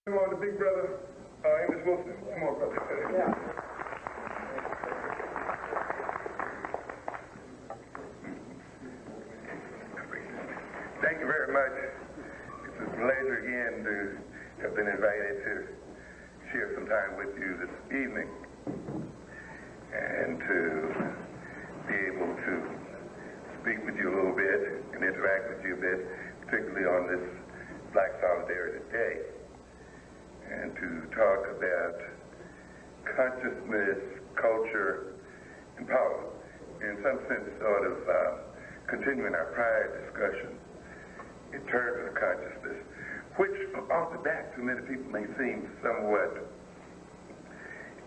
Come on, the big brother, Amos Wilson. Come on, brother. Yeah. Thank you very much. It's a pleasure again to have been invited to share some time with you this evening and to be able to speak with you a little bit and interact with you a bit, particularly on this Black Solidarity Day, and to talk about consciousness, culture, and power. In some sense, sort of continuing our prior discussion in terms of consciousness, which off the bat to many people may seem somewhat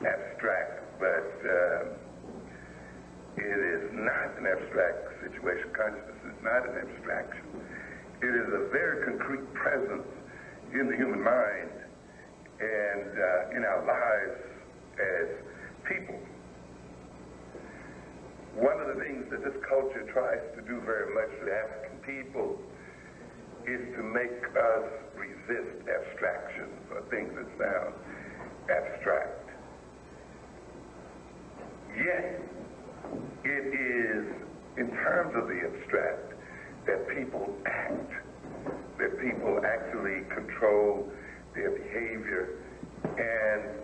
abstract, but it is not an abstract situation. Consciousness is not an abstraction. It is a very concrete presence in the human mind and in our lives as people. One of the things that this culture tries to do very much to African people is to make us resist abstractions or things that sound abstract. Yet, it is in terms of the abstract that people act, that people actually control their behavior and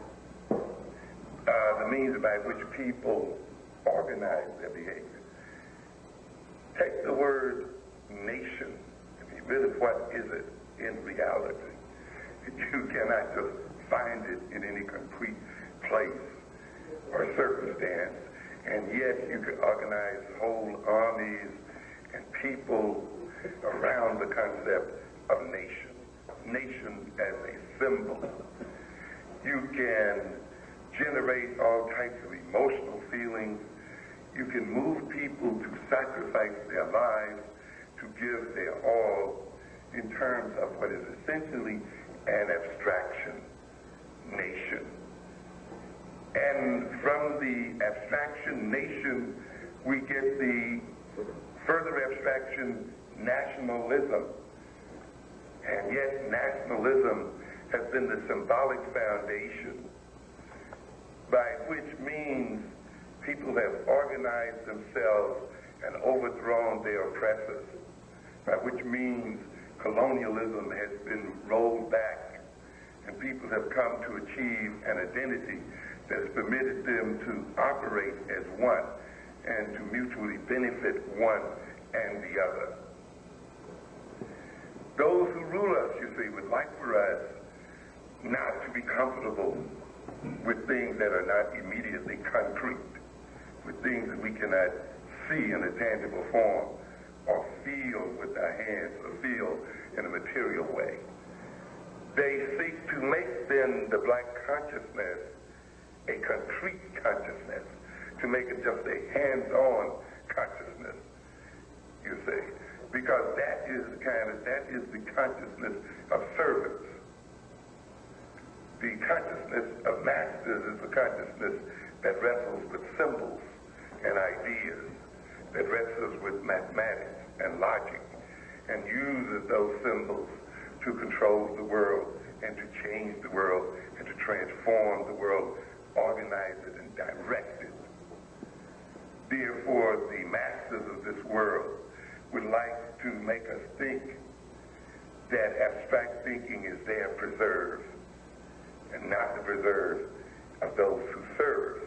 the means by which people organize their behavior. Take the word nation. Really, what is it in reality? You cannot just find it in any concrete place or circumstance, and yet you could organize whole armies and people around the concept of nation. Nation as a symbol. You can generate all types of emotional feelings. You can move people to sacrifice their lives, to give their all in terms of what is essentially an abstraction, nation. And from the abstraction nation, we get the further abstraction nationalism. And yet nationalism has been the symbolic foundation by which means people have organized themselves and overthrown their oppressors, by which means colonialism has been rolled back and people have come to achieve an identity that has permitted them to operate as one and to mutually benefit one and the other. Those who rule us, you see, would like for us not to be comfortable with things that are not immediately concrete, with things that we cannot see in a tangible form or feel with our hands or feel in a material way. They seek to make then the black consciousness a concrete consciousness, to make it just a hands-on consciousness, you see, because that is the consciousness of servants. The consciousness of masters is the consciousness that wrestles with symbols and ideas, that wrestles with mathematics and logic, and uses those symbols to control the world and to change the world and to transform the world, organize it and direct it. Therefore, the masters of this world would like to make us think that abstract thinking is their preserve and not the preserve of those who serve.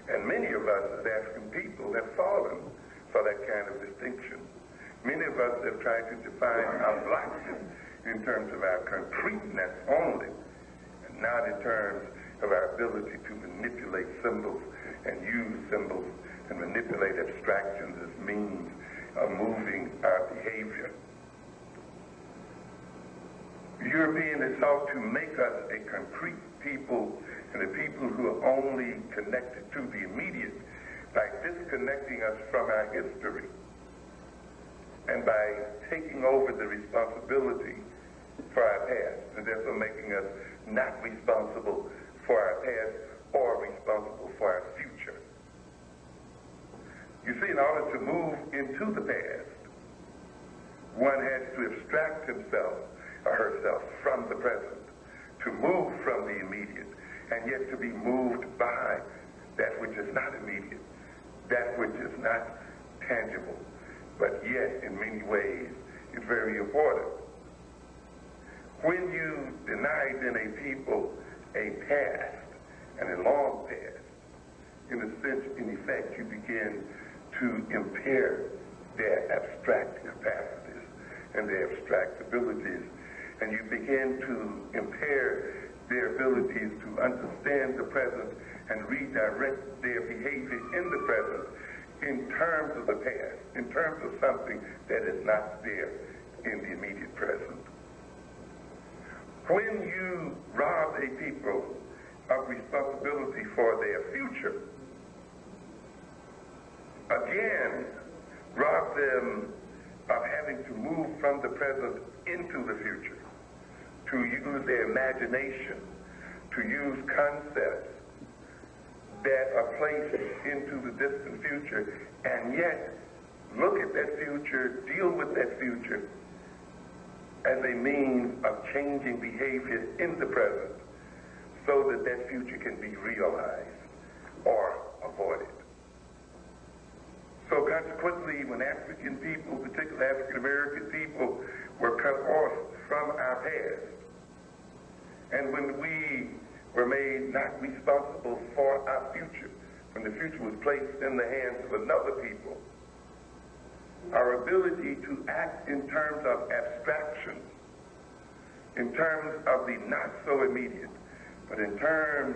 And many of us as African people have fallen for that kind of distinction. Many of us have tried to define our blackness in terms of our concreteness only, and not in terms of our ability to manipulate symbols and use symbols and manipulate abstractions as means of moving our behavior. The European has sought to make us a concrete people and a people who are only connected to the immediate by disconnecting us from our history and by taking over the responsibility for our past, and therefore making us not responsible for our past or responsible for our future. You see, in order to move into the past, one has to abstract himself or herself from the present and yet to be moved by that which is not immediate, that which is not tangible, but yet in many ways is very important. When you deny then a people a past and a long past, in a sense, in effect, you begin to impair their abstract capacities and their abstract abilities, and you begin to impair their abilities to understand the present and redirect their behavior in the present in terms of the past, in terms of something that is not there in the immediate present. When you rob a people of responsibility for their future, again, rob them of having to move from the present into the future, to use their imagination, to use concepts that are placed into the distant future, and yet look at that future, deal with that future as a means of changing behavior in the present so that that future can be realized or avoided. So consequently, when African people, particularly African American people, were cut off from our past, and when we were made not responsible for our future, when the future was placed in the hands of another people, our ability to act in terms of abstraction, in terms of the not so immediate, but in terms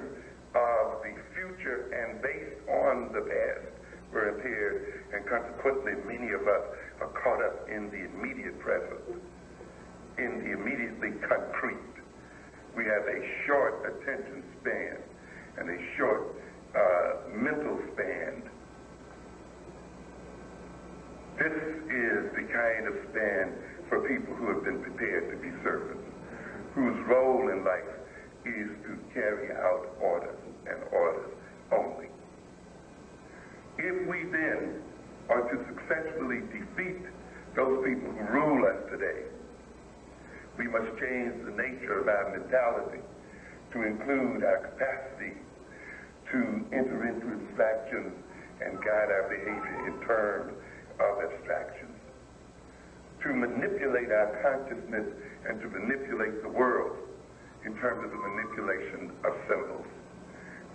of the future and based on the past, were impaired, and consequently many of us are caught up in the immediate present, in the immediately concrete. We have a short attention span and a short mental span. This is the kind of span for people who have been prepared to be servants, whose role in life is to carry out orders and orders only. If we then are to successfully defeat those people who rule us today, we must change the nature of our mentality to include our capacity to enter into abstractions and guide our behavior in terms of abstractions, to manipulate our consciousness and to manipulate the world in terms of the manipulation of symbols.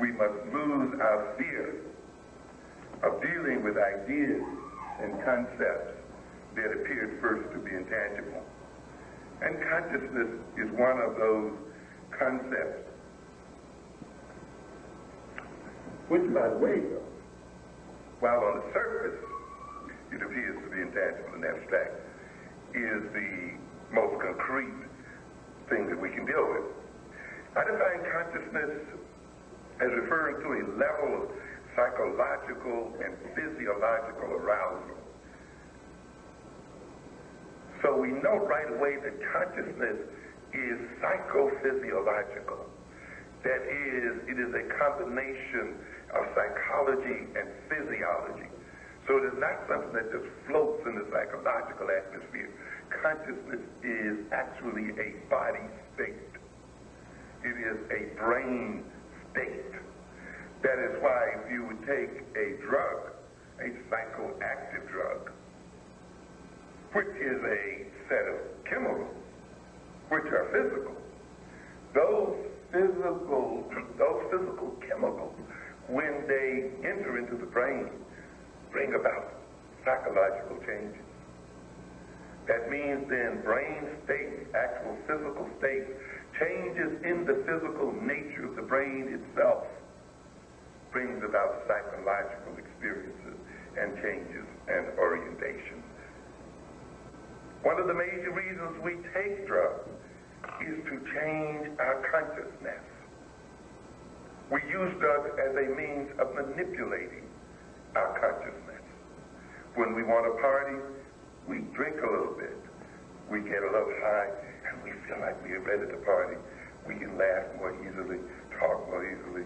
We must lose our fear of dealing with ideas and concepts that appeared first to be intangible. And consciousness is one of those concepts, which, by the way, while on the surface it appears to be intangible and abstract, is the most concrete thing that we can deal with. I define consciousness as referring to a level of psychological and physiological arousal. So we know right away that consciousness is psychophysiological. That is, it is a combination of psychology and physiology. So it is not something that just floats in the psychological atmosphere. Consciousness is actually a body state. It is a brain state. That is why if you would take a drug, a psychoactive drug, which is a set of chemicals, which are physical, those physical chemicals, when they enter into the brain, bring about psychological changes. That means then brain state, actual physical state, changes in the physical nature of the brain itself, brings about psychological experiences and changes and orientation. One of the major reasons we take drugs is to change our consciousness. We use drugs as a means of manipulating our consciousness. When we want to party, we drink a little bit. We get a little high, and we feel like we are ready to party. We can laugh more easily, talk more easily,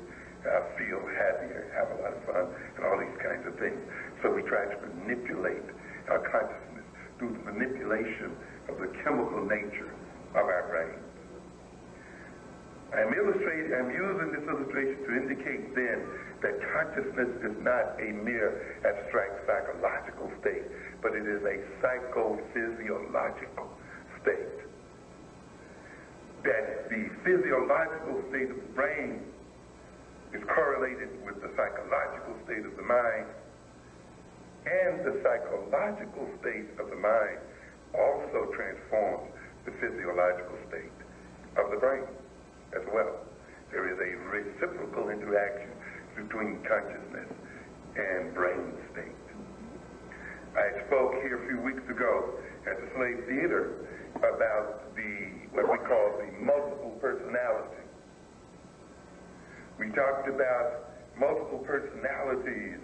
feel happier, have a lot of fun, and all these kinds of things. So we try to manipulate our consciousness through the manipulation of the chemical nature of our brains. I'm using this illustration to indicate then that consciousness is not a mere abstract psychological state, but it is a psychophysiological state. That the physiological state of the brain is correlated with the psychological state of the mind, and the psychological state of the mind also transforms the physiological state of the brain as well. There is a reciprocal interaction between consciousness and brain state. I spoke here a few weeks ago at the Slave Theater about what we call the multiple personality. We talked about multiple personalities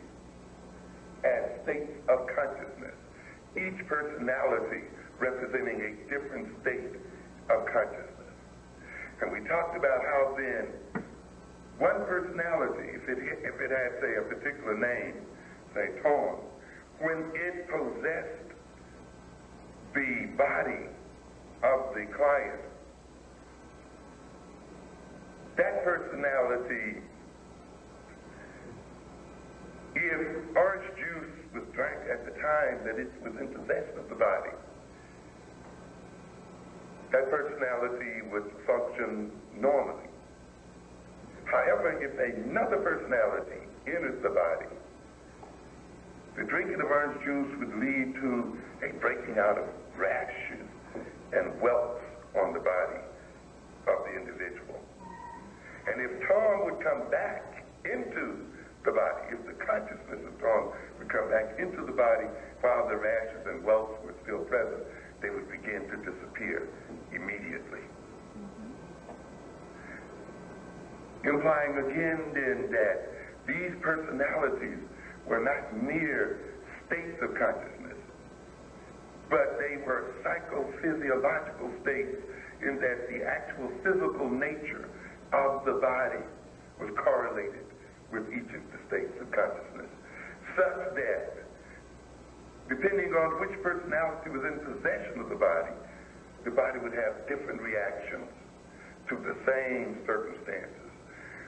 as states of consciousness, each personality representing a different state of consciousness. And we talked about how then one personality, if it had, say, a particular name, say Tom, when it possessed the body of the client, that personality, if orange juice was drank at the time that it was in possession of the body, that personality would function normally. However, if another personality enters the body, the drinking of orange juice would lead to a breaking out of rashes and welts on the body of the individual. And if Tom would come back into the body, if the consciousness of Tom would come back into the body while the rashes and welts were still present, they would begin to disappear immediately. Implying again then that these personalities were not mere states of consciousness, but they were psychophysiological states in that the actual physical nature of the body was correlated with each of the states of consciousness, such that depending on which personality was in possession of the body would have different reactions to the same circumstances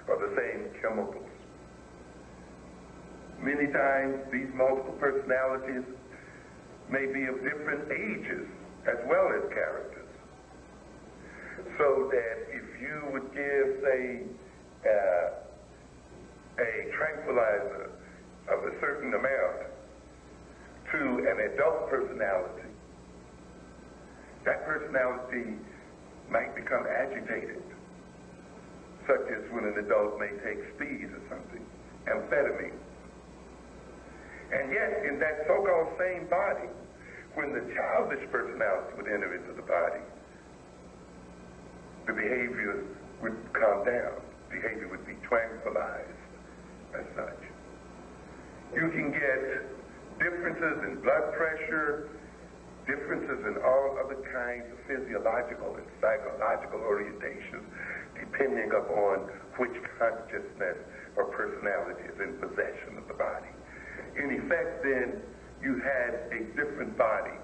or the same chemicals. Many times these multiple personalities may be of different ages as well as characters. So that if you would give, say, a tranquilizer of a certain amount to an adult personality, that personality might become agitated, such as when an adult may take speed or something, amphetamine. And yet, in that so-called same body, when the childish personality would enter into the body, the behavior would calm down. Behavior would be tranquilized as such. You can get differences in blood pressure, differences in all other kinds of physiological and psychological orientations, depending upon which consciousness or personality is in possession of the body. In effect, then, you had a different body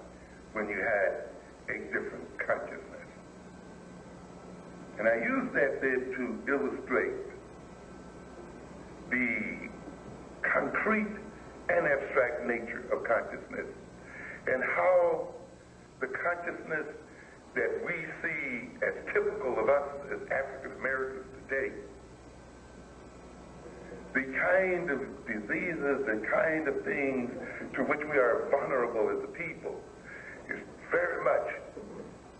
when you had a different consciousness. And I use that then to illustrate the concrete and abstract nature of consciousness and how the consciousness that we see as typical of us as African Americans today, the kind of diseases and kind of things to which we are vulnerable as a people is very much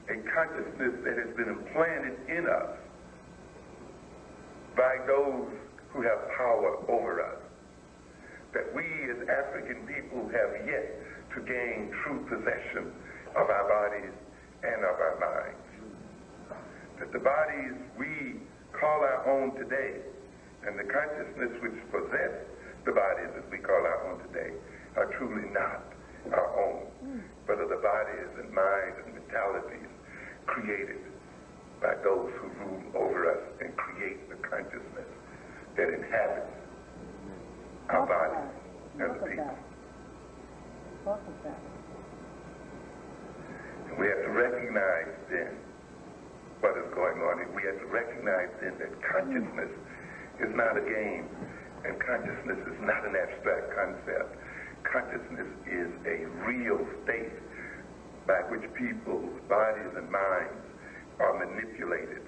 a consciousness that has been implanted in us by those who have power over us, that we as African people have yet to gain true possession of our bodies and of our minds. That the bodies we call our own today and the consciousness which possess the bodies that we call our own today are truly not our own, but are the bodies and minds and mentalities created by those who rule over us and create the consciousness that inhabits our bodies as a people. And we have to recognize then what is going on. We have to recognize then consciousness is not a game, and consciousness is not an abstract concept. Consciousness is a real state by which people's bodies and minds are manipulated.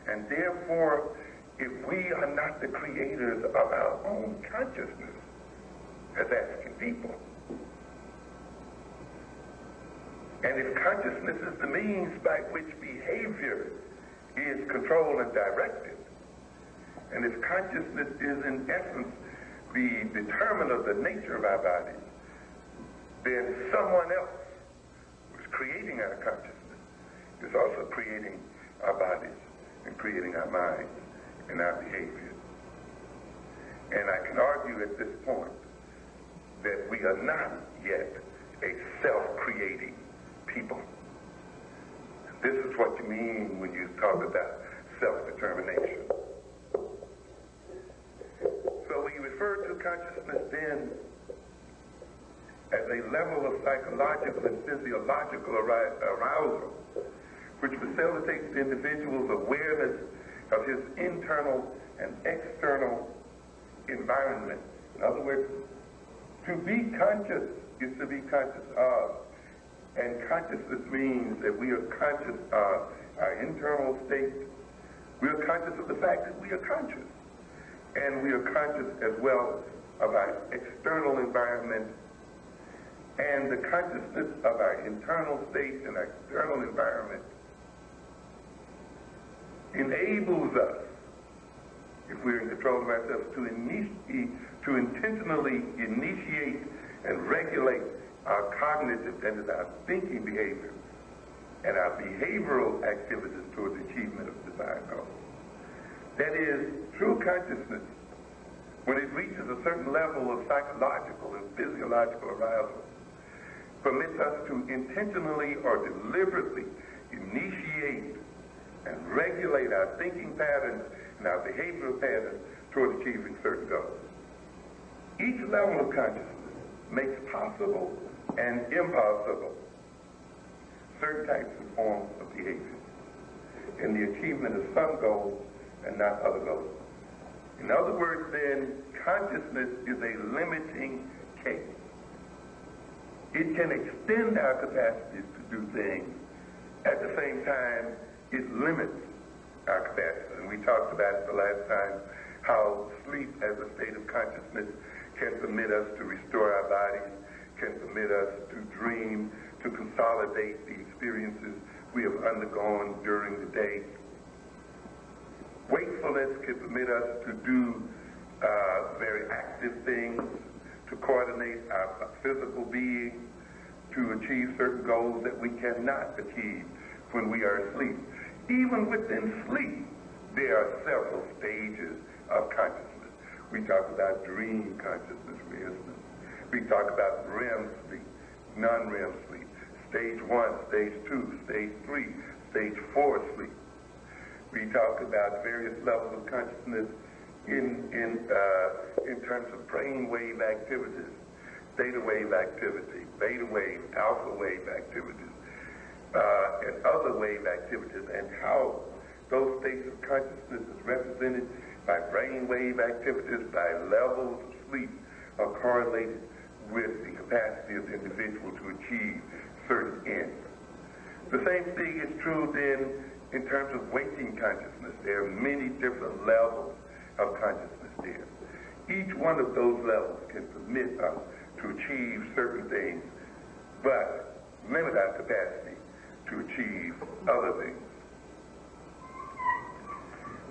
And therefore, if we are not the creators of our own consciousness as African people, and if consciousness is the means by which behavior is controlled and directed, and if consciousness is in essence the determinant of the nature of our bodies, then someone else who's creating our consciousness is also creating our bodies and creating our minds and our behavior. And I can argue at this point that we are not yet a self-creating people. This is what you mean when you talk about self-determination. So we refer to consciousness then as a level of psychological and physiological arousal, which facilitates the individual's awareness of his internal and external environment. In other words, to be conscious is to be conscious of. And consciousness means that we are conscious of our internal state. We are conscious of the fact that we are conscious. And we are conscious as well of our external environment. And the consciousness of our internal state and our external environment enables us, if we're in control of ourselves, to intentionally initiate and regulate our cognitive, that is our thinking behavior, and our behavioral activities towards achievement of desired goals. That is, true consciousness, when it reaches a certain level of psychological and physiological arousal, permits us to intentionally or deliberately initiate and regulate our thinking patterns and our behavioral patterns toward achieving certain goals. Each level of consciousness makes possible and impossible certain types of forms of behavior in the achievement of some goals and not other goals. In other words, then, consciousness is a limiting case. It can extend our capacities to do things. At the same time, it limits our capacities. And we talked about it the last time, how sleep as a state of consciousness can permit us to restore our bodies, can permit us to dream, to consolidate the experiences we have undergone during the day. Wakefulness can permit us to do very active things, to coordinate our physical being, to achieve certain goals that we cannot achieve when we are asleep. Even within sleep, there are several stages of consciousness. We talk about dream consciousness, for instance. We talk about REM sleep, non-REM sleep, stage 1, stage 2, stage 3, stage 4 sleep. We talk about various levels of consciousness in terms of brain wave activities, theta wave activity, beta wave, alpha wave activities, and other wave activities, and how those states of consciousness is represented by brain wave activities, by levels of sleep, are correlated with the capacity of the individual to achieve certain ends. The same thing is true then in terms of waking consciousness. There are many different levels of consciousness there. Each one of those levels can permit us to achieve certain things, but limit our capacity to achieve other things.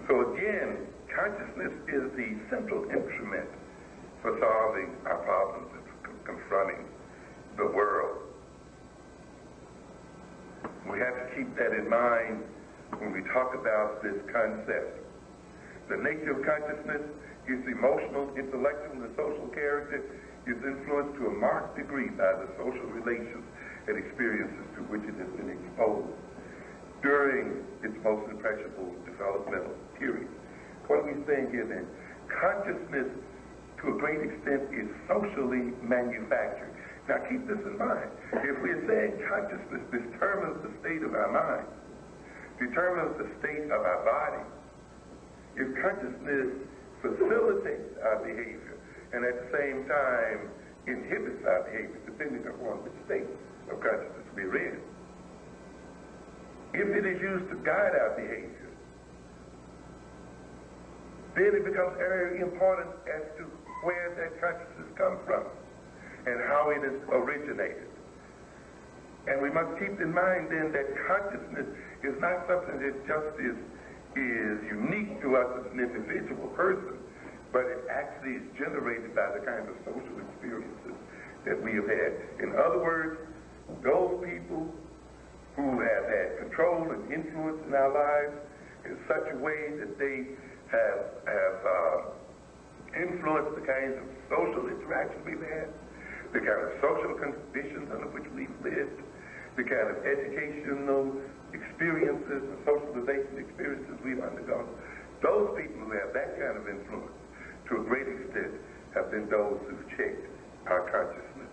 So again, consciousness is the central instrument for solving our problems and confronting the world. We have to keep that in mind when we talk about this concept. The nature of consciousness is emotional, intellectual, and social character is influenced to a marked degree by the social relations and experiences to which it has been exposed during its most impressionable developmental period. What are we saying here then? Consciousness, to a great extent, is socially manufactured. Now keep this in mind. If we're saying consciousness determines the state of our mind, determines the state of our body, if consciousness facilitates our behavior and at the same time inhibits our behavior, depending upon the state of consciousness we're in. If it is used to guide our behavior, then it becomes very important as to where that consciousness comes from and how it is originated. And we must keep in mind then that consciousness is not something that just is unique to us as an individual person, but it actually is generated by the kind of social experiences that we have had. In other words, those people who have had control and influence in our lives in such a way that they have influenced the kinds of social interactions we've had, the kind of social conditions under which we've lived, the kind of educational experiences and socialization experiences we've undergone. Those people who have that kind of influence, to a great extent, have been those who've shaped our consciousness.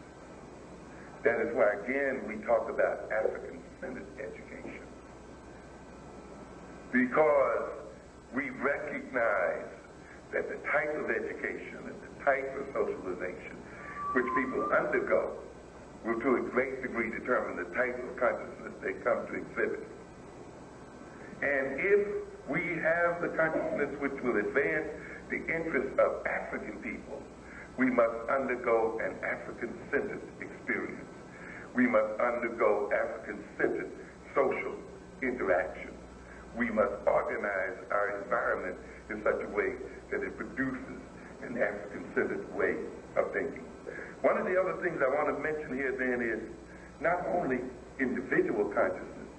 That is why, again, we talk about African-centered education. Because we recognize that the type of education and the type of socialization which people undergo will to a great degree determine the type of consciousness they come to exhibit. And if we have the consciousness which will advance the interests of African people, we must undergo an African-centered experience. We must undergo African-centered social interaction. We must organize our environment in such a way that it produces an African-centered way of thinking. One of the other things I want to mention here then is not only individual consciousness,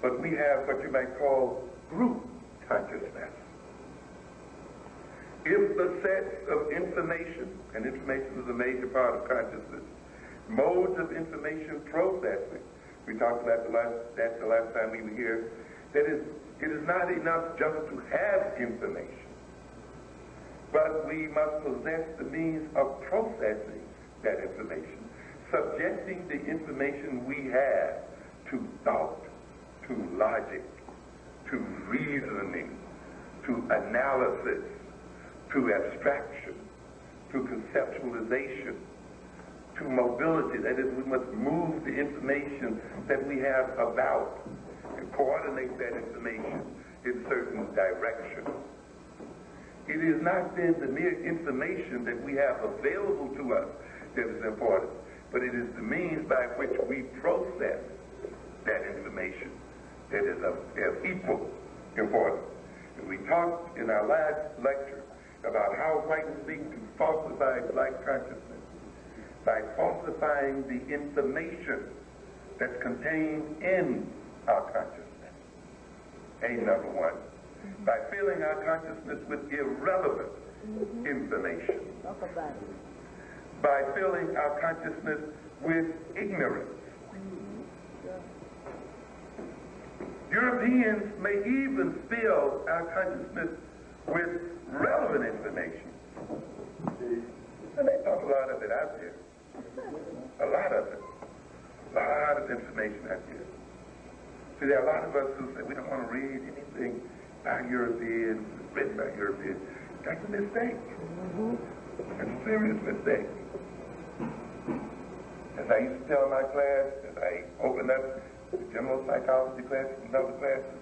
but we have what you might call group consciousness. If the sets of information, and information is a major part of consciousness, modes of information processing, we talked about that the last time we were here, that it is not enough just to have information, but we must possess the means of processing that information, subjecting the information we have to thought, to logic, to reasoning, to analysis, to abstraction, to conceptualization, to mobility. That is, we must move the information that we have about and coordinate that information in certain directions. It is not then the mere information that we have available to us that is important, but it is the means by which we process that information that is of equal importance. And we talked in our last lecture about how whites seek to falsify black consciousness by falsifying the information that's contained in our consciousness. Number one, by filling our consciousness with irrelevant information. By filling our consciousness with ignorance. Europeans may even fill our consciousness with relevant information. And they talk a lot of it out there. A lot of it. A lot of information out there. See, there are a lot of us who say we don't want to read anything by Europeans, written by Europeans. That's a mistake. That's a serious mistake. As I used to tell my class, as I opened up the general psychology classes and other classes,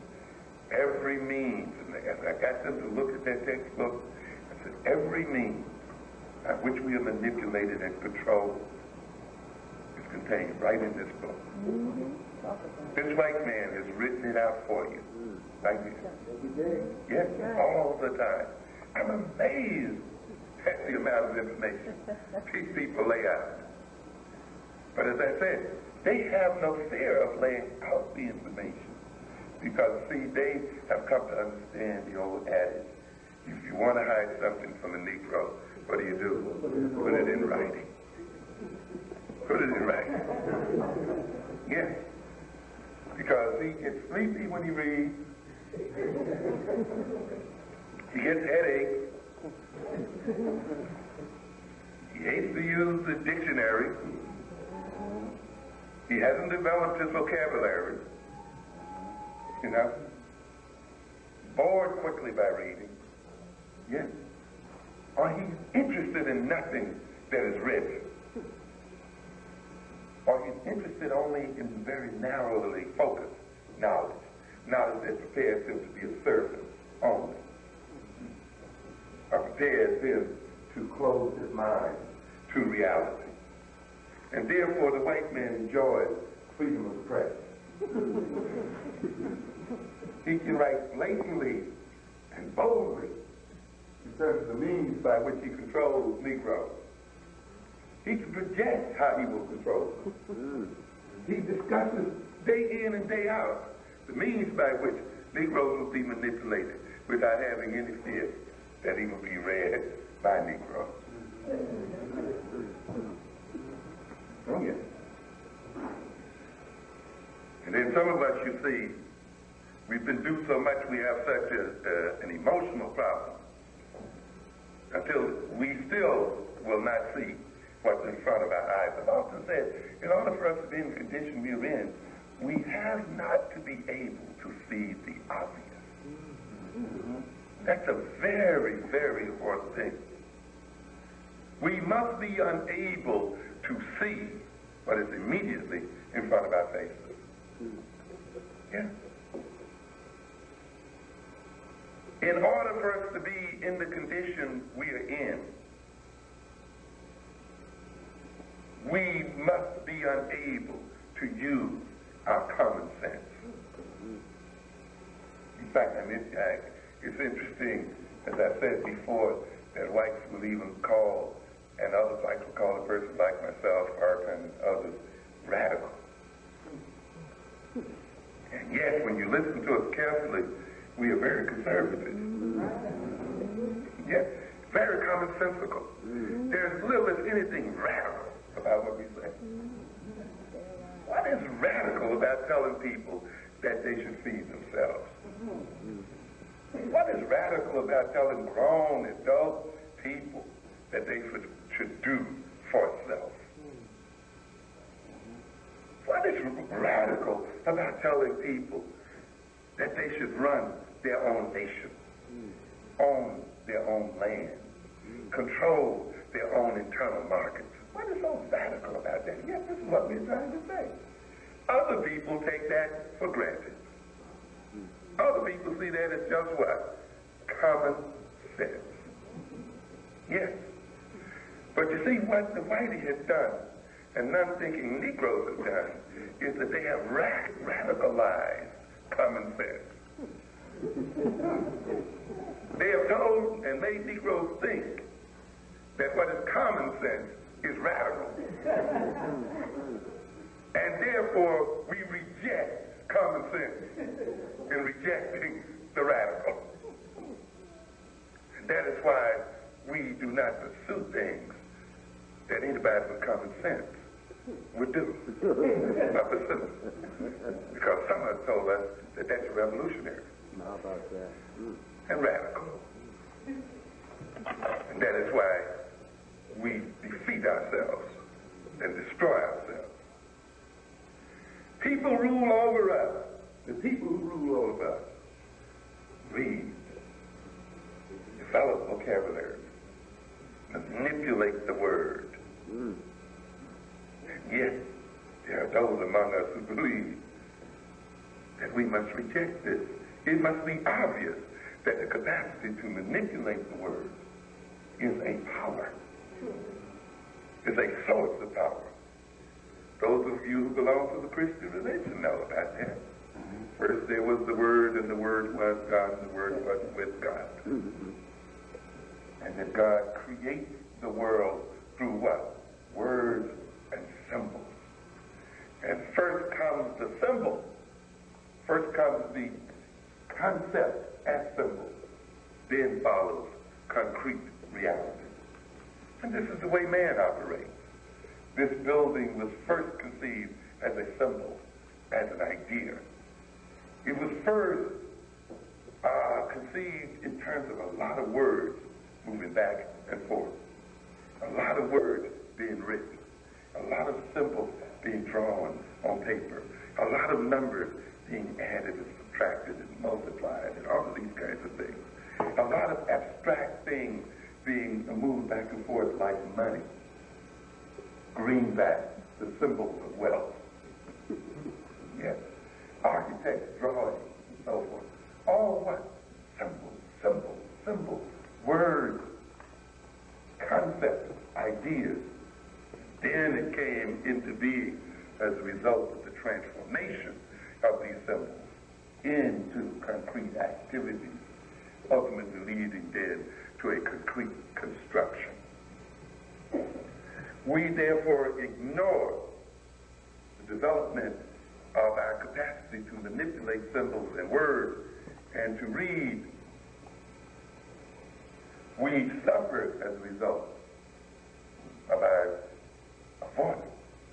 every means, and as I got them to look at that textbook, I said, every means by which we are manipulated and controlled is contained right in this book. This white man has written it out for you, right here. Yes, all the time. I'm amazed at the amount of information these people lay out. But as I said, they have no fear of laying out the information because, see, they have come to understand the old adage. If you want to hide something from a Negro, what do? Put it in writing. Put it in writing. Yes. Because he gets sleepy when he reads. He gets headaches. He hates to use the dictionary. He hasn't developed his vocabulary. You know? Bored quickly by reading. Yes. Or he's interested in nothing that is rich. Or he's interested only in very narrowly focused knowledge. Knowledge that prepares him to be a servant only. Or prepares him to close his mind to reality. And therefore the white man enjoys freedom of the press. He can write blatantly and boldly in terms of the means by which he controls Negroes. He can project how he will control them. He discusses day in and day out the means by which Negroes will be manipulated without having any fear that he will be read by Negroes. Oh, yes. And then some of us, you see, we've been through so much, we have such an emotional problem until we still will not see what's in front of our eyes. I've often said, in order for us to be in the condition we're in, we have not to be able to see the obvious. That's a very, very important thing. We must be unable to see what is immediately in front of our faces. Yeah. In order for us to be in the condition we are in, we must be unable to use our common sense. In fact, it's interesting, as I said before, that whites will even call, and other whites will call a person like myself, Farrakhan, and others, radical. And yet, when you listen to us carefully, we are very conservative. Yes, very commonsensical. There's little, if anything, radical about what we say. What is radical about telling people that they should feed themselves? What is radical about telling grown, adult people that they should do for self? What is radical about telling people that they should run their own nation, own their own land, control their own internal markets? What is so radical about that? Yes, this is what we're trying to say. Other people take that for granted. Other people see that as just what? Common sense. Yes. But you see, what the whitey has done, and non-thinking Negroes have done, is that they have radicalized common sense. They have told and made Negroes think that what is common sense is radical. And therefore, we reject common sense in rejecting the radical. And that is why we do not pursue things that anybody with common sense would do. Not pursue. Because someone told us that that's revolutionary. How about that? And radical. And that is why we defeat ourselves and destroy ourselves. People rule over us. The people who rule over us read, develop vocabulary, manipulate the word. And yet, there are those among us who believe that we must reject this. It must be obvious that the capacity to manipulate the word is a power. Is a source of power. Those of you who belong to the Christian religion know about that. First there was the Word, and the Word was God, and the Word was with God. And that God creates the world through what? Words and symbols. And first comes the symbol. First comes the concept as symbol. Then follows concrete reality. And this is the way man operates. This building was first conceived as a symbol, as an idea. It was first conceived in terms of a lot of words moving back and forth. A lot of words being written. A lot of symbols being drawn on paper. A lot of numbers being added and subtracted and multiplied and all of these kinds of things. A lot of abstract back and forth like money, greenback, the symbols of wealth. Yes. Architects, drawing, and so forth. All what? Symbols, symbols, symbols, words, concepts, ideas. Then it came into being as a result of the transformation of these symbols into concrete activities, ultimately leading then to a concrete construction. We therefore ignore the development of our capacity to manipulate symbols and words and to read. We suffer as a result of our avoidance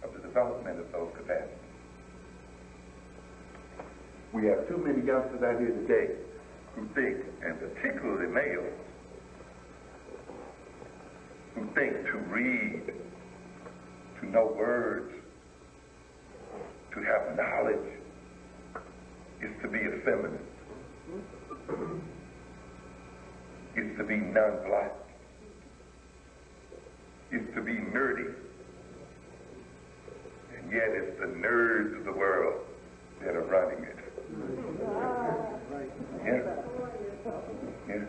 of the development of those capacities. We have too many youngsters out here today who think, and particularly males, who think to read, to know words, to have knowledge is to be effeminate, is to be non-black, is to be nerdy. And yet it's the nerds of the world that are running it. Yeah. Yeah.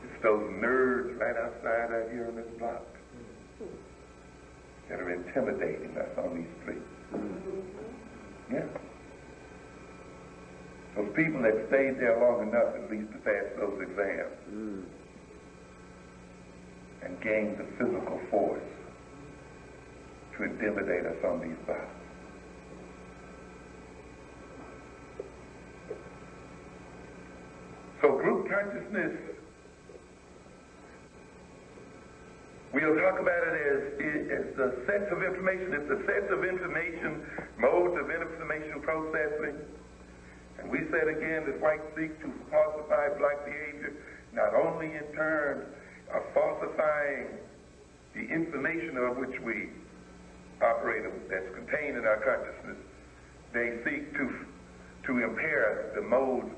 It's those nerds right outside out here on this block that are intimidating us on these streets. Yeah. Those people that stayed there long enough at least to pass those exams and gain the physical force to intimidate us on these blocks. So group consciousness, we'll talk about it as the sets of information. It's the sets of information, modes of information processing. And we said again that whites seek to falsify black behavior, not only in terms of falsifying the information of which we operate, that's contained in our consciousness. They seek to impair the mode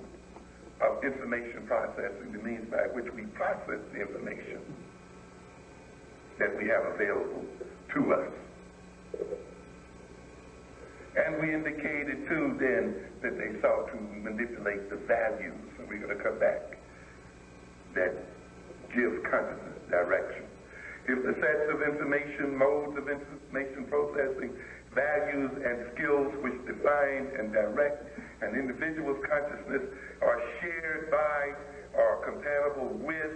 of information processing, the means by which we process the information that we have available to us. And we indicated too then that they sought to manipulate the values, and we're going to come back, that give consciousness direction. If the sets of information, modes of information processing, values and skills which define and direct an individual's consciousness are shared by or compatible with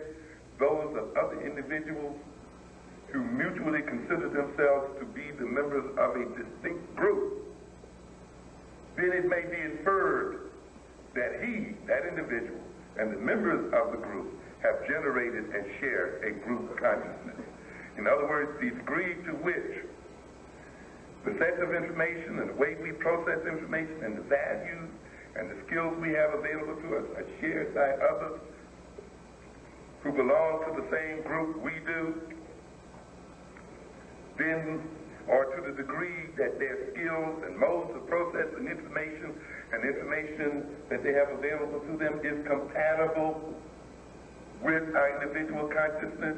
those of other individuals who mutually consider themselves to be the members of a distinct group, then it may be inferred that he, that individual, and the members of the group have generated and shared a group consciousness. In other words, the degree to which the sets of information and the way we process information and the values and the skills we have available to us are shared by others who belong to the same group we do, then, or to the degree that their skills and modes of processing information and information that they have available to them is compatible with our individual consciousness,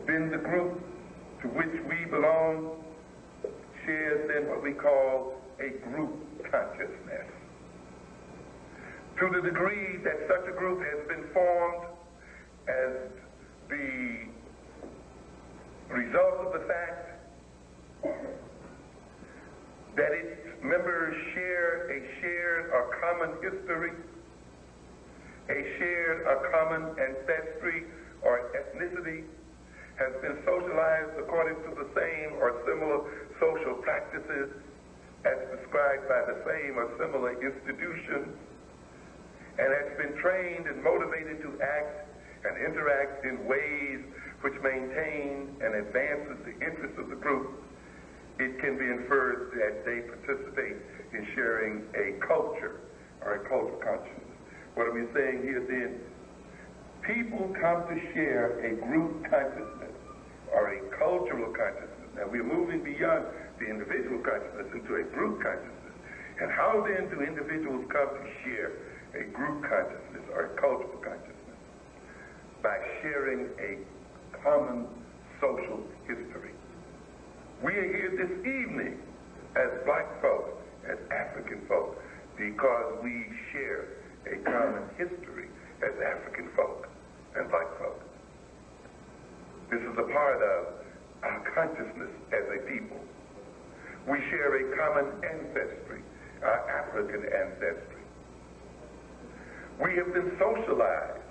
then the group to which we belong shares then what we call a group consciousness. To the degree that such a group has been formed as the result of the fact that its members share a shared or common history, a shared or common ancestry or ethnicity, has been socialized according to the same or similar social practices as prescribed by the same or similar institutions, and has been trained and motivated to act and interact in ways which maintain and advances the interests of the group, it can be inferred that they participate in sharing a culture or a cultural consciousness. What are we saying here then? People come to share a group consciousness or a cultural consciousness. Now we're moving beyond the individual consciousness into a group consciousness. And how then do individuals come to share a group consciousness or a cultural consciousness? by sharing a common social history. We are here this evening as black folk, as African folk, because we share a common history as African folk and black folk. This is a part of our consciousness as a people. We share a common ancestry, our African ancestry. We have been socialized,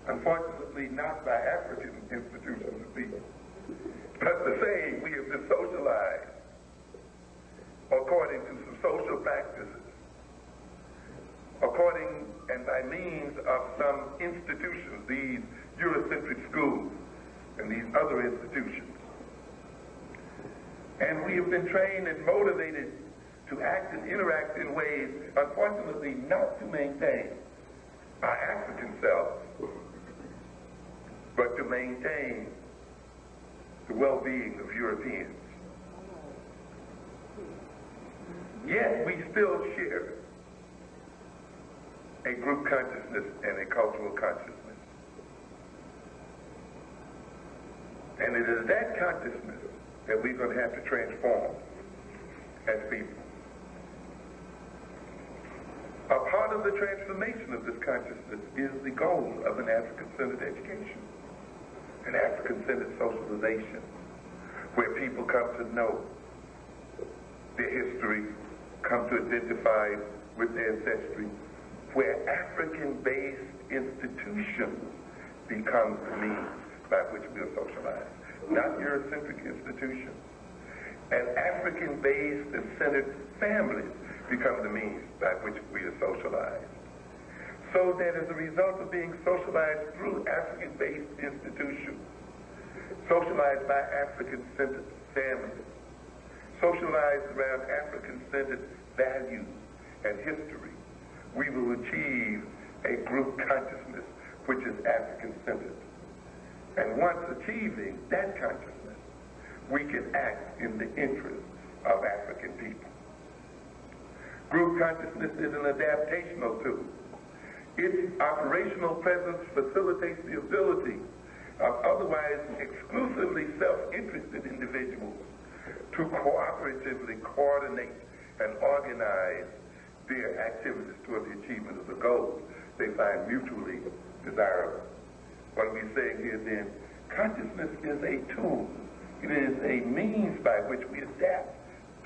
unfortunately not by African institutions and people, but the same, we have been socialized according to some social practices, according and by means of some institutions, these Eurocentric schools and these other institutions. And we have been trained and motivated to act and interact in ways, unfortunately, not to maintain our African self, but to maintain the well-being of Europeans. Yet we still share a group consciousness and a cultural consciousness. And it is that consciousness that we're going to have to transform as people. A part of the transformation of this consciousness is the goal of an African-centered education, an African-centered socialization, where people come to know their history, come to identify with their ancestry, where African-based institutions become the means by which we are socialized, not Eurocentric institutions. And African-based and centered families become the means by which we are socialized. So that as a result of being socialized through African-based institutions, socialized by African-centered families, socialized around African-centered values and history, we will achieve a group consciousness which is African-centered. And once achieving that consciousness, we can act in the interest of African people. Group consciousness is an adaptational tool. Its operational presence facilitates the ability of otherwise exclusively self-interested individuals to cooperatively coordinate and organize their activities toward the achievement of the goals they find mutually desirable. What we say here then, consciousness is a tool. It is a means by which we adapt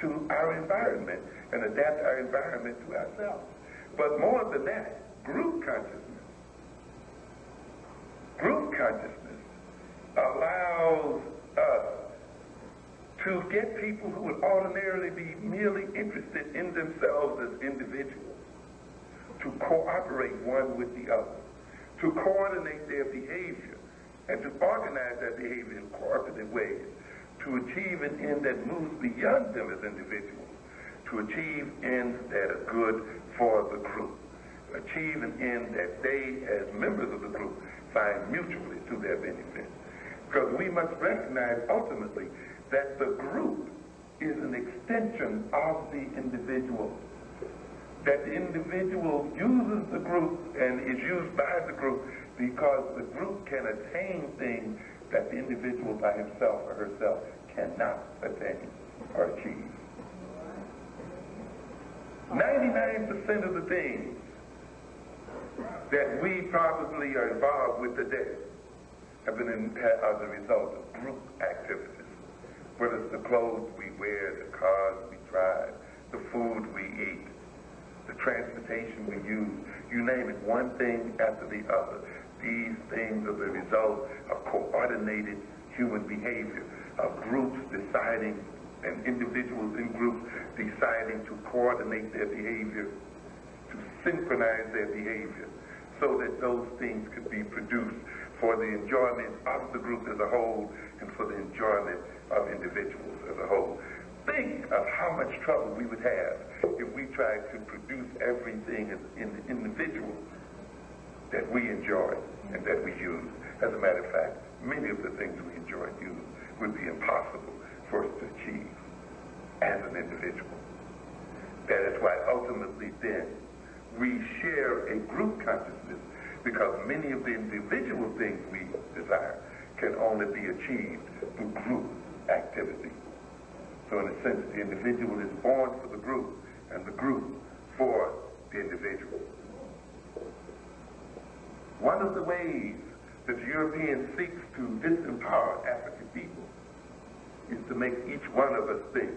to our environment and adapt our environment to ourselves. But more than that, group consciousness allows us to get people who would ordinarily be merely interested in themselves as individuals to cooperate one with the other, to coordinate their behavior and to organize that behavior in cooperative ways, to achieve an end that moves beyond them as individuals, to achieve ends that are good for the group, achieve an end that they, as members of the group, find mutually to their benefit. Because we must recognize ultimately that the group is an extension of the individual. That the individual uses the group and is used by the group because the group can attain things that the individual by himself or herself cannot attain or achieve. 99% of the things that we probably are involved with today have been as a result of group activities. Whether it's the clothes we wear, the cars we drive, the food we eat, the transportation we use, you name it, one thing after the other. These things are the result of coordinated human behavior, of groups deciding, and individuals in groups deciding to coordinate their behavior, to synchronize their behavior, so that those things could be produced for the enjoyment of the group as a whole and for the enjoyment of individuals as a whole. Think of how much trouble we would have if we tried to produce everything in the individual that we enjoy and that we use. As a matter of fact, many of the things we enjoy and use would be impossible for us to achieve as an individual. That is why ultimately then we share a group consciousness because many of the individual things we desire can only be achieved through group activity. So in a sense, the individual is born for the group, and the group for the individual. One of the ways that the European seeks to disempower African people is to make each one of us think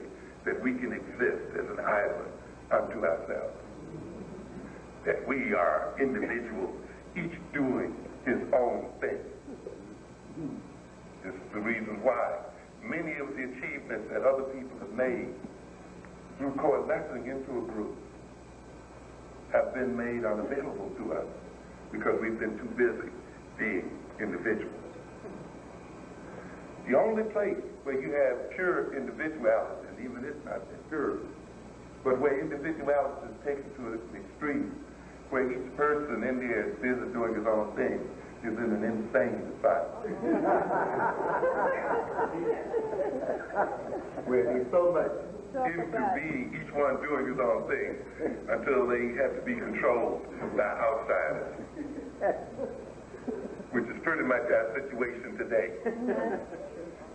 that we can exist as an island unto ourselves. That we are individuals, each doing his own thing. This is the reason why many of the achievements that other people have made through coalescing into a group have been made unavailable to us because we've been too busy being individuals. The only place where you have pure individuality, and even it's not that pure, but where individuality is taken to an extreme, where each person in there is busy doing his own thing, is in an insane asylum. Where there's so much into being each one doing his own thing until they have to be controlled by outsiders. Which is pretty much our situation today.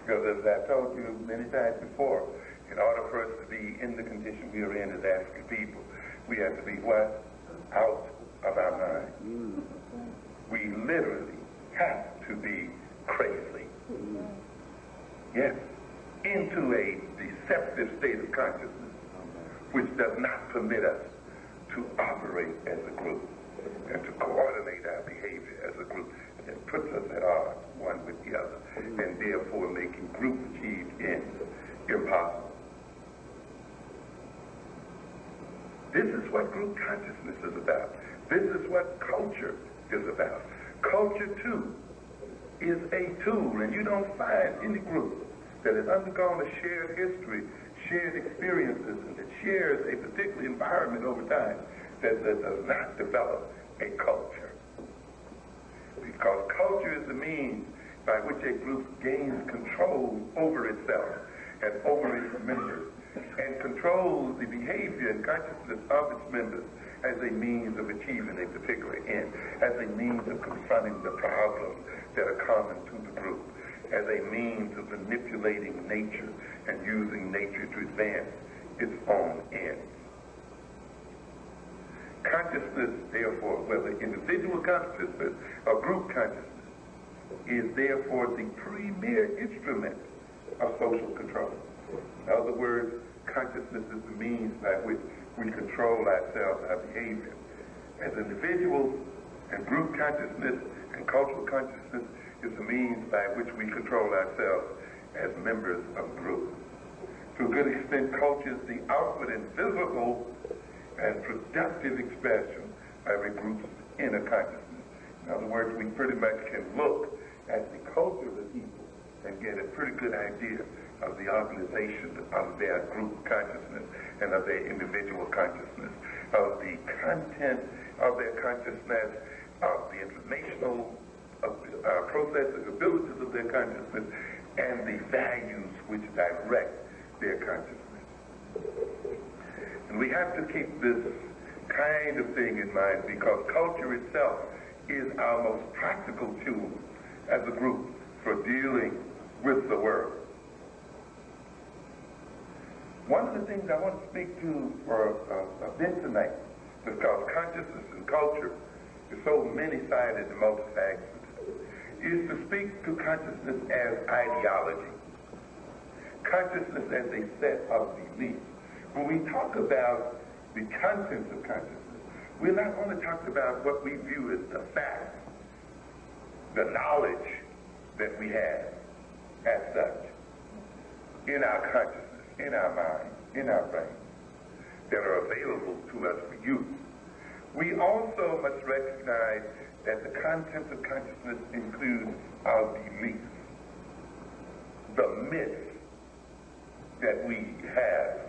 Because as I've told you many times before, in order for us to be in the condition we are in as African people, we have to be what? Out of our mind. We literally have to be crazy. Yes. Into a deceptive state of consciousness, which does not permit us to operate as a group and to coordinate our behavior as a group, and puts us at odds one with the other, and therefore making group achieved ends impossible. This is what group consciousness is about. This is what culture is about. Culture, too, is a tool, and you don't find any group that has undergone a shared history, shared experiences, and that shares a particular environment over time that does not develop a culture. Because culture is the means by which a group gains control over itself and over its members, and controls the behavior and consciousness of its members as a means of achieving a particular end, as a means of confronting the problems that are common to the group, as a means of manipulating nature and using nature to advance its own ends. Consciousness, therefore, whether individual consciousness or group consciousness, is therefore the premier instrument of social control. In other words, consciousness is the means by which we control ourselves, our behavior. As individuals, and group consciousness and cultural consciousness is the means by which we control ourselves as members of groups. To a good extent, culture is the outward and visible and productive expression of a group's inner consciousness. In other words, we pretty much can look at the culture of the people and get a pretty good idea of the organization of their group consciousness and of their individual consciousness, of the content of their consciousness, of the informational processing abilities of their consciousness, and the values which direct their consciousness. And we have to keep this kind of thing in mind because culture itself is our most practical tool as a group for dealing with the world. One of the things I want to speak to for a bit tonight, because consciousness and culture is so many-sided and multifaceted, is to speak to consciousness as ideology. Consciousness as a set of beliefs. When we talk about the contents of consciousness, we're not only talking about what we view as the facts, the knowledge that we have as such in our consciousness, in our mind, in our brain, that are available to us for use. We also must recognize that the contents of consciousness include our beliefs, the myths that we have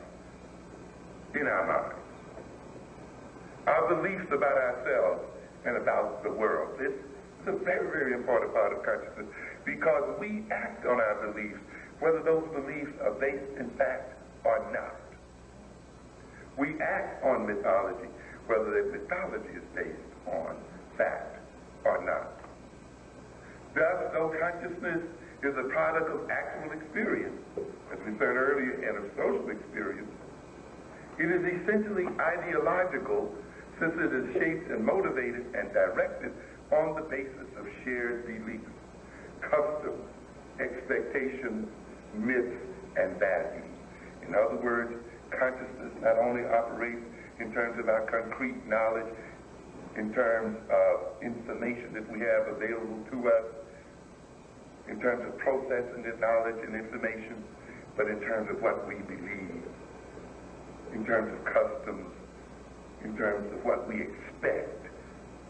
in our minds, our beliefs about ourselves and about the world. This is a very, very important part of consciousness because we act on our beliefs, whether those beliefs are based in fact or not. We act on mythology, whether the mythology is based on fact consciousness is a product of actual experience, as we said earlier, and of social experience. It is essentially ideological, since it is shaped and motivated and directed on the basis of shared beliefs, customs, expectations, myths, and values. In other words, consciousness not only operates in terms of our concrete knowledge, in terms of information that we have available to us, in terms of processing the knowledge and information, but in terms of what we believe, in terms of customs, in terms of what we expect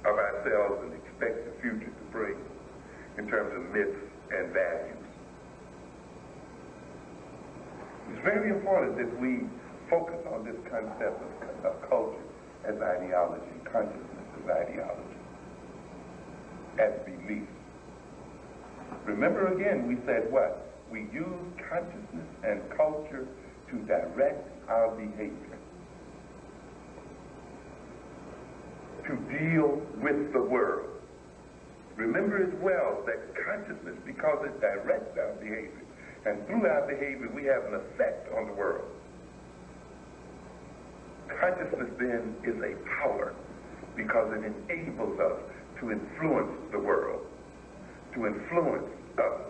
of ourselves and expect the future to bring, in terms of myths and values. It's very important that we focus on this concept of culture as ideology, consciousness as ideology, as belief. Remember again, we said what? We use consciousness and culture to direct our behavior, to deal with the world. Remember as well that consciousness, because it directs our behavior, and through our behavior we have an effect on the world. Consciousness then is a power because it enables us to influence the world, to influence us.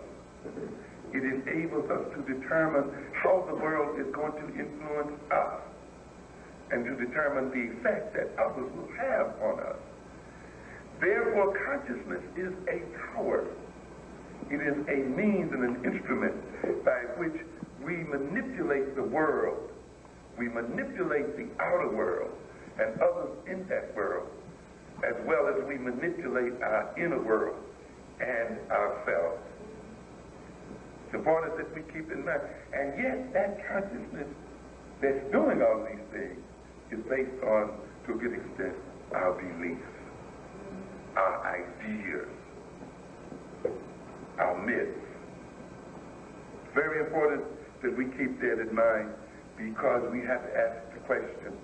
It enables us to determine how the world is going to influence us and to determine the effect that others will have on us. Therefore, consciousness is a power. It is a means and an instrument by which we manipulate the world. We manipulate the outer world and others in that world, as well as we manipulate our inner world and ourselves. It's important that we keep in mind. And yet, that consciousness that's doing all these things is based on, to a good extent, our beliefs, our ideas, our myths. It's very important that we keep that in mind, because we have to ask the question,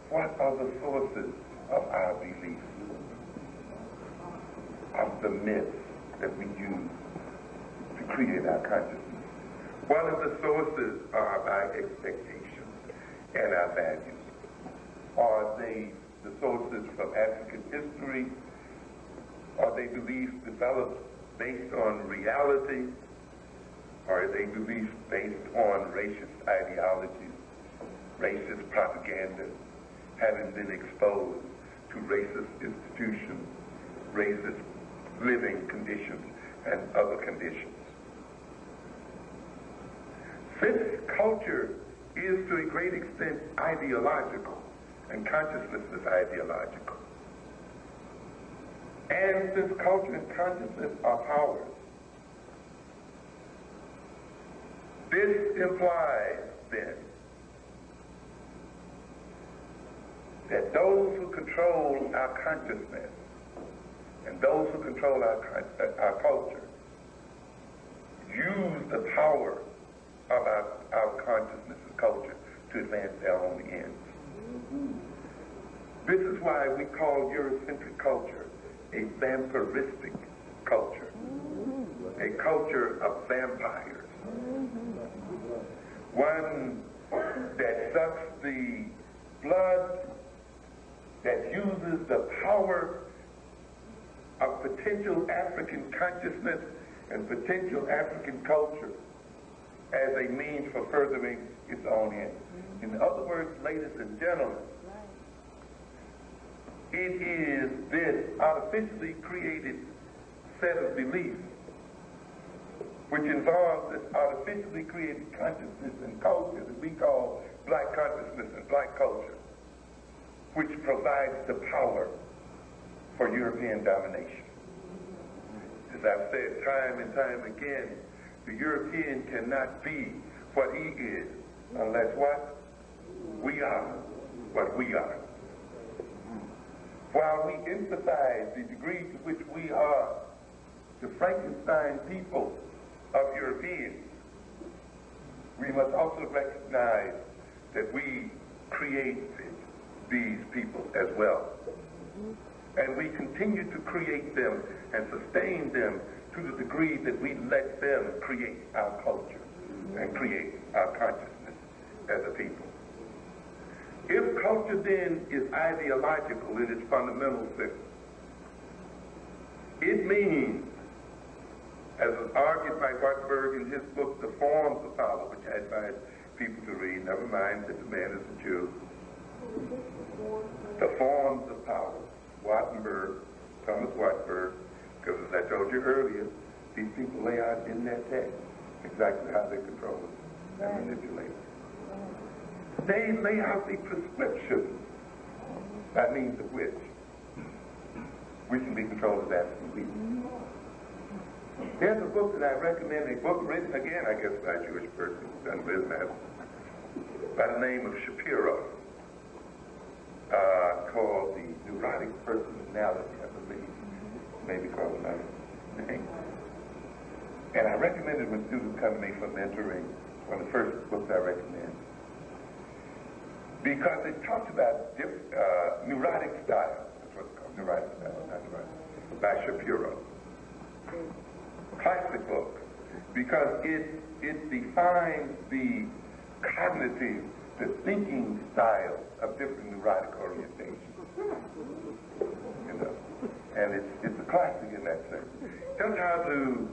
what are the sources of our beliefs, of the myths that we use to create our consciousness? One of the sources are our expectations and our values. Are they the sources from African history? Are they beliefs developed based on reality? Or are they beliefs based on racist ideologies, racist propaganda, having been exposed to racist institutions, racist living conditions, and other conditions? Since culture is to a great extent ideological, and consciousness is ideological, and since culture and consciousness are powers, this implies then that those who control our consciousness and those who control our culture use the power of our consciousness and culture to advance their own ends. This is why we call Eurocentric culture a vampiristic culture, a culture of vampires, one that sucks the blood, that uses the power of potential African consciousness and potential African culture as a means for furthering its own ends. In other words, ladies and gentlemen, it is this artificially created set of beliefs which involves this artificially created consciousness and culture that we call black consciousness and black culture, which provides the power for European domination. As I've said time and time again, the European cannot be what he is unless what? We are what we are. While we emphasize the degree to which we are the Frankenstein people of Europeans, we must also recognize that we created these people as well. And we continue to create them and sustain them to the degree that we let them create our culture and create our consciousness as a people. If culture then is ideological in its fundamental sense, it means, as was argued by Wartburg in his book, The Forms of Power, which I advise people to read, never mind that the man is a Jew. The Forms of Power, Thomas Wartburg, because as I told you earlier, these people lay out in that text exactly how they control it and manipulate it. They lay out the prescription by means of which we can be controlled as absolute people. There's a book that I recommend, a book written again, I guess, by a Jewish person who's done business, by the name of Shapiro, called The Neurotic Personality, I believe. Maybe called another name. And I recommend it when students come to me for mentoring, one of the first books I recommend. Because it talks about neurotic style. That's what it's called, neurotic style, not neurotic, by Shapiro. Classic book, because it defines the cognitive, the thinking style of different neurotic orientations. You know, and it's a classic in that sense. Tells how to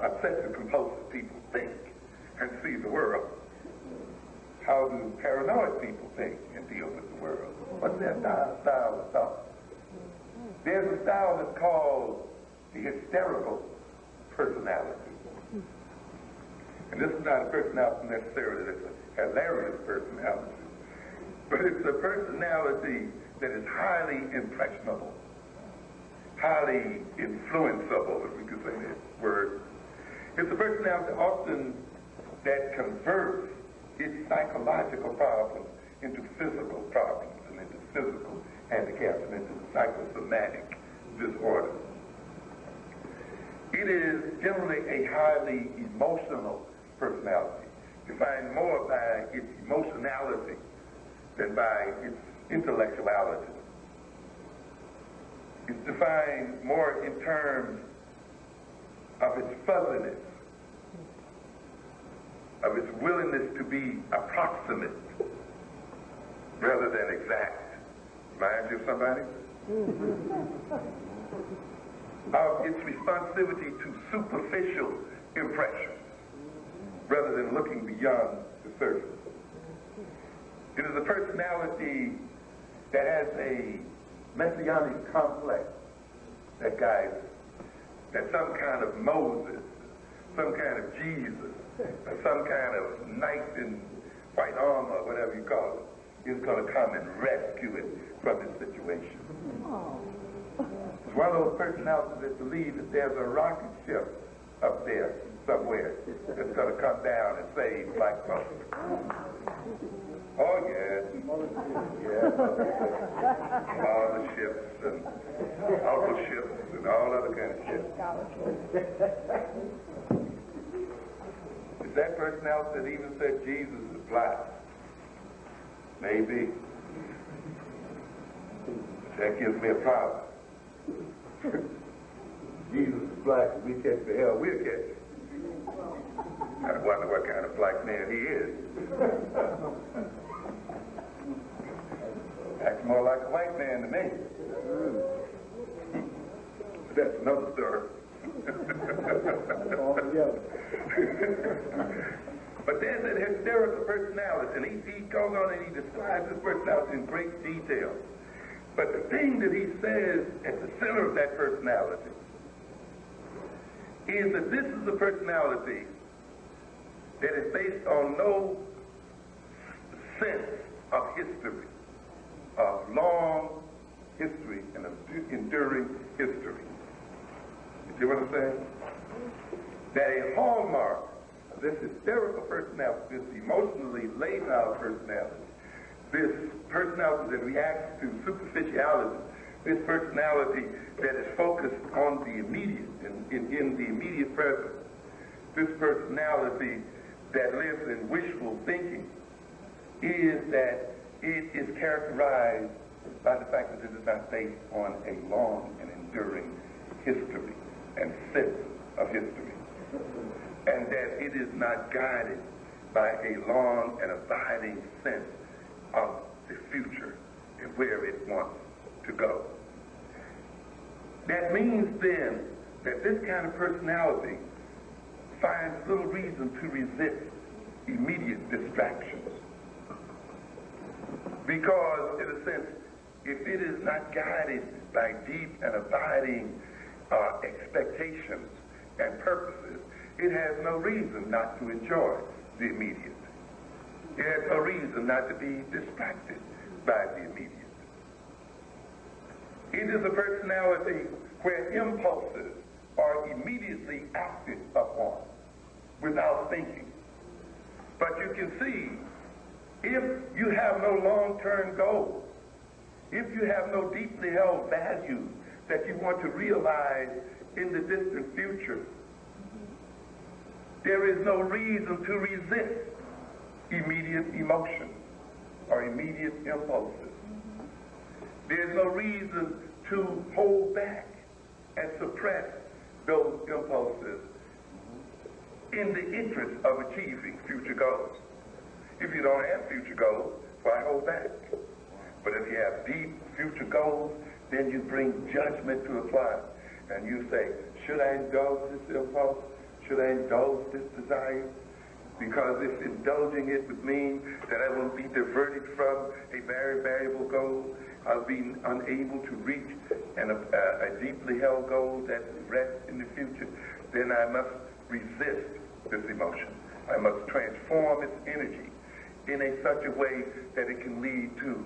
obsessive compulsive people think and see the world. How do paranoid people think and deal with the world? What's their style of thought? There's a style that's called the hysterical personality. And this is not a personality necessarily that's a hilarious personality, but it's a personality that is highly impressionable, highly influenceable, if we could say that word. It's a personality often that converts its psychological problems into physical problems and into physical handicaps and into psychosomatic disorders. It is generally a highly emotional personality, defined more by its emotionality than by its intellectuality. It's defined more in terms of its fuzziness, of its willingness to be approximate rather than exact. Reminds you of somebody? Of its responsivity to superficial impressions rather than looking beyond the surface. It is a personality that has a messianic complex that guides it, that some kind of Moses, some kind of Jesus, or some kind of knight in white armor, whatever you call it, is going to come and rescue it from its situation. It's one of those personalities that believe that there's a rocket ship up there somewhere that's going to come down and save black folks. Oh, yes. Yeah. All the ships and auto ships and all other kind of ships. Is that personality that even said Jesus is black? Maybe. That gives me a problem. Jesus is black, and we catch the hell we'll catch it. I wonder what kind of black man he is. Acts more like a white man to me. But that's another story. But there's that hysterical personality, and he goes on and he describes his personality in great detail. But the thing that he says at the center of that personality is that this is a personality that is based on no sense of history, of long history and of enduring history. You see what I'm saying? That a hallmark of this hysterical personality, this emotionally laid out personality, this personality that reacts to superficiality, this personality that is focused on the immediate, in the immediate present, this personality that lives in wishful thinking, is that it is characterized by the fact that it is not based on a long and enduring history and sense of history, and that it is not guided by a long and abiding sense of the future and where it wants to go. That means then that this kind of personality finds little reason to resist immediate distractions. Because, in a sense, if it is not guided by deep and abiding expectations and purposes, it has no reason not to enjoy the immediate. It has no reason not to be distracted by the immediate. It is a personality where impulses are immediately acted upon without thinking. But you can see, if you have no long-term goals, if you have no deeply held values that you want to realize in the distant future, there is no reason to resist immediate emotion or immediate impulses. There's no reason to hold back and suppress those impulses in the interest of achieving future goals. If you don't have future goals, why hold back? But if you have deep future goals, then you bring judgment to apply. And you say, should I indulge this impulse? Should I indulge this desire? Because if indulging it would mean that I will be diverted from a very valuable goal, I'll be unable to reach a deeply held goal that rests in the future, then I must resist this emotion. I must transform its energy in such a way that it can lead to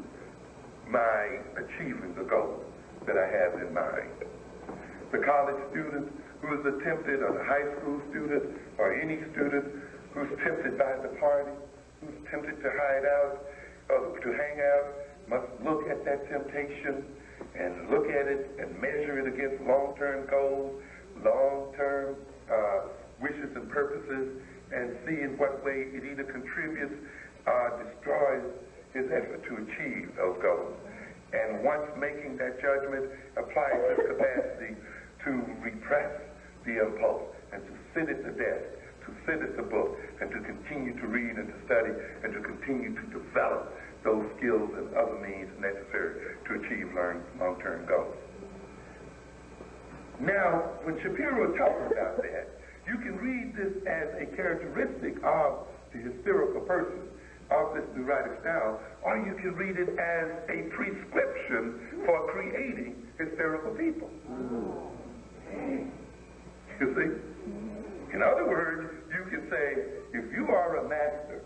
my achieving the goal that I have in mind. The college student who is tempted, or the high school student, or any student who's tempted by the party, who's tempted to hide out, or to hang out, must look at that temptation and look at it and measure it against long-term goals, long-term wishes and purposes, and see in what way it either contributes or destroys his effort to achieve those goals. And once making that judgment, applies this capacity to repress the impulse and to sit at the desk, to sit at the book, and to continue to read and to study and to continue to develop those skills and other means necessary to achieve long-term goals. Now, when Shapiro talks about that, you can read this as a characteristic of the hysterical person, of this neurotic style, or you can read it as a prescription for creating hysterical people. You see? In other words, you can say, if you are a master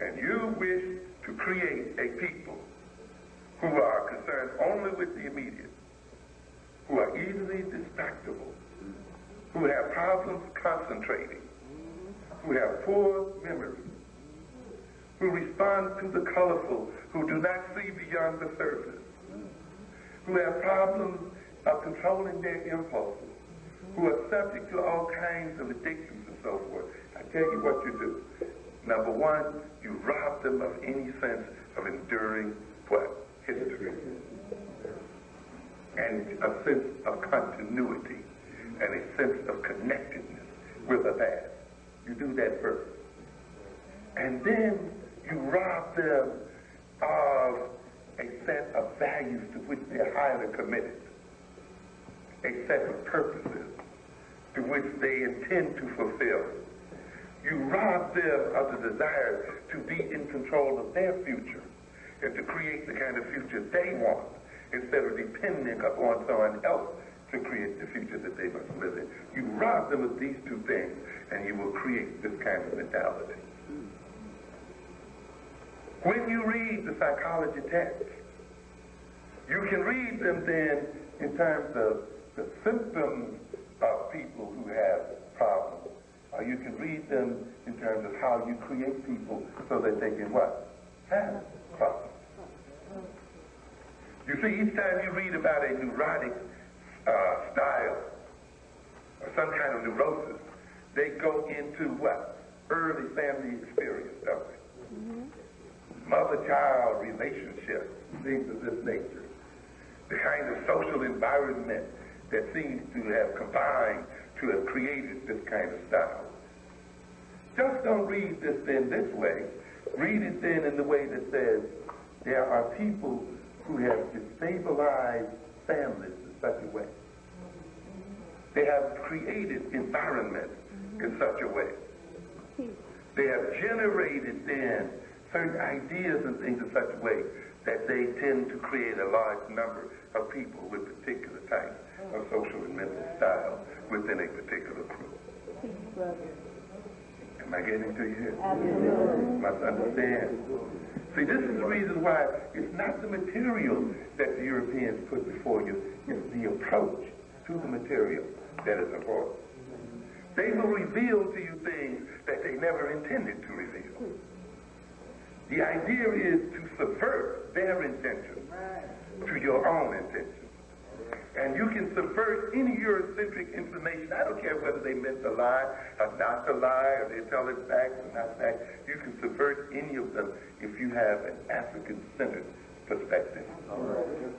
and you wish to create a people who are concerned only with the immediate, who are easily distractible, who have problems concentrating, who have poor memory, who respond to the colorful, who do not see beyond the surface, who have problems of controlling their impulses, who are subject to all kinds of addictions and so forth. I tell you what you do. Number one, you rob them of any sense of enduring what? History. And a sense of continuity and a sense of connectedness with the past. You do that first. And then you rob them of a set of values to which they're highly committed, a set of purposes to which they intend to fulfill. You rob them of the desire to be in control of their future and to create the kind of future they want instead of depending upon someone else to create the future that they must live in. You rob them of these two things and you will create this kind of mentality. When you read the psychology texts, you can read them then in terms of the symptoms of people who have problems. Or you can read them in terms of how you create people so that they can what? Have problems. You see, each time you read about a neurotic style or some kind of neurosis, they go into what? Early family experience, don't they? mother-child relationships, things of this nature, the kind of social environment that seems to have combined to have created this kind of style. Just don't read this then this way. Read it then in the way that says there are people who have destabilized families in such a way. They have created environments in such a way. They have generated then certain ideas and things in such a way that they tend to create a large number of people with particular types of social and mental style within a particular group. Am I getting to you here? Absolutely. Must understand. See, this is the reason why it's not the material that the Europeans put before you, it's the approach to the material that is important. They will reveal to you things that they never intended to reveal. The idea is to subvert their intentions to your own intentions. And you can subvert any Eurocentric information. I don't care whether they meant to lie or not to lie, or they tell it facts or not facts. You can subvert any of them if you have an African-centered perspective.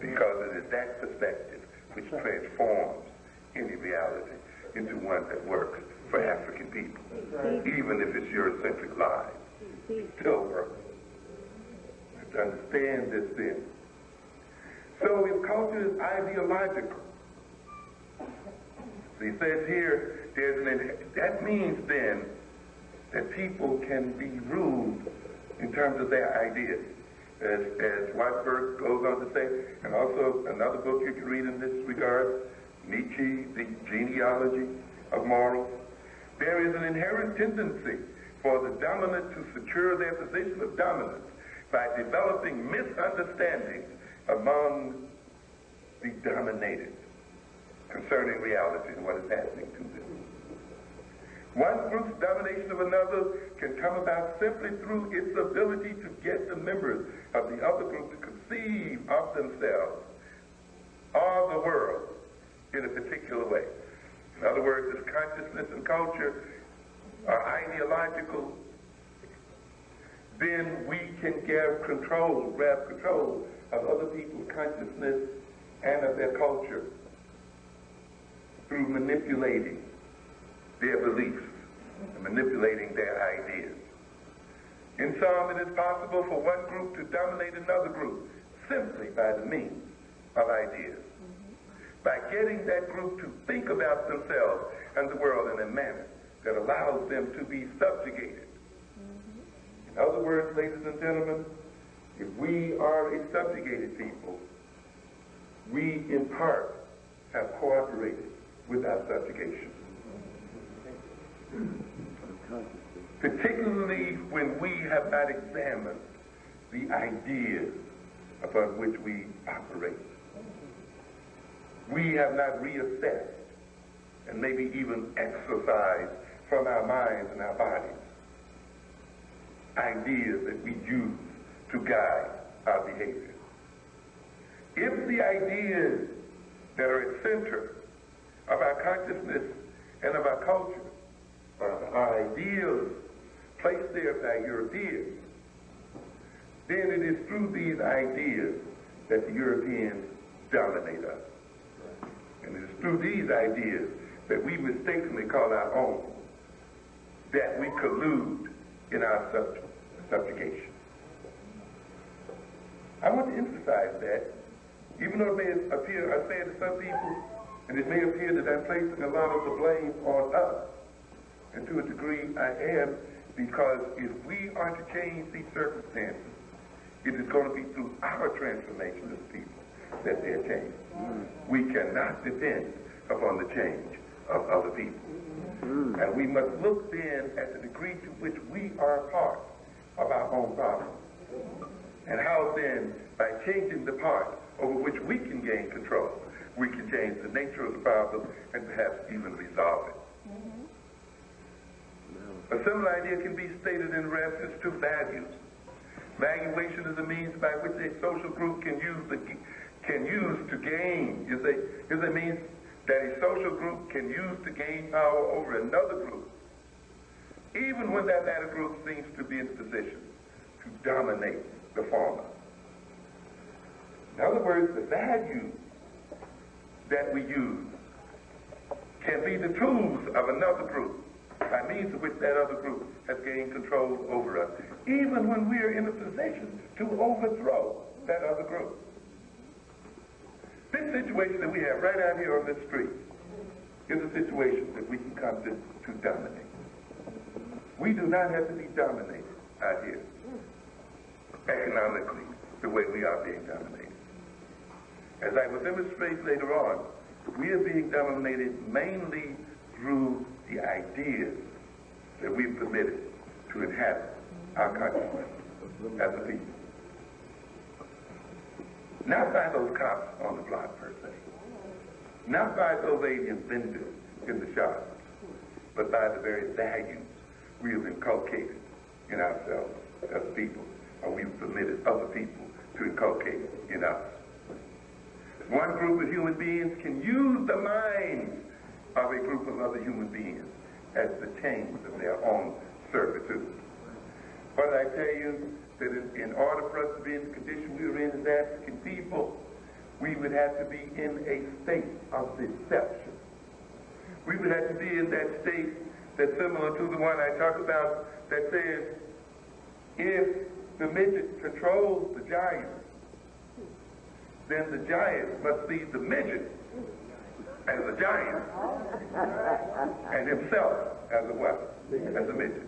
Because it is that perspective which transforms any reality into one that works for African people. Even if it's Eurocentric lies, it still works. To understand this then. So if culture is ideological, so he says here, that means then that people can be ruled in terms of their ideas. As Weisberg goes on to say, and also another book you can read in this regard, Nietzsche, The Genealogy of Morals, there is an inherent tendency for the dominant to secure their position of dominance by developing misunderstandings among the dominated concerning reality and what is happening to them. One group's domination of another can come about simply through its ability to get the members of the other group to conceive of themselves or the world in a particular way. In other words, if consciousness and culture are ideological, then we can grab control of other people's consciousness and of their culture through manipulating their beliefs and manipulating their ideas. In some, it is possible for one group to dominate another group simply by the means of ideas, by getting that group to think about themselves and the world in a manner that allows them to be subjugated. In other words, ladies and gentlemen, if we are a subjugated people, we in part have cooperated with our subjugation. Particularly when we have not examined the ideas upon which we operate. We have not reassessed and maybe even exercised from our minds and our bodies ideas that we use to guide our behavior. If the ideas that are at center of our consciousness and of our culture are our ideals placed there by Europeans, then it is through these ideas that the Europeans dominate us. And it is through these ideas that we mistakenly call our own, that we collude in our subjugation. I want to emphasize that, even though it may appear unfair to some people, and it may appear that I'm placing a lot of the blame on us, and to a degree I am, because if we are to change these circumstances, it is going to be through our transformation as people that they're changed. We cannot depend upon the change of other people. And we must look then at the degree to which we are a part of our own problem. And how then, by changing the part over which we can gain control, we can change the nature of the problem and perhaps even resolve it. A similar idea can be stated in reference to values. Valuation is a means by which a social group can use to gain. Is a means that a social group can use to gain power over another group, even when that latter group seems to be in a position to dominate the former. In other words, the values that we use can be the tools of another group by means of which that other group has gained control over us, even when we are in a position to overthrow that other group. This situation that we have right out here on this street is a situation that we can come to dominate. We do not have to be dominated out here economically the way we are being dominated. As I will demonstrate later on, we are being dominated mainly through the ideas that we've permitted to inhabit our consciousness as a people. Not by those cops on the block per se, not by those alien vendors in the shops, but by the very values we have inculcated in ourselves as people, or we've permitted other people to inculcate in us. One group of human beings can use the minds of a group of other human beings as the chains of their own servitude. But I tell you that in order for us to be in the condition we are in as African people, we would have to be in a state of deception. We would have to be in that state that's similar to the one I talked about that says, if the midget controls the giant, then the giant must see the midget as a giant and himself as a what? As a midget.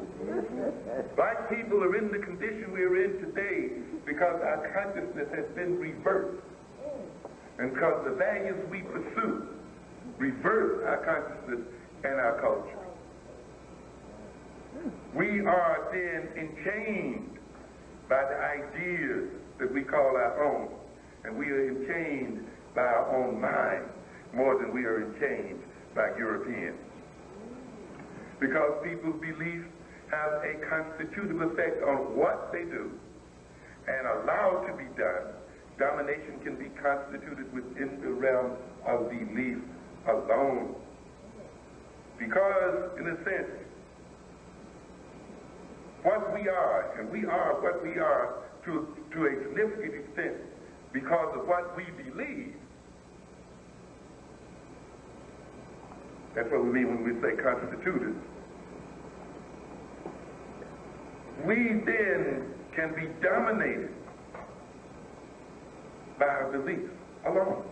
Black people are in the condition we are in today because our consciousness has been reversed. And because the values we pursue reverse our consciousness and our culture. We are then enchained by the ideas that we call our own. And we are enchained by our own mind more than we are enchained by Europeans. Because people's beliefs have a constitutive effect on what they do and allowed to be done, domination can be constituted within the realm of belief alone. Because, in a sense, what we are, and we are what we are to a significant extent because of what we believe. That's what we mean when we say constituted. We then can be dominated by our beliefs alone.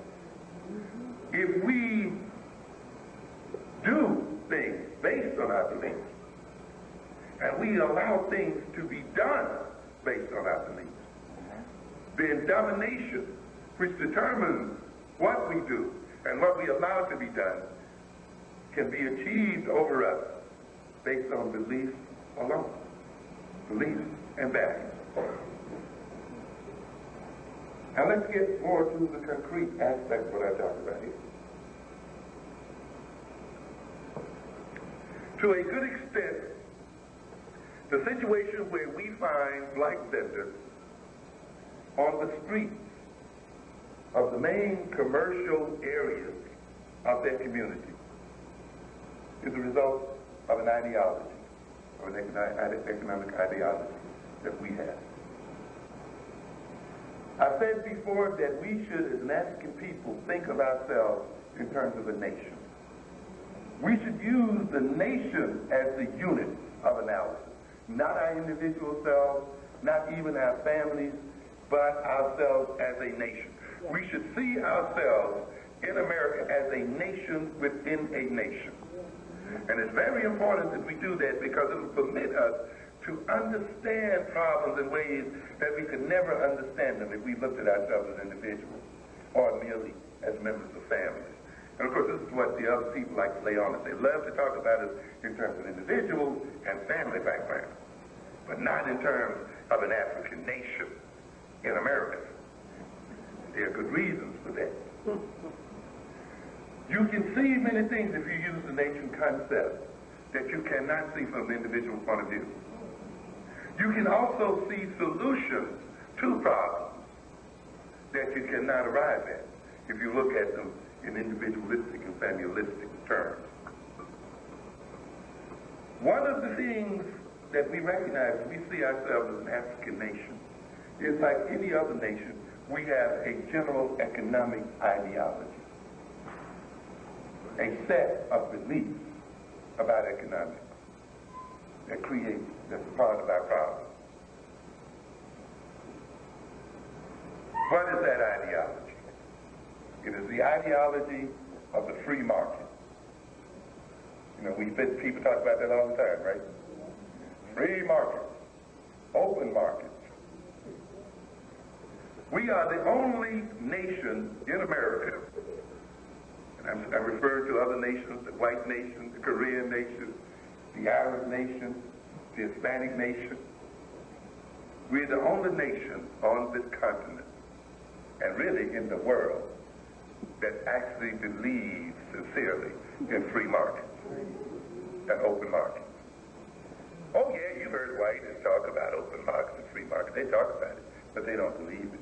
If we do things based on our beliefs, and we allow things to be done based on our beliefs, then domination, which determines what we do and what we allow to be done, can be achieved over us based on beliefs alone. Beliefs and values. Now let's get more to the concrete aspect of what I talked about here. To a good extent, the situation where we find black vendors on the streets of the main commercial areas of their community is a result of an ideology, of an economic ideology that we have. I said before that we should, as an African people, think of ourselves in terms of a nation. We should use the nation as the unit of analysis, not our individual selves, not even our families, but ourselves as a nation. We should see ourselves in America as a nation within a nation. And it's very important that we do that because it will permit us to understand problems in ways that we could never understand them if we looked at ourselves as individuals or merely as members of families. And of course, this is what the other people like to lay on us. They love to talk about us in terms of individuals and family background, but not in terms of an African nation in America. There are good reasons for that. You can see many things if you use the nation concept that you cannot see from the individual point of view. You can also see solutions to problems that you cannot arrive at if you look at them in individualistic and familialistic terms. One of the things that we recognize, we see ourselves as an African nation. It's like any other nation, we have a general economic ideology, a set of beliefs about economics that's part of our problem. What is that ideology? It is the ideology of the free market. You know, people talk about that all the time, right? Free markets, open markets. We are the only nation in America, and I refer to other nations, the white nation, the Korean nation, the Arab nation, the Hispanic nation. We're the only nation on this continent, and really in the world, that actually believes sincerely in free markets and open markets. Oh yeah, you heard whites talk about open markets and free markets. They talk about it, but they don't believe it.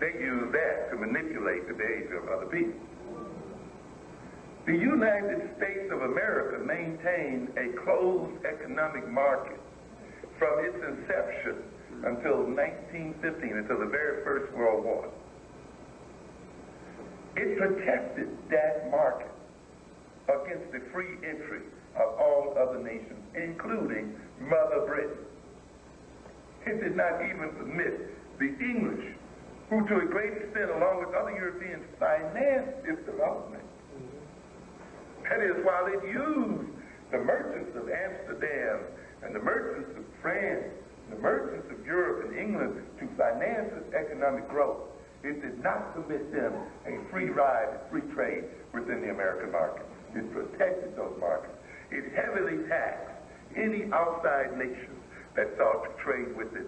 They use that to manipulate the behavior of other people. The United States of America maintained a closed economic market from its inception until 1915, until the very First World War. It protected that market against the free entry of all other nations, including Mother Britain. It did not even permit the English, who to a great extent, along with other Europeans, financed its development. That is, while it used the merchants of Amsterdam and the merchants of France, the merchants of Europe and England to finance its economic growth, it did not permit them a free ride and free trade within the American market. It protected those markets. It heavily taxed any outside nation that sought to trade with it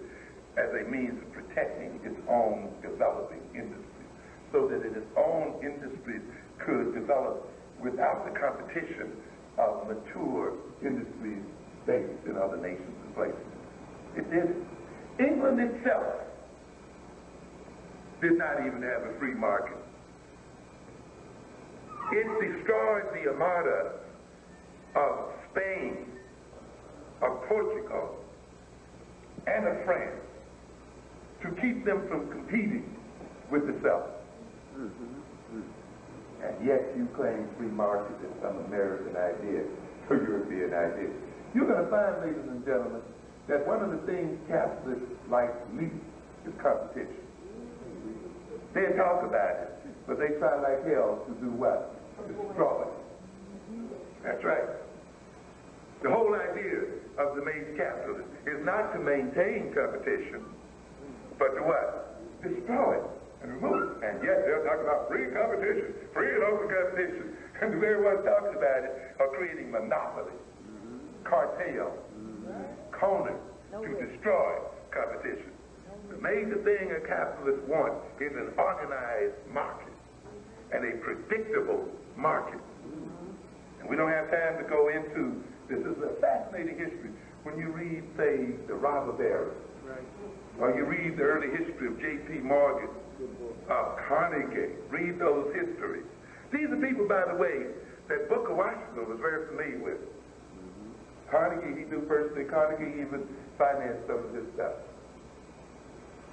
as a means of protecting its own developing industries, so that its own industries could develop without the competition of mature industries based in other nations and places. It did. England itself did not even have a free market. It destroyed the armada of Spain, of Portugal, and of France to keep them from competing with itself. And yet you claim free market is some American idea or European idea. You're going to find, ladies and gentlemen, that one of the things capitalists like least is competition. They talk about it, but they try like hell to do what? Destroy it. That's right. The whole idea of the major capitalist is not to maintain competition, but to what? Destroy it and remove it. And yet they'll talk about free competition, free and open competition. And the very ones talking about it are creating monopoly, cartel, corners to destroy competition. The major thing a capitalist wants is an organized market and a predictable market. And we don't have time to go into this. Is a fascinating history. When you read, say, the robber barons, or you read the early history of J.P. Morgan, of Carnegie, read those histories. These are people, by the way, that Booker Washington was very familiar with. Carnegie, he knew personally. Carnegie even financed some of his stuff.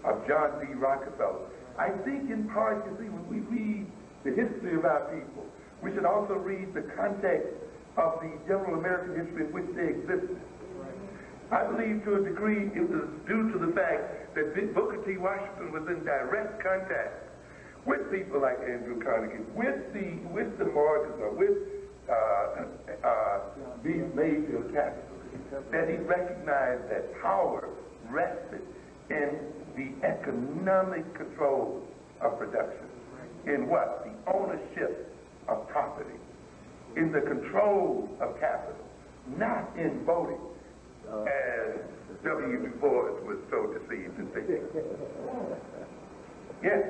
Of John D. Rockefeller. I think in part, you see, when we read the history of our people, we should also read the context of the general American history in which they existed. I believe to a degree it was due to the fact that Booker T. Washington was in direct contact with people like Andrew Carnegie, with the Morgans, or with these major capitalists, that he recognized that power rested in the economic control of production. In what? The ownership of property. In the control of capital. Not in voting, as W. Du Bois was so deceived in thinking. Yes,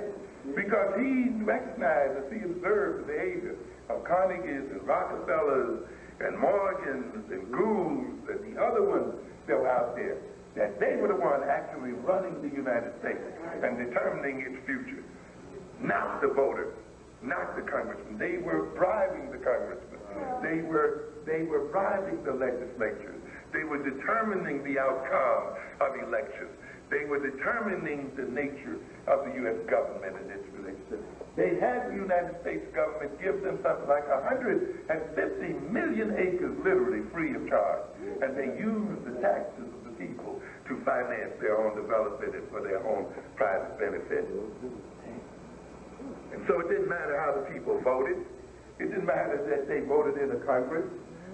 because he recognized, as he observed the behavior of Carnegie's and Rockefellers and Morgans and Goulds and the other ones that were out there, that they were the ones actually running the United States and determining its future. Not the voters, not the congressmen. They were bribing the congressmen. They were bribing the legislatures. They were determining the outcome of elections. They were determining the nature of the U.S. government and its relationship. They had the United States government give them something like 150 million acres literally free of charge. And they used the taxes of the people to finance their own development and for their own private benefit. And so it didn't matter how the people voted. It didn't matter that they voted in the Congress,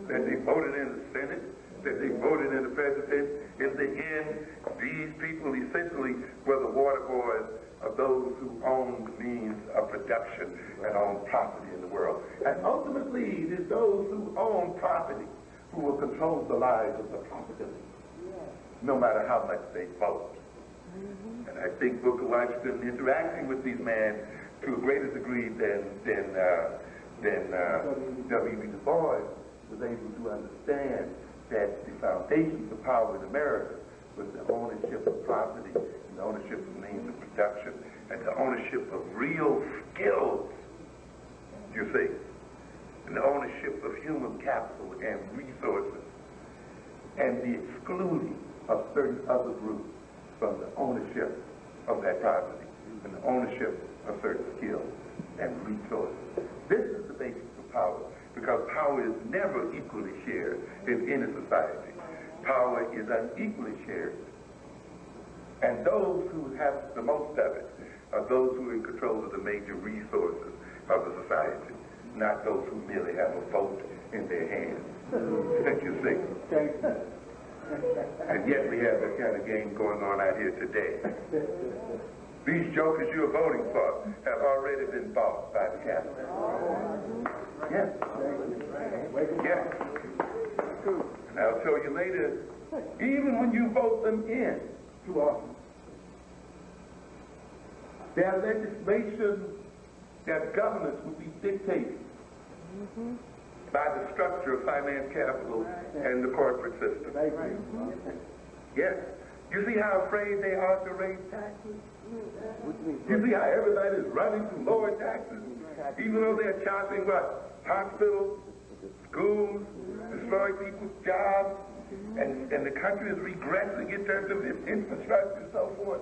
that they voted in the Senate, that they voted in the president. In the end, these people essentially were the water boys of those who own the means of production and own property in the world. And ultimately, it is those who own property who will control the lives of the populace, no matter how much they vote. And I think Booker Washington, interacting with these men to a greater degree than W.E. Du Bois, was able to understand that the foundation of power in America was the ownership of property, and the ownership of means of production, and the ownership of real skills, you see, and the ownership of human capital and resources, and the excluding of certain other groups from the ownership of that property, and the ownership of certain skills and resources. This is the basis of power. Because power is never equally shared in any society. Power is unequally shared. And those who have the most of it are those who are in control of the major resources of the society, not those who merely have a vote in their hands. You see? And yet we have that kind of game going on out here today. These jokers you're voting for have already been bought by the capital. Yes. Yes. And I'll tell you later, even when you vote them in to office, their legislation, their governance will be dictated by the structure of finance capital and the corporate system. Yes. You see how afraid they are to raise taxes? You see how everybody is running to lower taxes? Even though they're charging what? Hospitals, schools, destroying people's jobs, and the country is regressing in terms of its infrastructure and so forth.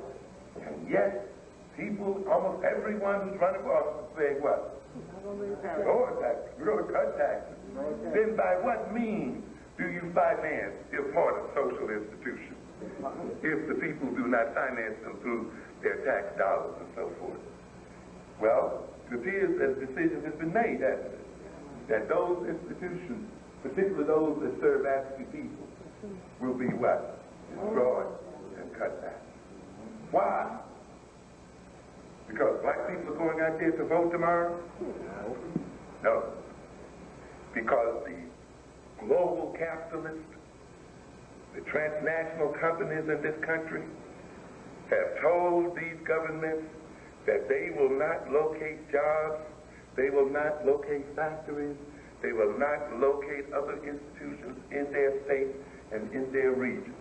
And yet, people, almost everyone who's running for office is saying what? Lower taxes. We're going to cut taxes. Then by what means do you finance important social institutions if the people do not finance them through their tax dollars and so forth? Well, it appears that a decision has been made, hasn't it? That those institutions, particularly those that serve African people, will be what? Destroyed and cut back. Why? Because black people are going out there to vote tomorrow? No. Because the global capitalists, the transnational companies in this country have told these governments that they will not locate jobs, they will not locate factories, they will not locate other institutions in their state and in their region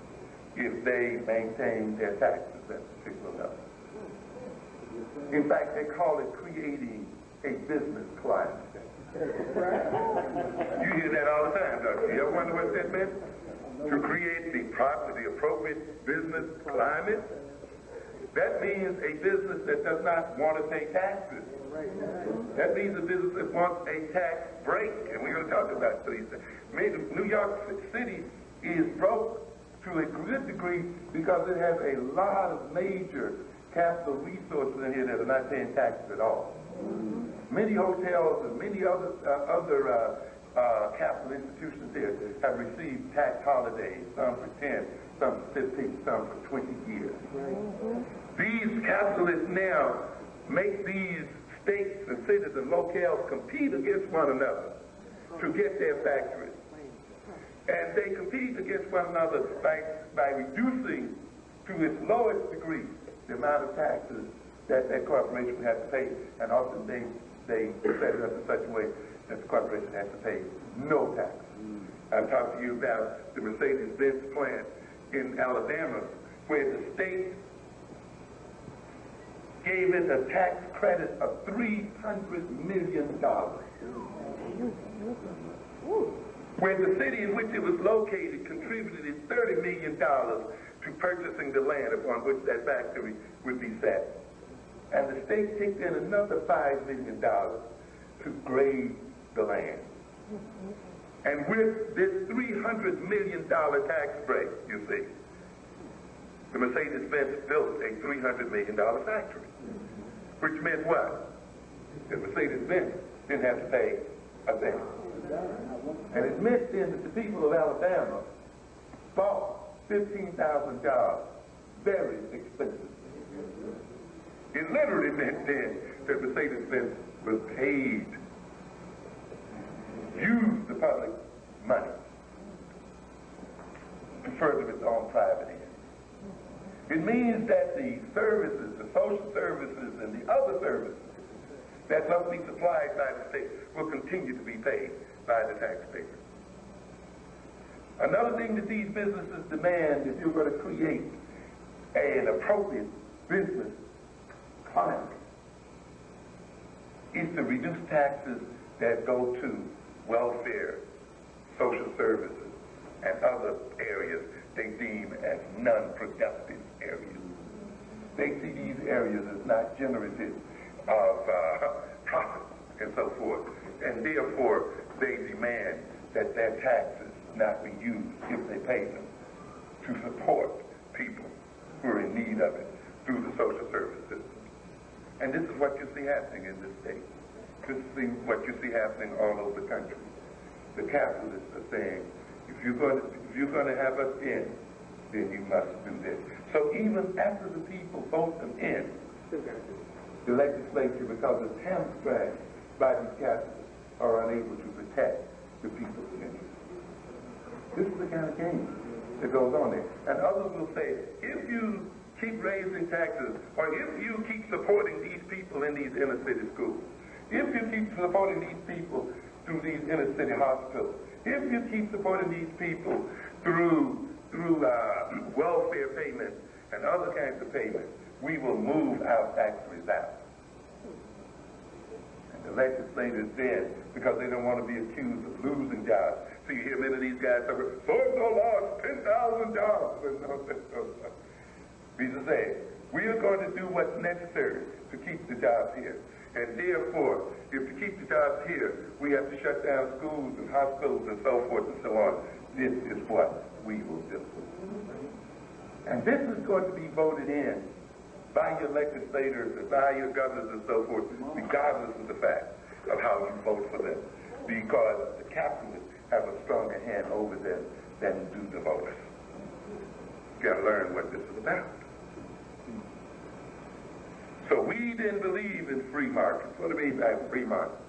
if they maintain their taxes at a particular level. In fact, they call it creating a business climate. You hear that all the time, don't you? You ever wonder what that meant? To create the appropriate business climate? That means a business that does not want to pay taxes. That means a business that wants a tax break. And we're going to talk about these things. New York City is broke to a good degree because it has a lot of major capital resources in here that are not paying taxes at all. Many hotels and many other capital institutions here have received tax holidays, some for 10, some for 15, some for 20 years. These capitalists now make these states and cities and locales compete against one another to get their factories. And they compete against one another by reducing to its lowest degree the amount of taxes that that corporation has to pay. And often they set it up in such a way that the corporation has to pay no tax. I've talked to you about the Mercedes-Benz plant in Alabama, where the state gave it a tax credit of $300 million. where the city in which it was located contributed $30 million to purchasing the land upon which that factory would be set. And the state kicked in another $5 million to grade the land. And with this $300 million tax break, you see, the Mercedes-Benz built a $300 million factory, which meant what? The Mercedes-Benz didn't have to pay a thing. And it meant then that the people of Alabama bought 15,000 jobs very expensive. It literally meant then that Mercedes-Benz was paid, used the public money to further its own private end. It means that the services, the social services and the other services that must be supplied by the state will continue to be paid by the taxpayer. Another thing that these businesses demand, if you're going to create an appropriate business climate, is to reduce taxes that go to welfare, social services, and other areas they deem as non-productive areas. They see these areas as not generative of profit and so forth, and therefore they demand that their taxes not be used, if they pay them, to support people who are in need of it through the social service system. And this is what you see happening in this state. This is what you see happening all over the country. The capitalists are saying, if you're going to have us in, then you must do this. So even after the people vote them in, the legislature, because it's hamstrung by these capitalists, are unable to protect the people's interests. This is the kind of game that goes on there. And others will say, if you keep raising taxes, or if you keep supporting these people in these inner city schools, if you keep supporting these people through these inner city hospitals, if you keep supporting these people through welfare payments and other kinds of payments, we will move our factories out. And the legislators then, because they don't want to be accused of losing jobs. So you hear many of these guys say, so-and-so lost 10,000 jobs. These are saying, we are going to do what's necessary to keep the jobs here. And therefore, if to keep the jobs here, we have to shut down schools and hospitals and so forth and so on. This is what we will do. And this is going to be voted in by your legislators and by your governors and so forth, regardless of the fact of how you vote for them. Because the capitalists have a stronger hand over them than do the voters. You got to learn what this is about. So we didn't believe in free markets. What do we mean by free markets?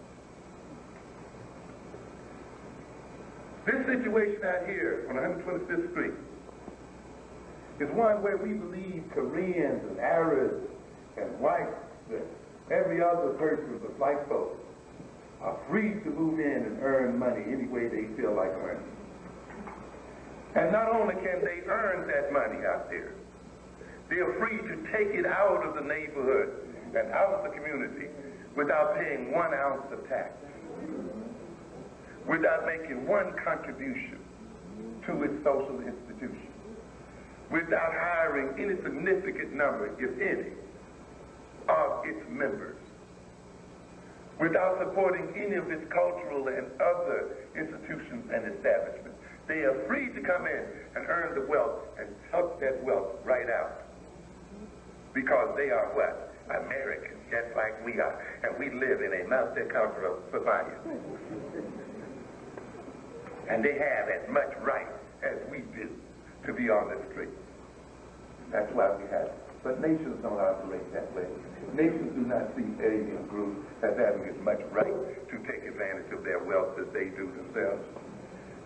This situation out here on 125th Street is one where we believe Koreans and Arabs and whites and every other person of white folks are free to move in and earn money any way they feel like earning. And not only can they earn that money out there, they are free to take it out of the neighborhood and out of the community without paying 1 ounce of tax, without making one contribution to its social institution, without hiring any significant number, if any, of its members, without supporting any of its cultural and other institutions and establishments. They are free to come in and earn the wealth and tuck that wealth right out. Because they are what? Americans, just like we are. And we live in a multicultural society. And they have as much right as we do to be on the street. That's why we have it. But nations don't operate that way. Nations do not see alien groups as having as much right to take advantage of their wealth as they do themselves.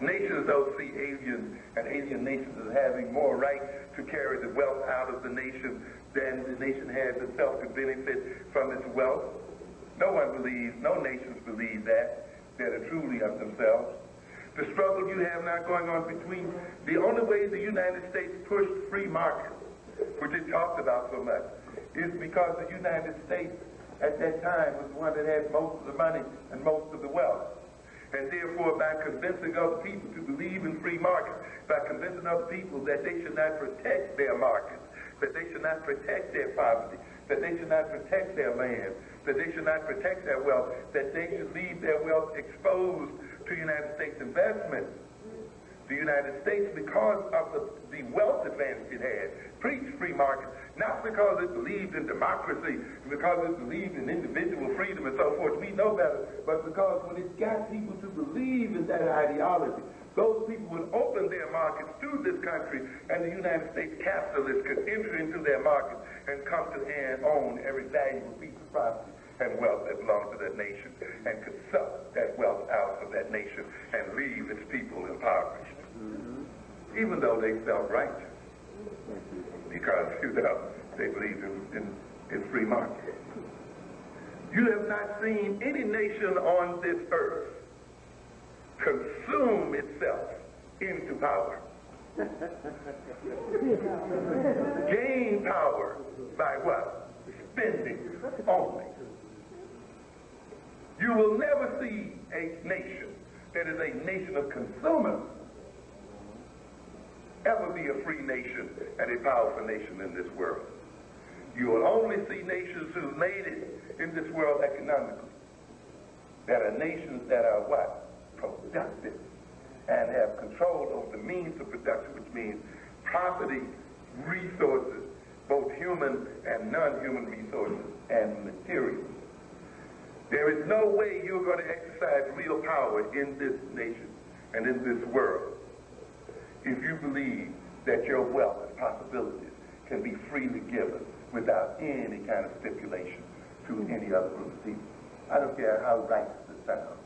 Nations don't see aliens and alien nations as having more right to carry the wealth out of the nation than the nation has itself to benefit from its wealth. No nations believe that are truly of themselves. The struggle you have now going on between the only way the United States pushed free markets, which it talked about so much, is because the United States at that time was the one that had most of the money and most of the wealth. And therefore, by convincing other people to believe in free markets, by convincing other people that they should not protect their markets, that they should not protect their poverty, that they should not protect their land, that they should not protect their wealth, that they should leave their wealth exposed to United States investment. The United States, because of the wealth advantage it had, preached free markets, not because it believed in democracy, because it believed in individual freedom and so forth. We know better, but because when it got people to believe in that ideology, those people would open their markets to this country, and the United States capitalists could enter into their markets and come to and own every valuable piece of property and wealth that belongs to that nation, and could suck that wealth out of that nation and leave its people impoverished. Even though they felt righteous, because, they believed in free market. You have not seen any nation on this earth consume itself into power. Gain power by what? Spending only. You will never see a nation that is a nation of consumers ever be a free nation and a powerful nation in this world. You will only see nations who made it in this world economically, that are nations that are what? Productive, and have control over the means of production, which means property, resources, both human and non-human resources, and materials. There is no way you're going to exercise real power in this nation and in this world if you believe that your wealth and possibilities can be freely given without any kind of stipulation to any other group of people. I don't care how righteous it sounds,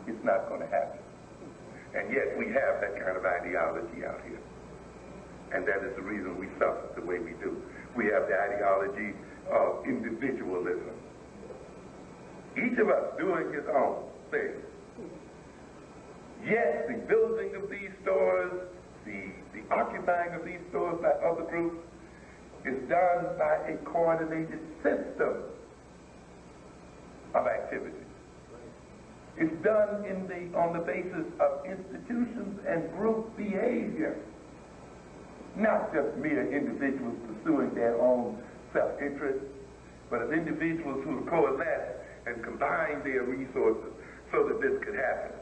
it's not going to happen. And yet we have that kind of ideology out here. And that is the reason we suffer the way we do. We have the ideology of individualism. Each of us doing his own thing. Yes, the building of these stores, the occupying of these stores by other groups is done by a coordinated system of activity. It's done on the basis of institutions and group behavior, not just mere individuals pursuing their own self-interest, but of individuals who coalesce and combine their resources so that this could happen.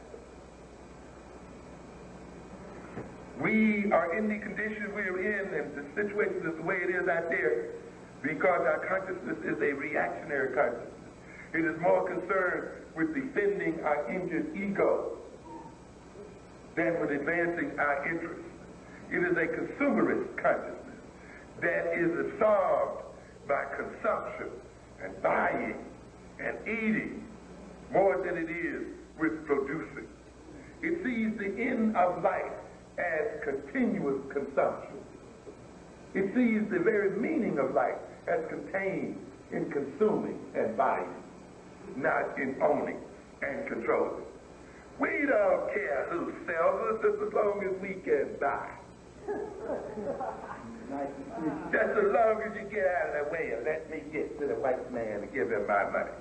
We are in the condition we are in, and the situation is the way it is out there, because our consciousness is a reactionary consciousness. It is more concerned with defending our injured ego than with advancing our interests. It is a consumerist consciousness that is absorbed by consumption and buying and eating more than it is with producing. It sees the end of life as continuous consumption. It sees the very meaning of life as contained in consuming and buying, not in owning and controlling. We don't care who sells us just as long as we can buy. Just as long as you get out of the way and let me get to the white man and give him my money.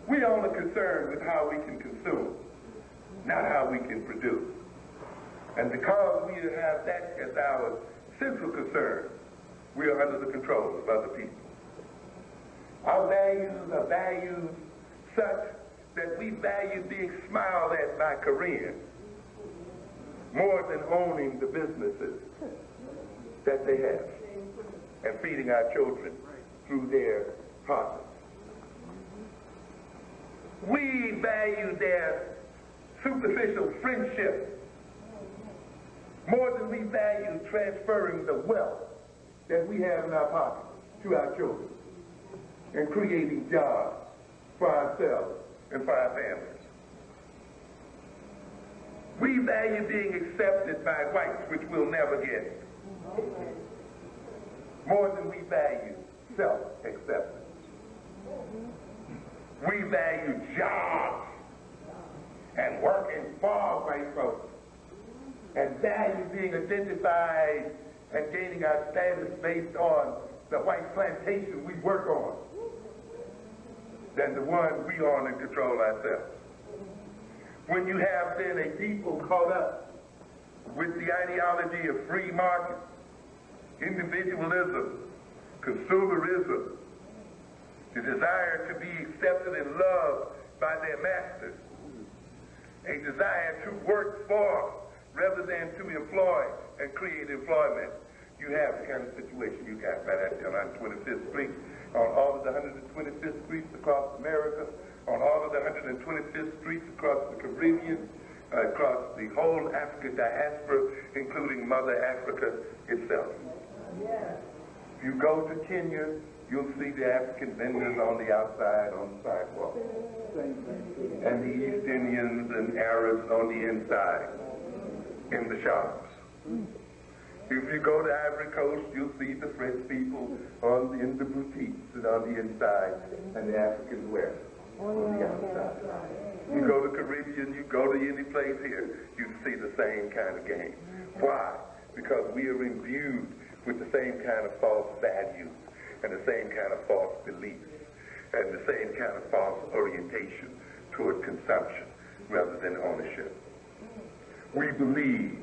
We're only concerned with how we can consume, not how we can produce. And because we have that as our central concern, we are under the control of other people. Our values are values such that we value being smiled at by Koreans more than owning the businesses that they have and feeding our children through their profits. We value their superficial friendship more than we value transferring the wealth that we have in our pockets to our children and creating jobs for ourselves and for our families. We value being accepted by whites, which we'll never get, more than we value self-acceptance. We value jobs and working for white folks and value being identified and gaining our status based on the white plantation we work on than the one we own and control ourselves. When you have then a people caught up with the ideology of free market, individualism, consumerism, the desire to be accepted and loved by their masters, a desire to work for rather than to employ and create employment, you have the kind of situation you got right out there on 25th Street, on all of the 125th streets across America, on all of the 125th streets across the Caribbean, across the whole African diaspora, including Mother Africa itself. If you go to Kenya, you'll see the African vendors on the outside, on the sidewalk, and the East Indians and Arabs on the inside, in the shops. If you go to Ivory Coast, you'll see the French people in the boutiques and on the inside, and the Africans where? On the outside. You go to Caribbean, you go to any place here, you see the same kind of game. Why? Because we are imbued with the same kind of false values and the same kind of false beliefs and the same kind of false orientation toward consumption rather than ownership. We believe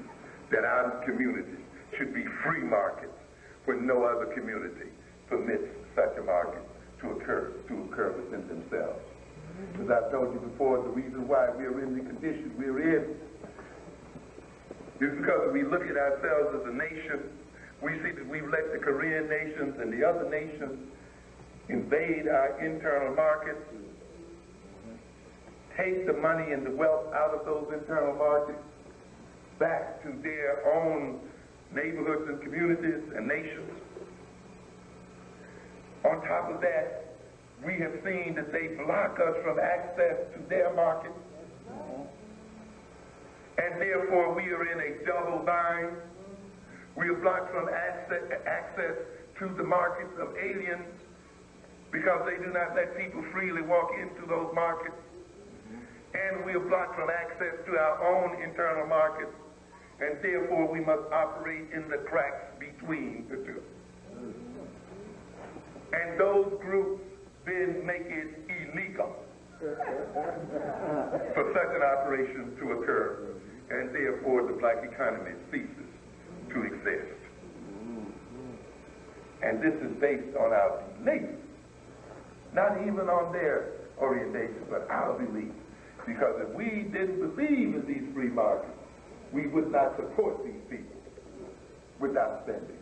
that our community should be free markets when no other community permits such a market to occur within themselves. As I've told you before, the reason why we are in the condition we're in is because we look at ourselves as a nation. We see that we've let the Korean nations and the other nations invade our internal markets, take the money and the wealth out of those internal markets back to their own neighborhoods and communities and nations. On top of that, we have seen that they block us from access to their markets. And therefore, we are in a double bind. We are blocked from access to the markets of aliens because they do not let people freely walk into those markets. And we are blocked from access to our own internal markets. And therefore, we must operate in the cracks between the two. And those groups then make it illegal for such an operation to occur. And therefore, the black economy ceases to exist. And this is based on our belief, not even on their orientation, but our belief. Because if we didn't believe in these free markets, we would not support these people without spending.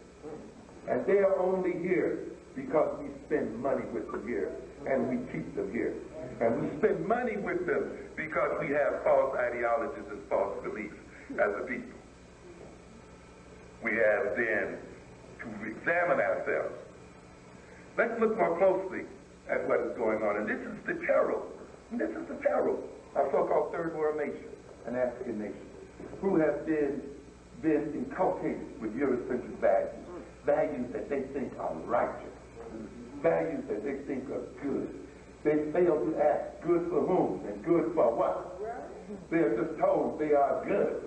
And they are only here because we spend money with them here, and we keep them here. And we spend money with them because we have false ideologies and false beliefs as a people. We have then to examine ourselves. Let's look more closely at what is going on. And this is the peril. And this is the peril of so-called third world nations and African nations who have been inculcated with Eurocentric values, values that they think are righteous, values that they think are good. They fail to ask good for whom and good for what. They are just told they are good.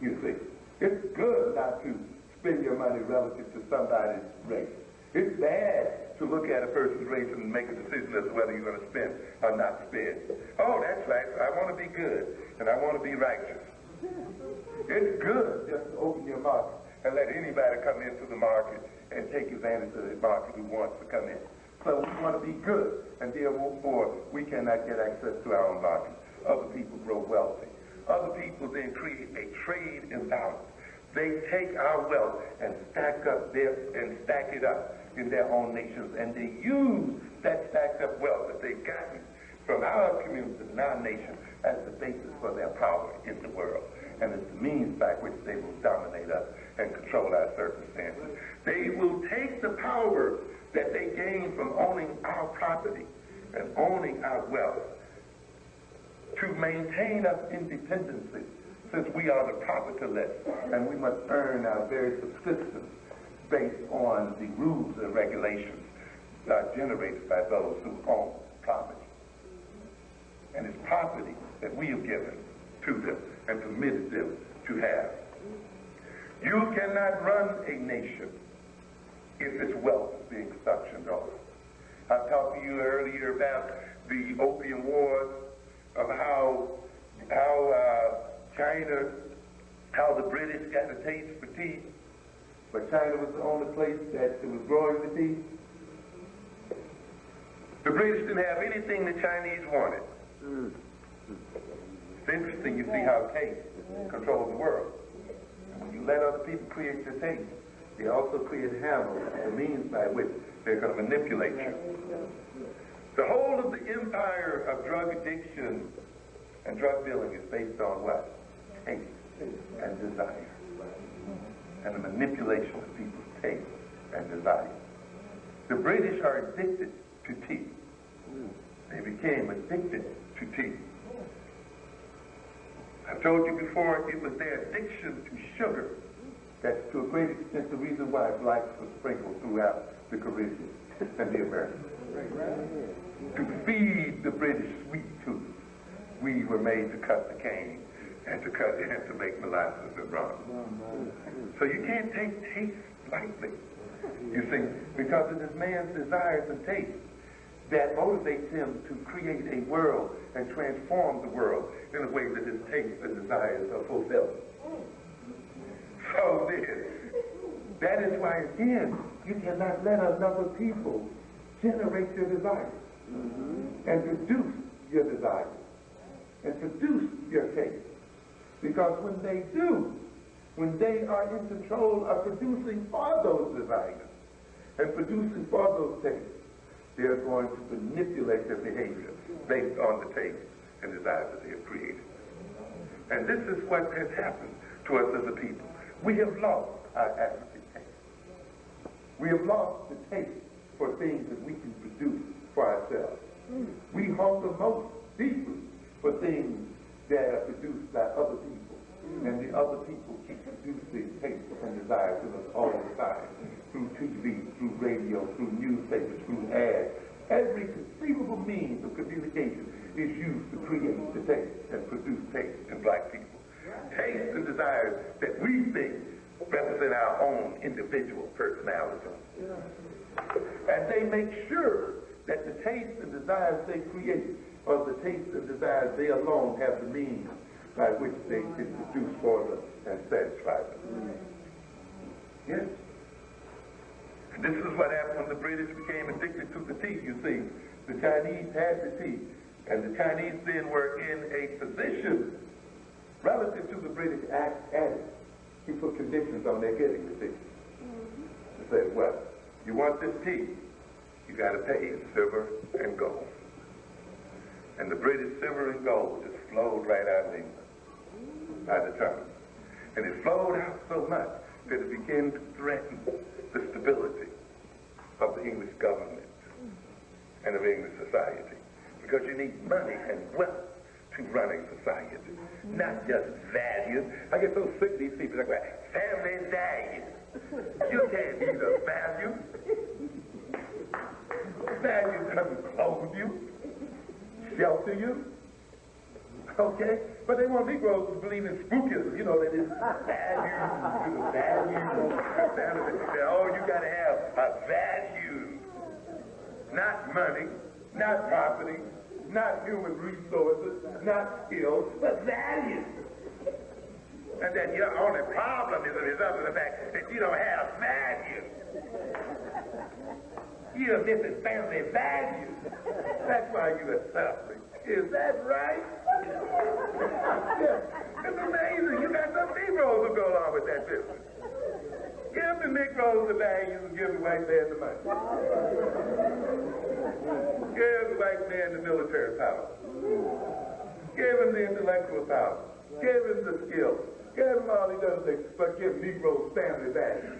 You see, it's good not to spend your money relative to somebody's race. It's bad to look at a person's race and make a decision as to whether you're going to spend or not spend. Oh, that's right. I want to be good and I want to be righteous. It's good just to open your market and let anybody come into the market and take advantage of the market who wants to come in. So we want to be good, and therefore we cannot get access to our own market. Other people grow wealthy. Other people then create a trade imbalance. They take our wealth and stack it up in their own nations, and they use that stacked up wealth that they've gotten from our community and our nation as the basis for their power in the world, and as the means by which they will dominate us and control our circumstances. They will take the power that they gain from owning our property and owning our wealth to maintain us independency, since we are the propertyless, and we must earn our very subsistence based on the rules and regulations generated by those who own property. And it's property that we have given to them and permitted them to have. You cannot run a nation if its wealth is being suctioned off. I talked to you earlier about the opium wars, of how taste for tea, but China was the only place that was growing the tea. The British didn't have anything the Chinese wanted. It's interesting, you see how taste controls the world. And when you let other people create your taste, they also create handles, the means by which they're going to manipulate you. The whole of the empire of drug addiction and drug dealing is based on what? Taste and desire. And the manipulation of people's taste and desire. The British are addicted to tea. They became addicted to tea. I've told you before, it was their addiction to sugar that's to a great extent the reason why blacks were sprinkled throughout the Caribbean and the Americas. To feed the British sweet tooth, we were made to cut the cane and to make molasses and rum. So you can't take taste lightly, you see, because it is man's desires and taste that motivates him to create a world and transform the world in a way that his tastes and desires are fulfilled. So then, that is why, again, you cannot let another people generate your desires and reduce your desires and produce your taste. Because when they do, when they are in control of producing for those desires and producing for those tastes, they are going to manipulate their behavior based on the taste and desires that they have created. And this is what has happened to us as a people. We have lost our African taste. We have lost the taste for things that we can produce for ourselves. We hunger most deeply for things that are produced by other people. And the other people keep producing tastes and desires in us all the time. Through TV, through radio, through newspapers, through ads. Every conceivable means of communication is used to create the taste and produce taste in black people. Taste and desires that we think represent our own individual personality. And they make sure that the taste and desires they create are the taste and desires they alone have the means by which they can produce for them and satisfy them. Yes. And this is what happened when the British became addicted to the tea. You see, the Chinese had the tea, and the Chinese then were in a position relative to the British added to put conditions on their getting the tea. They said, well, you want this tea, you got to pay in silver and gold. And the British silver and gold just flowed right out of England by the ton. And it flowed out so much that it began to threaten the stability of the English government and of English society. Because you need money and wealth to run a society, not just values. I get so sick of these people that go, family values. You can't be the value. Values doesn't clothe you, shelter you. Okay? But they want Negroes to believe in spookism, you know, that it's value. Oh, you got to have a value. Not money, not property, not human resources, not skills, but value. And then your only problem is a result of the fact that you don't have value. You're missing family value. That's why you're suffering. Is that right? Yeah. It's amazing. You got some Negroes who go along with that business. Give the Negroes the values and give the white man the money. Give the white man the military power. Give him the intellectual power. Give him the skills. Give him all these other things, but give Negroes family values.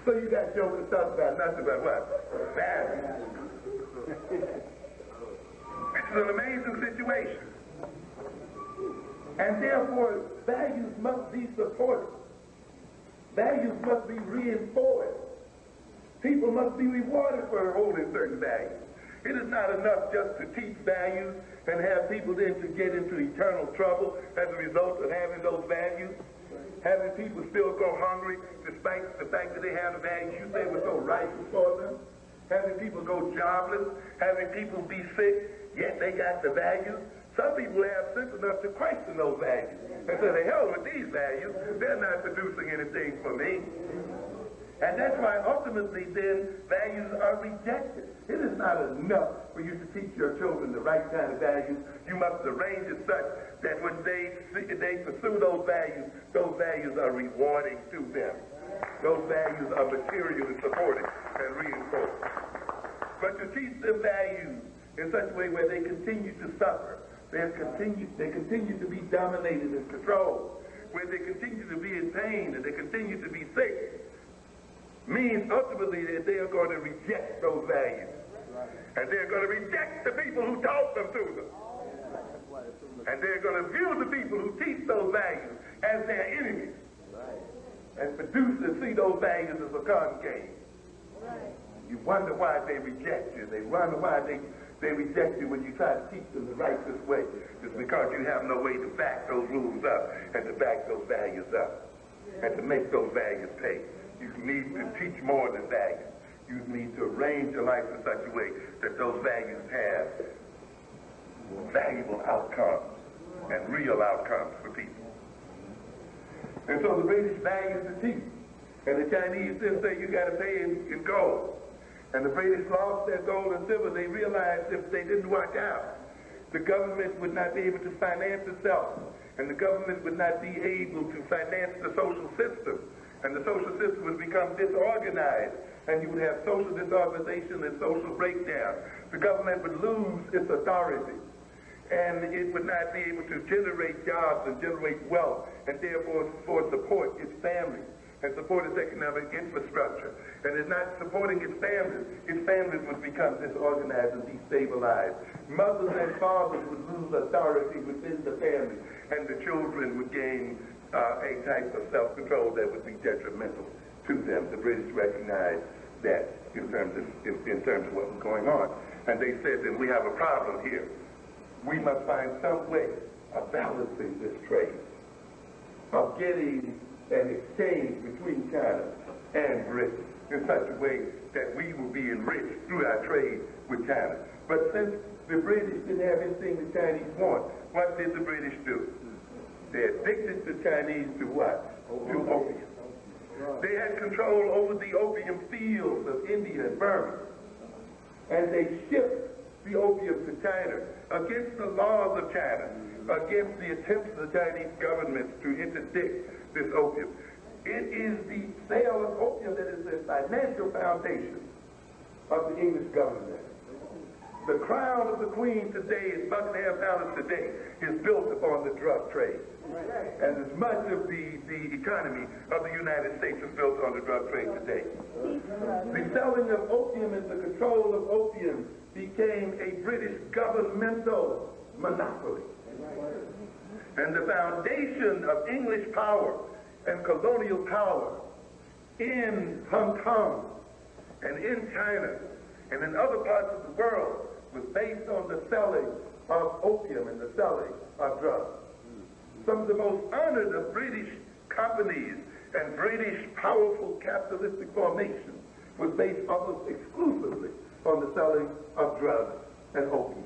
So you got jokes to talk about, nothing but what? Values. It's an amazing situation. And therefore, values must be supported. Values must be reinforced. People must be rewarded for holding certain values. It is not enough just to teach values and have people then to get into eternal trouble as a result of having those values. Having people still go hungry despite the fact that they have the values you say were so righteous for them. Having people go jobless. Having people be sick. yet they got the values. Some people have sense enough to question those values and say, the hell with these values, they're not producing anything for me. And that's why ultimately then values are rejected. It is not enough for you to teach your children the right kind of values. You must arrange it such that when they pursue those values are rewarding to them. Those values are materially supported and reinforced. But to teach them values in such a way where they continue to suffer, they continue to be dominated and controlled, where they continue to be in pain and they continue to be sick, means ultimately that they are going to reject those values. And they're going to reject the people who taught them to them. And they're going to view the people who teach those values as their enemies. And produce and see those values as a concave. You wonder why they reject you. They wonder why they reject you when you try to teach them the righteous way. It's because you have no way to back those rules up and to back those values up and to make those values pay. You need to teach more than values. You need to arrange your life in such a way that those values have valuable outcomes and real outcomes for people. And so the British values the teach. And the Chinese then say you got to pay in gold. And the British lost their gold and silver. They realized if they didn't watch out, the government would not be able to finance itself. And the government would not be able to finance the social system. And the social system would become disorganized, and you would have social disorganization and social breakdown. The government would lose its authority, and it would not be able to generate jobs and generate wealth, and therefore support its family and support its economic infrastructure. And it's not supporting its families would become disorganized and destabilized. Mothers and fathers would lose authority within the family, and the children would gain a type of self-control that would be detrimental to them. The British recognized that in terms of what was going on. And they said that we have a problem here. We must find some way of balancing this trade, of getting an exchange between China and Britain in such a way that we will be enriched through our trade with China. But since the British didn't have anything the Chinese want, what did the British do? They addicted the Chinese to what? To opium. They had control over the opium fields of India and Burma. And they shipped the opium to China against the laws of China, against the attempts of the Chinese government to interdict this opium. It is the sale of opium that is the financial foundation of the English government. The crown of the Queen today, Buckingham Palace today, is built upon the drug trade. And as much of the economy of the United States is built on the drug trade today. The selling of opium and the control of opium became a British governmental monopoly. And the foundation of English power and colonial power in Hong Kong and in China and in other parts of the world was based on the selling of opium and the selling of drugs. Some of the most honored of British companies and British powerful capitalistic formation was based almost exclusively on the selling of drugs and opium.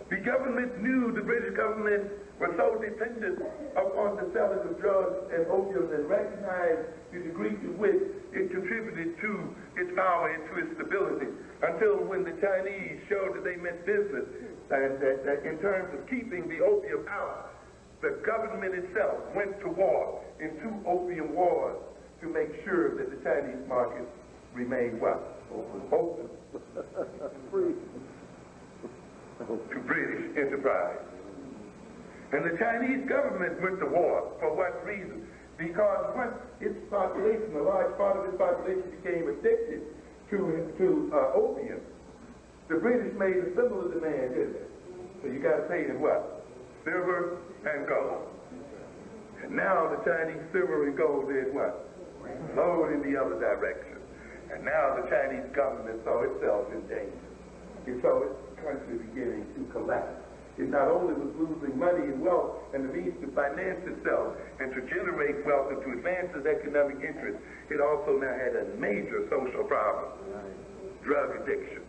The government knew, the British government was so dependent upon the selling of drugs and opium and recognized the degree to which it contributed to its power and to its stability, until when the Chinese showed that they meant business, and that in terms of keeping the opium out, the government itself went to war in 2 opium wars to make sure that the Chinese market remained what? Open. Free. To British enterprise. And the Chinese government went to war. For what reason? Because once its population, a large part of its population, became addicted to opium, the British made a similar demand, didn't they? So you got to pay in what? Silver and gold. And now the Chinese silver and gold did what? Flowed in the other direction. And now the Chinese government saw itself in danger. It saw its country beginning to collapse. It not only was losing money and wealth and the means to finance itself and to generate wealth and to advance its economic interests, it also now had a major social problem, drug addiction.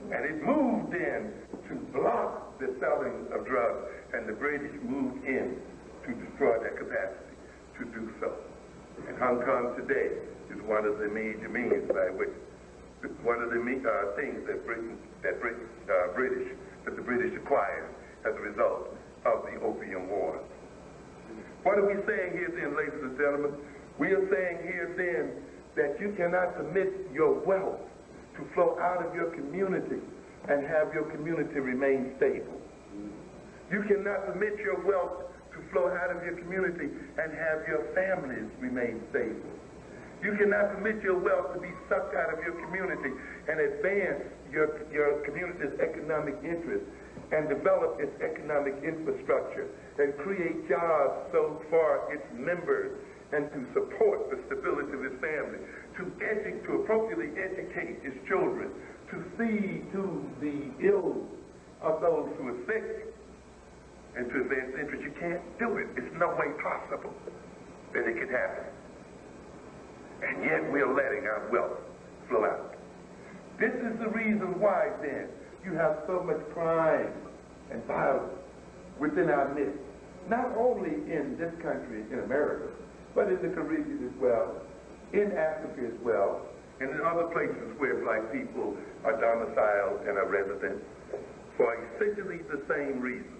And it moved in to block the selling of drugs, and the British moved in to destroy that capacity to do so. And Hong Kong today is one of the major means by which, one of the things that the British acquired as a result of the Opium Wars. What are we saying here then, ladies and gentlemen? We are saying here then that you cannot permit your wealth to flow out of your community and have your community remain stable. You cannot permit your wealth to flow out of your community and have your families remain stable. You cannot permit your wealth to be sucked out of your community and advance your community's economic interests and develop its economic infrastructure and create jobs so for its members and to support the stability of its family, to appropriately educate its children, to see to the ills of those who are sick, and to advance interest. You can't do it. It's no way possible that it could happen. And yet we're letting our wealth flow out. This is the reason why, then, you have so much crime and violence within our midst, not only in this country, in America, but in the Caribbean as well, in Africa as well, and in other places where black people are domiciled and are resident, for essentially the same reason.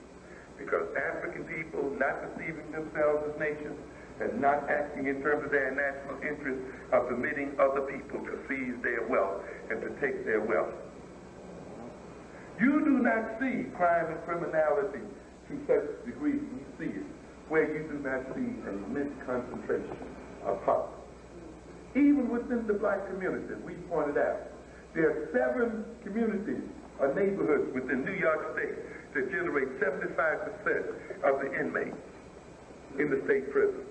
Because African people not perceiving themselves as nations and not acting in terms of their national interests are permitting other people to seize their wealth and to take their wealth. You do not see crime and criminality to such a degree, you see it, where you do not see an immense concentration of poverty. Even within the black community, we pointed out, there are 7 communities or neighborhoods within New York State that generate 75% of the inmates in the state prisons.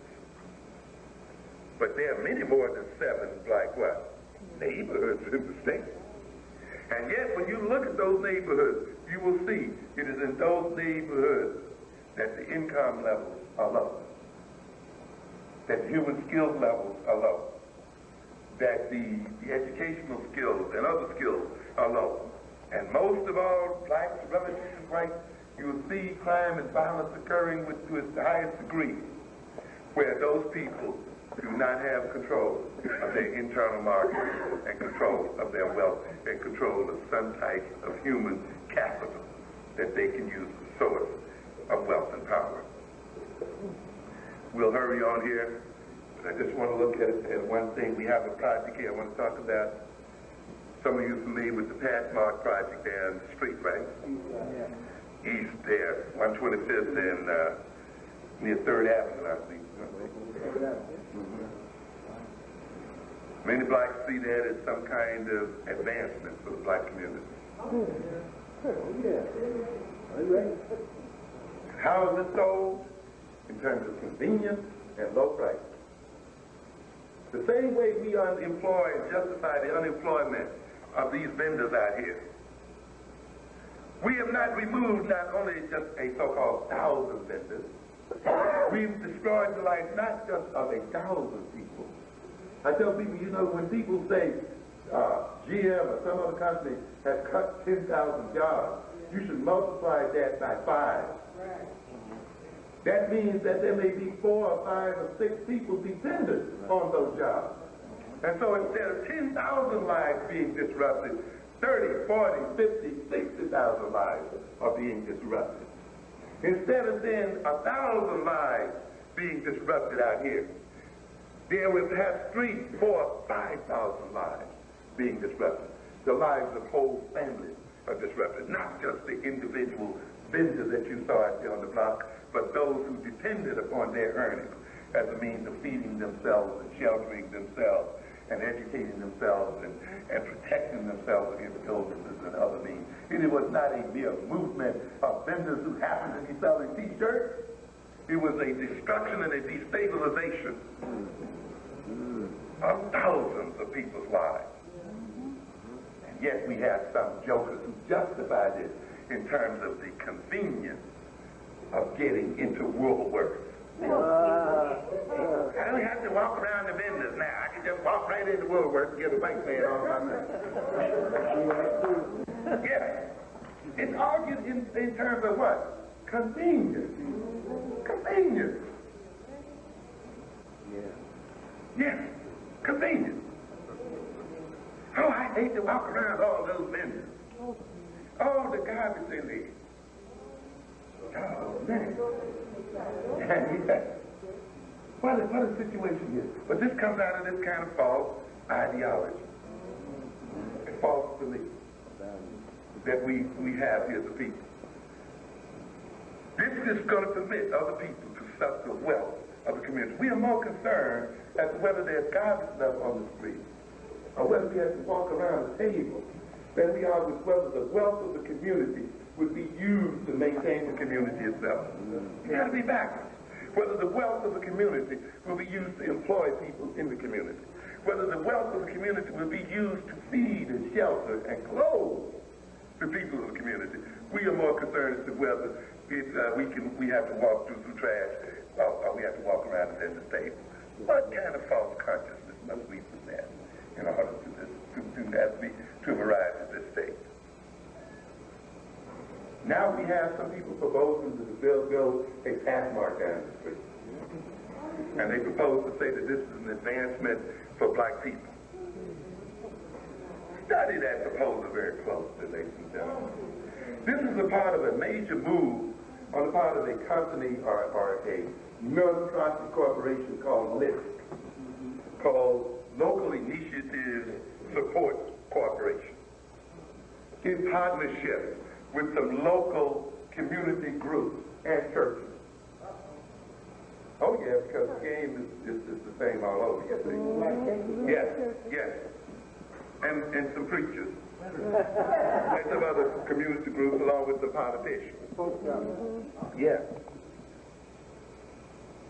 But there are many more than 7 black what? Neighborhoods in the state. And yet, when you look at those neighborhoods, you will see it is in those neighborhoods that the income levels are low, that the human skills levels are low, that the educational skills and other skills are low. And most of all, blacks, relative to whites, you will see crime and violence occurring to its highest degree, where those people do not have control of their internal market and control of their wealth and control of some type of human capital that they can use as a source of wealth and power. We'll hurry on here, but I just want to look at one thing. We have a project here I want to talk about. Some of you are familiar with the Pathmark project there on the street, right? East there, 125th and near 3rd Avenue, I think. Many blacks see that as some kind of advancement for the black community. How is it sold? In terms of convenience and low price. The same way we unemploy and justify the unemployment of these vendors out here. We have not removed not only just a so-called 1,000 vendors, we've destroyed the life not just of 1,000 people. I tell people, you know, when people say GM or some other company has cut 10,000 jobs, you should multiply that by 5. Right. That means that there may be 4 or 5 or 6 people dependent on those jobs. And so instead of 10,000 lives being disrupted, 30, 40, 50, 60,000 lives are being disrupted. Instead of then 1,000 lives being disrupted out here, there will have 3, 4, 5,000 lives being disrupted. The lives of whole families are disrupted, not just the individual vendors that you saw out there on the block, but those who depended upon their earnings as a means of feeding themselves and sheltering themselves and educating themselves and protecting themselves against illnesses and other means. It was not a mere movement of vendors who happened to be selling T-shirts. It was a destruction and a destabilization of thousands of people's lives. And yet we have some jokers who justify this in terms of the convenience of getting into Woolworths. I don't have to walk around the vendors now. I can just walk right into Woolworths and get a bank man on my money. Yeah. It's argued in terms of what? Convenience. Convenience. Yes, convenience. Oh, I hate to walk around all those vendors. Oh, the garbage in there. Oh, man. Yeah. What a situation here. But this comes out of this kind of false ideology. A false belief that we have here as a people. This is going to permit other people to suck the wealth of the community. We are more concerned as to whether there's garbage left on the street or whether we have to walk around the table than we are with whether the wealth of the community would be used to maintain the community itself. It got to be backwards. Whether the wealth of the community will be used to employ people in the community. Whether the wealth of the community will be used to feed and shelter and clothe the people of the community. We are more concerned as to whether we have to walk through some trash or we have to walk around and send the state. What kind of false consciousness must we possess in order to arise at this state? Now we have some people proposing to build a path mark down the street. And they propose to say that this is an advancement for black people. Study that proposal very closely, ladies and gentlemen. This is a part of a major move on the part of a company or a non-profit corporation called LISC, called Local Initiative Support Corporation, in partnership with some local community groups and churches. Oh yeah, because the game is the same all over. Yes. And some preachers. And some other community groups along with the politicians. Yeah.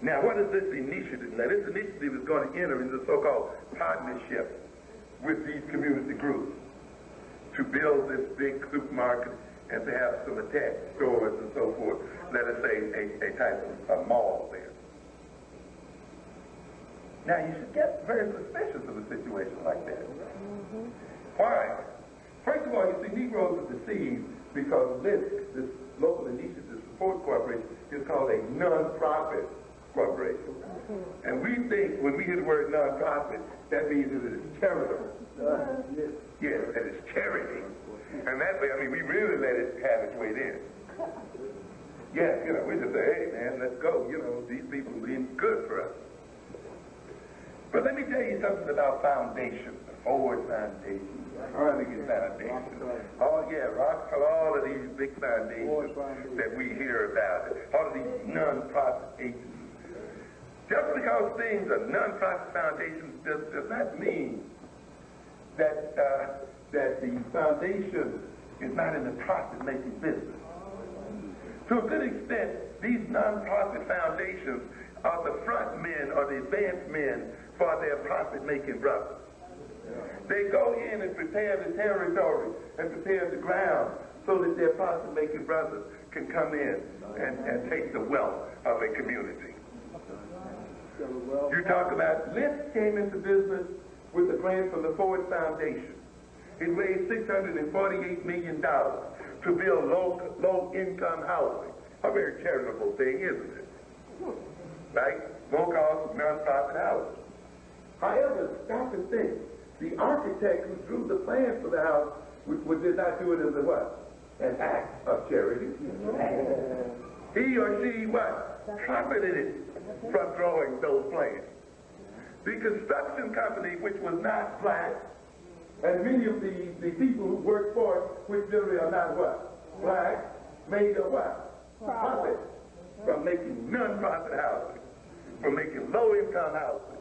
Now what is this initiative? Now this initiative is going to enter into so-called partnership with these community groups to build this big supermarket and to have some attached stores and so forth. Let us say a type of a mall there. Now you should get very suspicious of a situation like that. Why? First of all, you see, Negroes are deceived because this Local Initiative Support Corporation is called a non-profit corporation. And we think when we hear the word non-profit, that means that it is charitable. Yes, that it's charity. And that way, I mean, we really let it have its way there. Yeah, you know, we just say, hey, man, let's go. You know, these people are being good for us. But let me tell you something about foundation, the Ford Foundation, Carnegie Foundation. Oh, yeah, Rockefeller, all of these big foundations that we hear about, all of these non-profit agencies. Just because things are non-profit foundations does not mean that the foundation is not in the profit-making business. To a good extent, these non-profit foundations are the front men or the advanced men for their profit-making brothers. They go in and prepare the territory and prepare the ground so that their profit-making brothers can come in and take the wealth of a community. You talk about LISC came into business with a grant from the Ford Foundation. It raised $648 million to build low-income housing. A very charitable thing, isn't it? Right? Low-cost, non-profit housing. However, stop and think. The architect who drew the plans for the house did not do it as a what? An act of charity. He or she what? Profited it from drawing those plans. The construction company, which was not black, and many of the people who worked for it, which generally are not what? Black, made a what? Profit from making non-profit housing, from making low-income housing.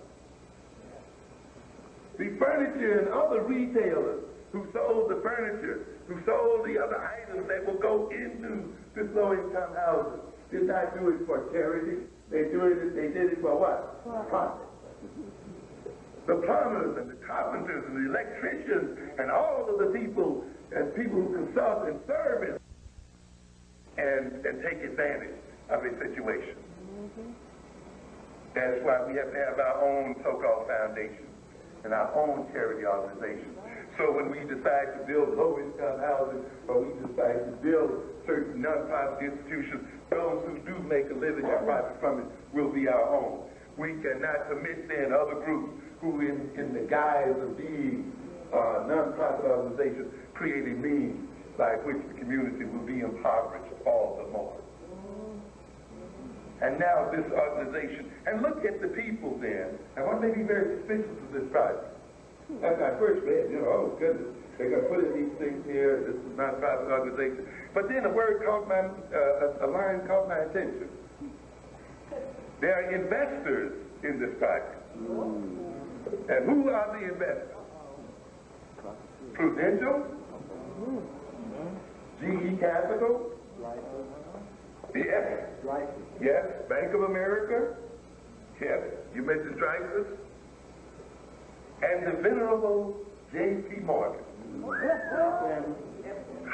The furniture and other retailers who sold the furniture, who sold the other items that will go into this low-income housing, did not do it for charity. They did it for what? Profit. The plumbers and the carpenters and the electricians and all of the people and people who consult and service and take advantage of a situation. That's why we have to have our own so-called foundation and our own charity organization, So when we decide to build low-income housing, or we decide to build certain nonprofit institutions, those who do make a living and profit from it will be our own. We cannot permit then other groups who, in the guise of being nonprofit organizations, create a means by which the community will be impoverished all the more. And now this organization, and look at the people then. And one may be very suspicious of this project. As I first read, oh goodness, they're going to put in these things here, this is a nonprofit organization. But then a line caught my attention. There are investors in this project. And who are the investors? Prudential, GE Capital, yes, yes, Bank of America, yes, you mentioned Dreyfus, and the venerable J.P. Morgan.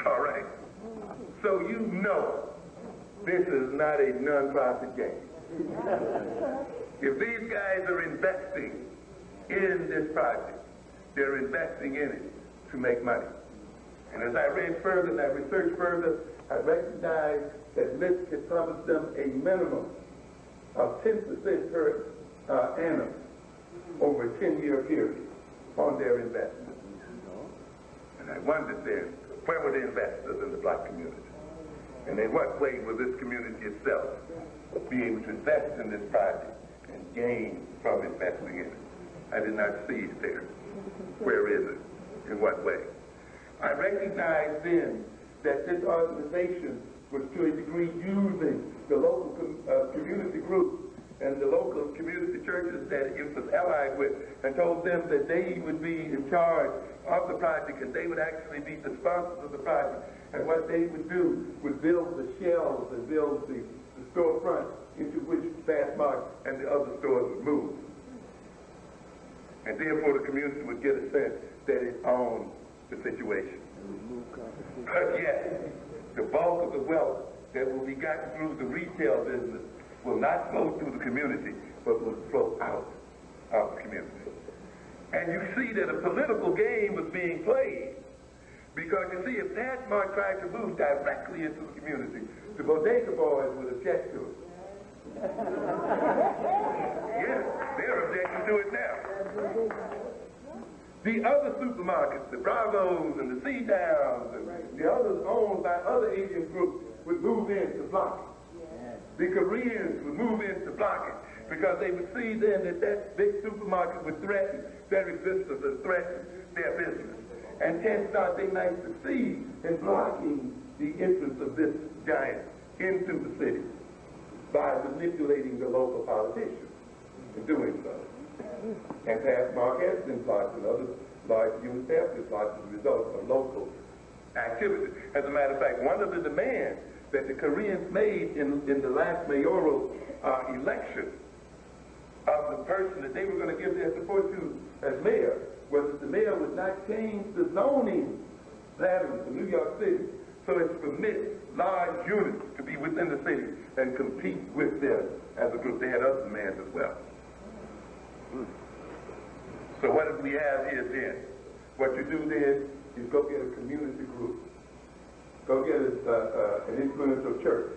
All right. So you know this is not a non-profit game. If these guys are investing in this project, they're investing in it to make money. And as I read further and I researched further, I recognized that this could promise them a minimum of 10% per annum over a 10-year period on their investment. And I wondered then, where were the investors in the black community? And in what way will this community itself be able to invest in this project and gain from investing in it? I did not see it there. Where is it? In what way? I recognized then that this organization was to a degree using the local community groups and the local community churches that it was allied with, and told them that they would be in charge of the project and they would actually be the sponsors of the project. And what they would do was build the shelves and build the storefront into which Fastmark and the other stores would move. And therefore the community would get a sense that it owned the situation. But yet, the bulk of the wealth that will be gotten through the retail business will not flow through the community, but will flow out of the community. And you see that a political game was being played, because you see, if Fastmark tried to move directly into the community, the bodega boys would object to it. Yes, they're objecting to it now. The other supermarkets, the Bravos and the C-Downs and the others owned by other Asian groups would move in to block it. The Koreans would move in to block it because they would see then that that big supermarket would threaten their existence and threaten their business. And hence thought they might succeed in blocking the entrance of this giant into the city by manipulating the local politicians in doing so. And Fastmark has been blocked and other large units have been blocked as a result of local activity. As a matter of fact, one of the demands that the Koreans made in the last mayoral election of the person that they were going to give their support to as mayor was that the mayor would not change the zoning patterns of New York City so as to permit large units to be within the city and compete with them as a group. They had other demands as well. So what do we have here then? What you do then is go get a community group. Go get an influential church.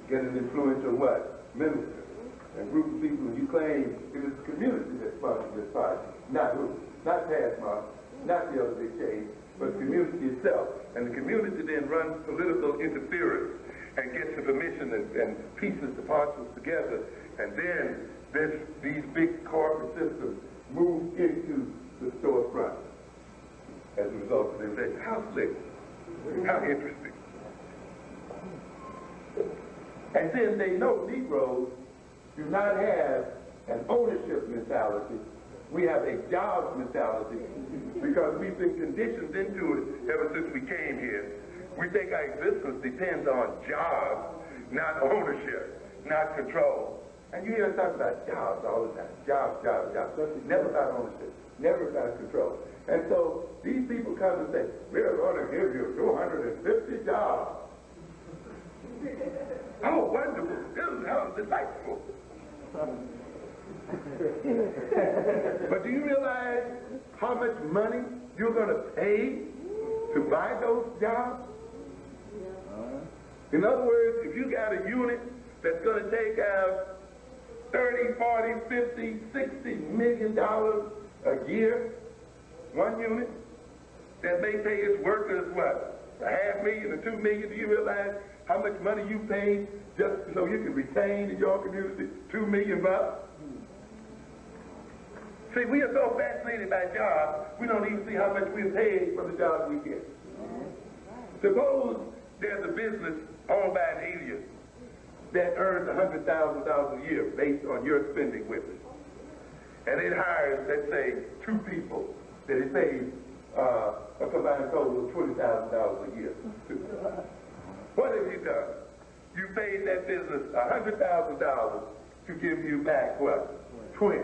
Get an influential what? Minister. And group of people, and you claim it is the community that sponsored this project. Not who? Not Fastmark, not the other big chain, but the community itself. And the community then runs political interference and gets the permission and pieces the parcels together. And then these big corporate systems move into the storefront as a result of the invasion. How slick. How interesting. And then they know Negroes do not have an ownership mentality. We have a jobs mentality because we've been conditioned into it ever since we came here. We think our existence depends on jobs, not ownership, not control. And you hear us talk about jobs all the time. Jobs, jobs, jobs. Never about ownership, never about control. And so these people come and say, we're going to give you 250 jobs. Oh, wonderful. This is how delightful. But do you realize how much money you're going to pay to buy those jobs? In other words, if you got a unit that's going to take out 30, 40, 50, 60 million dollars a year, one unit, that may pay its workers what? $500,000 or $2 million? Do you realize how much money you pay just so you can retain in your community $2 million bucks? See, we are so fascinated by jobs, we don't even see how much we're paid for the jobs we get. Suppose there's a business owned by an alien that earns $100,000 a year based on your spending with it. And it hires, let's say, 2 people that it pays a combined total of $20,000 a year. What have you done? You paid that business $100,000 to give you back what? 20.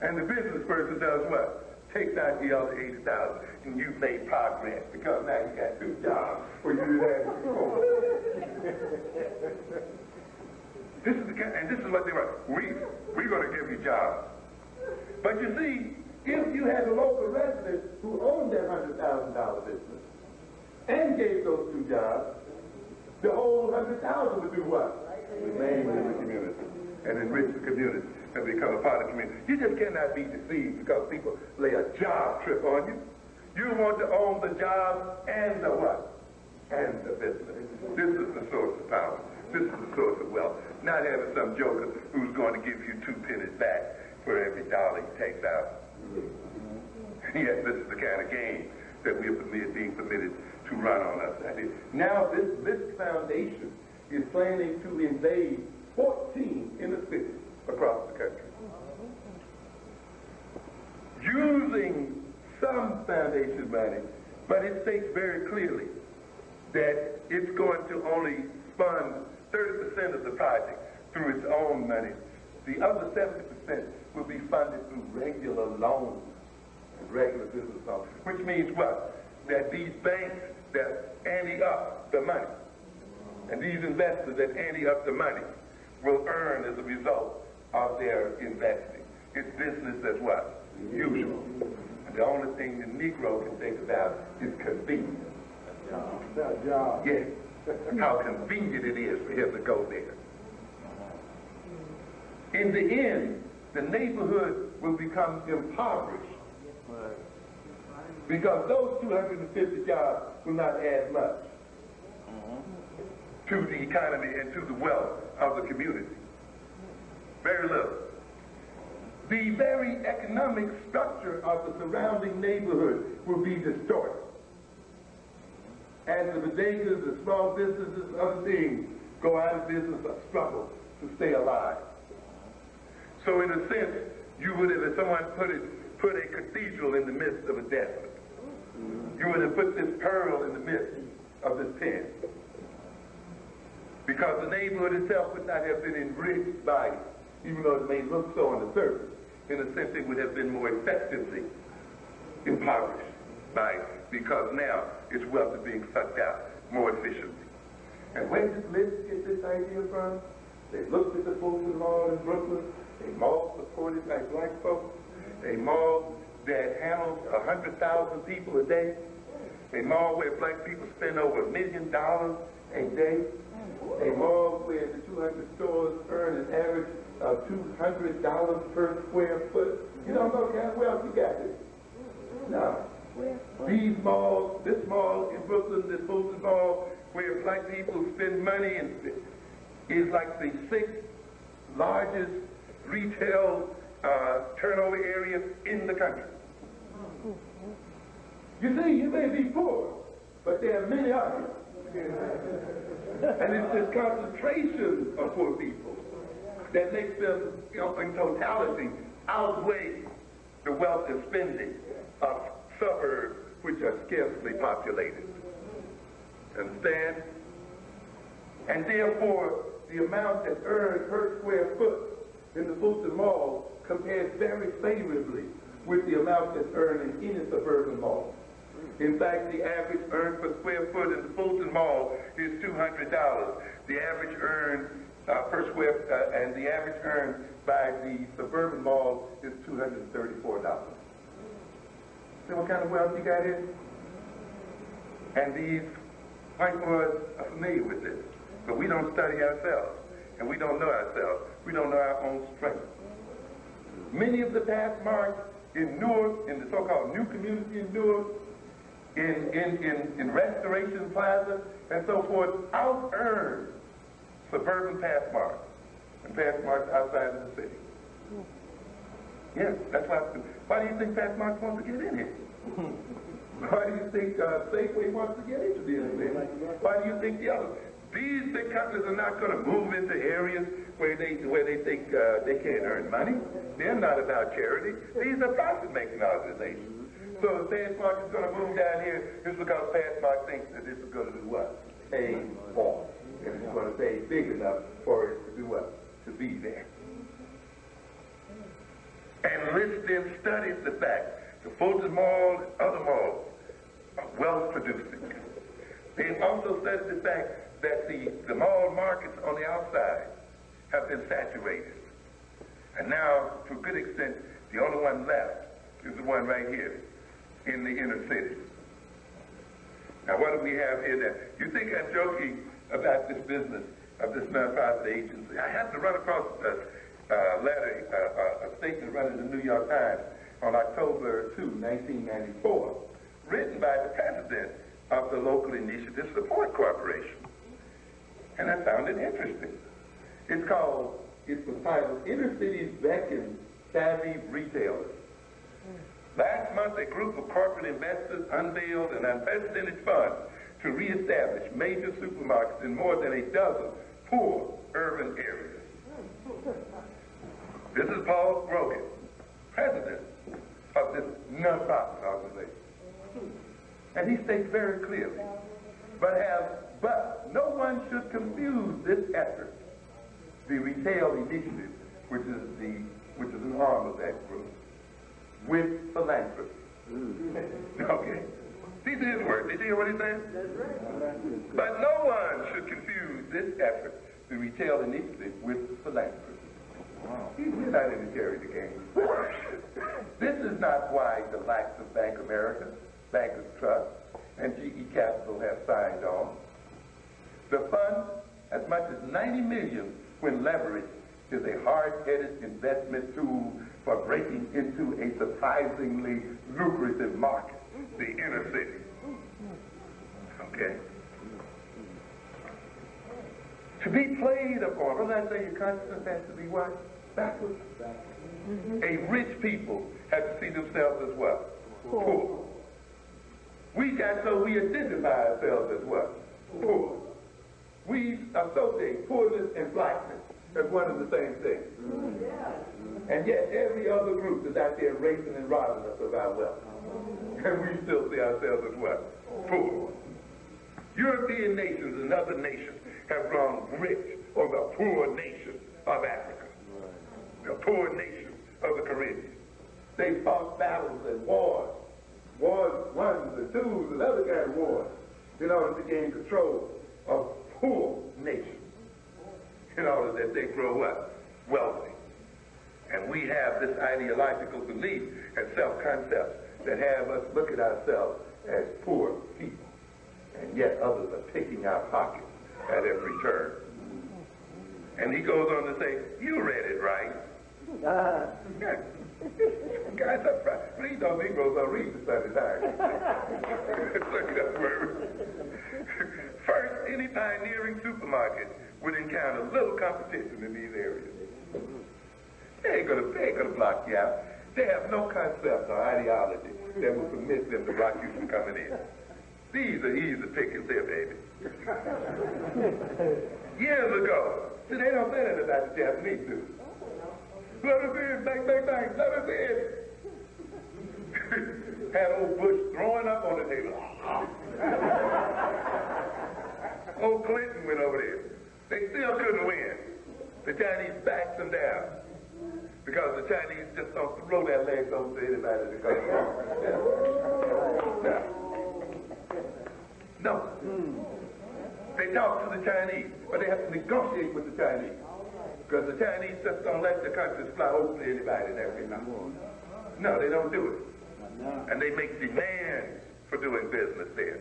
And the business person does what? Takes out the other 80,000, and you've made progress because now you got 2 jobs where you didn't have before. This is what they were. We're going to give you jobs. But you see, if you had a local resident who owned that $100,000 business and gave those 2 jobs, the whole $100,000 would do what? Remain in the community and enrich the community and become a part of the community. You just cannot be deceived because people lay a job trip on you. You want to own the job and the what? And the business. This is the source of power. This is the source of wealth. Not having some joker who's going to give you 2 pennies back for every dollar he takes out. Yes, this is the kind of game that we are being permitted to run on us. Now this foundation is planning to invade 14 inner cities across the country. Using some foundation money, but it states very clearly that it's going to only fund 30% of the project through its own money. The other 70% will be funded through regular loans and regular business loans, which means what? That these banks that ante up the money and these investors that ante up the money will earn as a result of their investing. It's business as what? Usual. And the only thing the Negro can think about is convenience. Job. Yes. How convenient it is for him to go there. In the end, the neighborhood will become impoverished because those 250 jobs will not add much to the economy and to the wealth of the community. Very little. The very economic structure of the surrounding neighborhood will be distorted. And the bodegas, the small businesses, other things go out of business or struggle to stay alive. So in a sense, you would have, if someone put a cathedral in the midst of a desert, you would have put this pearl in the midst of this pen. Because the neighborhood itself would not have been enriched by it, even though it may look so on the surface. In a sense, it would have been more effectively impoverished by it, because now its wealth is being sucked out more efficiently. And where did Liz get this idea from? They looked at the Fulton Mall in Brooklyn, a mall supported by black folks, a mall that handles 100,000 people a day, a mall where black people spend over $1 million a day, a mall where the 200 stores earn an average of $200 per square foot. You don't know kind of wealth you got this. No. These malls, this mall in Brooklyn, this Fulton Mall, where black people spend money, and is like the 6th largest retail turnover area in the country. You see, you may be poor, but there are many of you. And it's this concentration of poor people that makes them, in totality, outweigh the wealth and spending of suburbs which are scarcely populated. Understand? And therefore, the amount that's earned per square foot in the Fulton Mall compares very favorably with the amount that's earned in any suburban mall. In fact, the average earned per square foot in the Fulton Mall is $200. The average earned per square, and the average earned by the suburban mall is $234. See what kind of wealth you got here? And these white boys are familiar with this. But we don't study ourselves. And we don't know ourselves. We don't know our own strength. Many of the past marks in Newark, in the so-called new community in Newark, in Restoration Plaza, and so forth, out-earned suburban pass marks and pass marks outside of the city. Yes, that's why do you think pass marks wants to get in here? Why do you think Safeway wants to get into the innovation? Why do you think the other? These big companies are not going to move into areas where they think they can't earn money. They're not about charity. These are profit-making organizations. So the Pathmark is going to move down here just because Pathmark thinks that this is going to do what? Pay off. And it's going to pay big enough for it to do what? To be there. And List then studies the fact the Fulton Mall and other malls are wealth-producing. They've also studied the fact that the mall markets on the outside have been saturated. And now, to a good extent, the only one left is the one right here in the inner city. Now, what do we have here then? You think I'm joking about this business of this nonprofit agency? I happened to run across a statement run in the New York Times on October 2, 1994, written by the president of the Local Initiative Support Corporation. And I found it interesting. It was titled, Inner Cities Beckon Savvy Retailers. Last month, a group of corporate investors unveiled an unprecedented fund to reestablish major supermarkets in more than a dozen poor urban areas. This is Paul Grogan, president of this nonprofit organization. And he states very clearly, but no one should confuse this effort, the retail initiative, which is an arm of that group, with philanthropy. Okay. These are his words. Did you hear what he said? But no one should confuse this effort, the retail initiative, with philanthropy. Wow. We're not in the charity game. This is not why the likes of Bank America, Bankers Trust, and GE Capital have signed on. The fund, as much as $90 million when leveraged, is a hard-headed investment tool for breaking into a surprisingly lucrative market, the inner city. Okay? To be played upon, what did I say? Your consciousness has to be what? Backwards. A rich people have to see themselves as what? Poor. We identify ourselves as what? Poor. We associate poorness and blackness as one and the same thing. And yet every other group is out there racing and robbing us of our wealth. And we still see ourselves as what? Poor. European nations and other nations have grown rich on the poor nation of Africa, the poor nation of the Caribbean. They fought battles and wars, ones and twos and other kind of wars, in order to gain control of poor nations, in order that they grow up wealthy. And we have this ideological belief and self-concept that have us look at ourselves as poor people, and yet others are picking our pockets at every turn. And he goes on to say, you read it right. Yeah. Guys up front. Please don't Negroes don't read the Sunday Times. Look at that word. First, any pioneering supermarket would encounter little competition in these areas. They ain't gonna block you out. They have no concept or ideology that will permit them to block you from coming in. These are easy pickings there, baby. Years ago, see, they don't say that about the Japanese, do. Let us in, bang, bang, bang, let us in. Had old Bush throwing up on the table. Old Clinton went over there. They still couldn't win. The Chinese backed them down. Because the Chinese just don't throw their legs over to anybody that comes along. No. They talk to the Chinese, but they have to negotiate with the Chinese. Because the Chinese just don't let the countries fly open to anybody and everything. No, they don't do it. And they make demands for doing business there.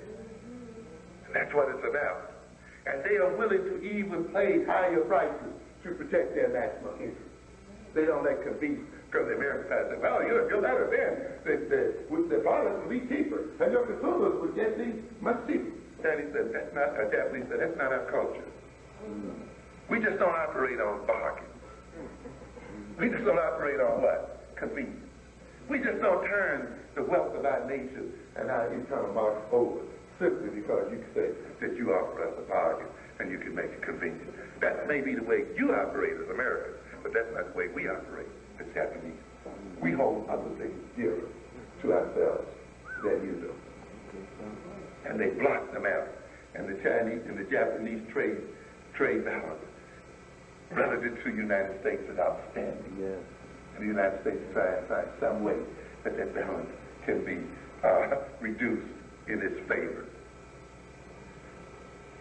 And that's what it's about. And they are willing to even pay higher prices to protect their national interests. They don't let convenience, because the American side says, well, you'll let us in. The products will be cheaper, and your consumers will get these much cheaper. Japanese said, that's not our culture. We just don't operate on bargain. We just don't operate on what? Convenience. We just don't turn the wealth of our nation and our internal market over simply because you can say that you offer us a bargain and you can make it convenient. That may be the way you operate as Americans, but that's not the way we operate as Japanese. We hold other things dearer to ourselves than you do. And they block them out. And the Chinese and the Japanese trade balance relative to the United States is outstanding. Yes. And the United States is trying to find some way that that balance can be reduced in its favor.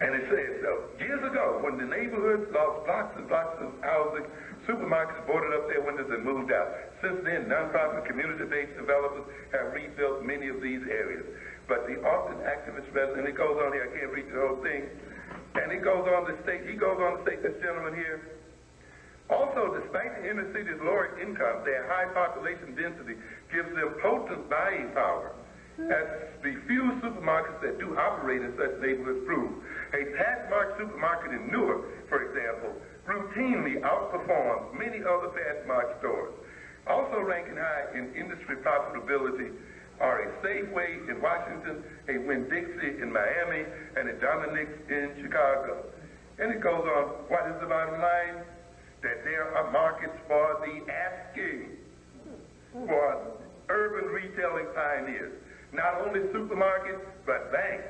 And it says, years ago, when the neighborhoods lost blocks and blocks of housing, supermarkets boarded up their windows and moved out. Since then, nonprofit community-based developers have rebuilt many of these areas. But the often activist resident, and it goes on here, I can't read the whole thing, and he goes on to state, this gentleman here, also, despite the inner city's lower income, their high population density gives them potent buying power. As the few supermarkets that do operate in such neighborhoods prove. A Pathmark supermarket in Newark, for example, routinely outperforms many other Pathmark stores. Also ranking high in industry profitability are a Safeway in Washington, a Winn-Dixie in Miami, and a Dominick's in Chicago. And it goes on, what is the bottom line? That there are markets for the asking, for urban retailing pioneers. Not only supermarkets, but banks,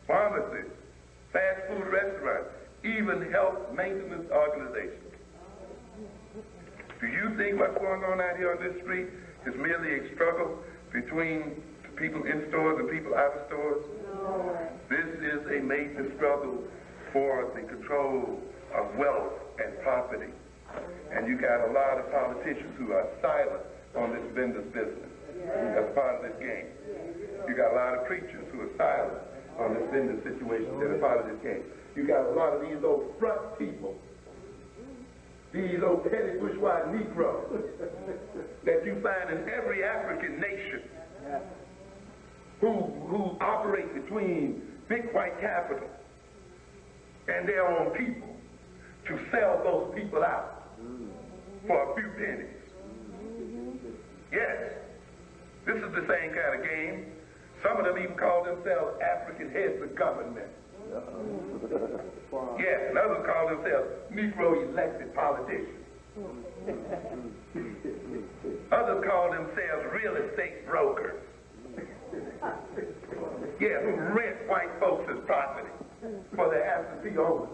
pharmacies, fast food restaurants, even health maintenance organizations. Do you think what's going on out here on this street is merely a struggle between people in stores and people out of stores? No. This is a major struggle for the control of wealth and property. And you got a lot of politicians who are silent on this vendor's business. That's part of this game. You got a lot of preachers who are silent on this vendor situation that are part of this game. You got a lot of these old front people, these old petty bourgeois Negroes that you find in every African nation who operate between big white capital and their own people to sell those people out for a few pennies. Yes, this is the same kind of game. Some of them even call themselves African heads of government. Yes, and others call themselves Negro elected politicians. Others call themselves real estate brokers. Yeah, who rent white folks' property for their absentee owners.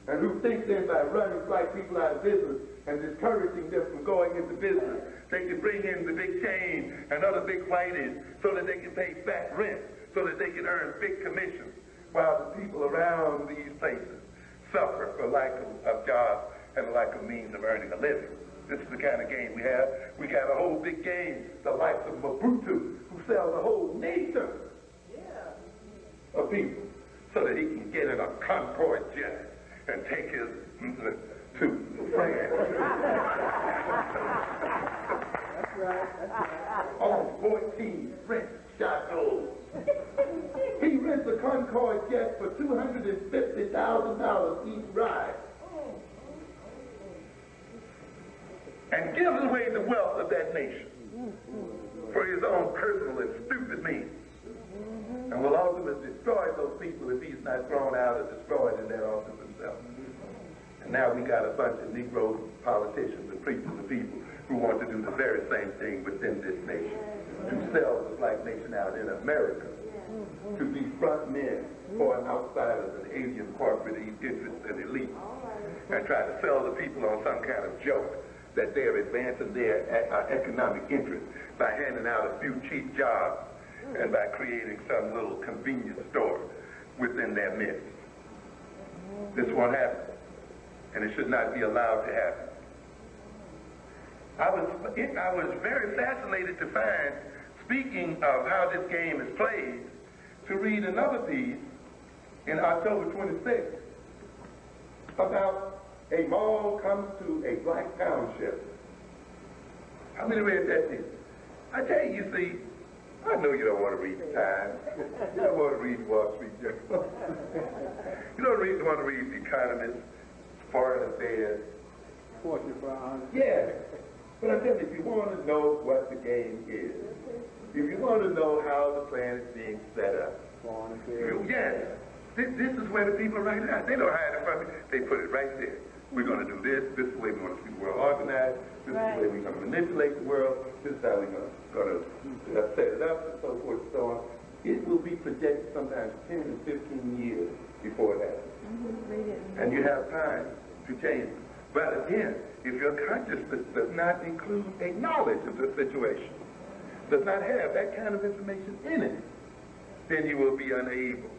And who think that by running black people out of business and discouraging them from going into business, they can bring in the big chain and other big whiteys so that they can pay fat rent, so that they can earn big commissions, while the people around these places suffer for lack of jobs and a lack of means of earning a living. This is the kind of game we have. We got a whole big game, the likes of Mobutu, who sells a whole nation of people so that he can get in a Concorde jet and take his to France. That's right. On 14 French chateaux. He rents a Concorde jet for $250,000 each ride. And gives away the wealth of that nation for his own personal and stupid means. And will ultimately destroy those people if he's not thrown out or destroyed in that office himself. And now we got a bunch of Negro politicians and preachers and people who want to do the very same thing within this nation, to sell the black nation out in America, to be front men for an outsiders and alien corporate interests and elite, and try to sell the people on some kind of joke that they're advancing their economic interest by handing out a few cheap jobs and by creating some little convenience store within their midst. This won't happen, and it should not be allowed to happen. I was very fascinated to find speaking of how this game is played, to read another piece in October 26th about a mall comes to a black township. How many read that piece? I tell you, you see, I know you don't want to read the Times. You don't want to read Wall Street Journal. You don't want to read The Economist, Foreign Affairs. Fortune for honor. Yeah. But I tell you, if you want to know what the game is, if you want to know how the plan is being set up, yes, this is where the people right now, they don't hide it from me. They put it right there. We're going to do this. This is the way we want to see the world organized. This is the way we're going to manipulate the world. This is how we're going to set it up, and so forth and so on. It will be projected sometimes 10 and 15 years before that. And you have time to change it. But again, if your consciousness does not include a knowledge of the situation, does not have that kind of information in it, then you will be unable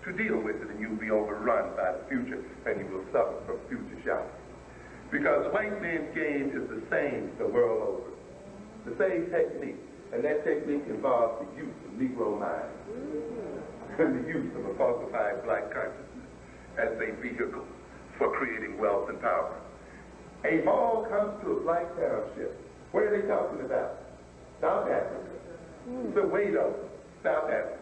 to deal with it, and you will be overrun by the future, and you will suffer from future shocks. Because white man's game is the same the world over. The same technique, and that technique involves the use of Negro mind and the use of a falsified black consciousness as a vehicle for creating wealth and power. A mall comes to a black township. Where are they talking about? South Africa. Soweto, South Africa.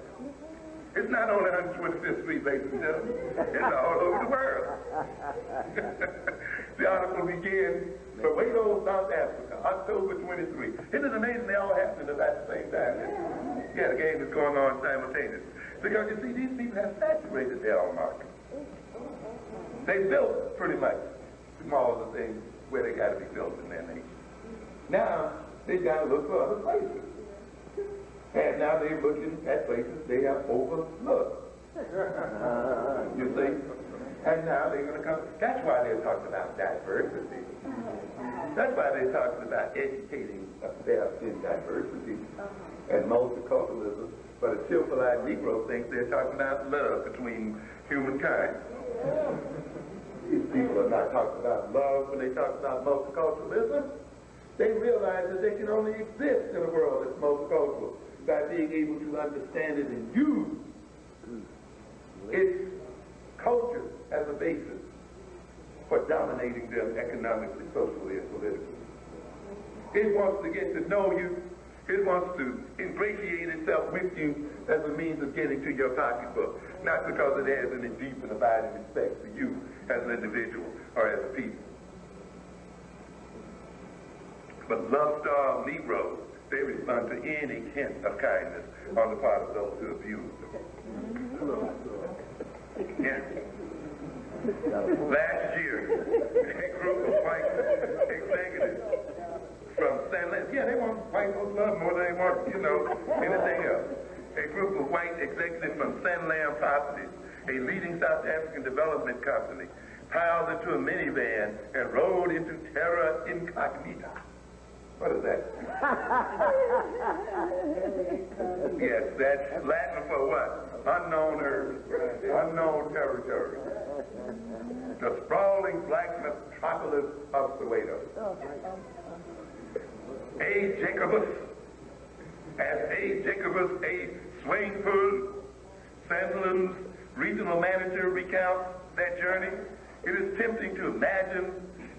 It's not only 125th Street, ladies and gentlemen. It's all over the world. The article begins, Soweto, South Africa, October 23. Isn't it amazing they all happen at the same time? Yeah, the game is going on simultaneously. Because you see, these people have saturated their own market. They built pretty much all the things where they got to be built in their nation. Now, they got to look for other places. And now they're looking at places they have overlooked. You see? And now they're going to come. That's why they're talking about diversity. That's why they're talking about educating themselves in diversity and multiculturalism. But a cheerful-eyed Negro thinks they're talking about love between humankind. These people are not talking about love when they talk about multiculturalism. They realize that they can only exist in a world that's multicultural by being able to understand it and use its culture as a basis for dominating them economically, socially, and politically. It wants to get to know you. It wants to ingratiate itself with you as a means of getting to your pocketbook, not because it has any deep and abiding respect for you as an individual or as a people. But love-starved Negroes, they respond to any hint of kindness on the part of those who abuse them. Yeah. Last year, a group of white executives from San Lam, yeah, they want white folks love more than they want, anything else. A group of white executives from San Lam Properties, a leading South African development company, piled into a minivan and rode into terra incognita. What is that? Yes, that's Latin for what? Unknown earth, unknown territory. The sprawling black metropolis of Soweto. A. Jacobus, a Swainford, Sandland's regional manager, recounts that journey. It is tempting to imagine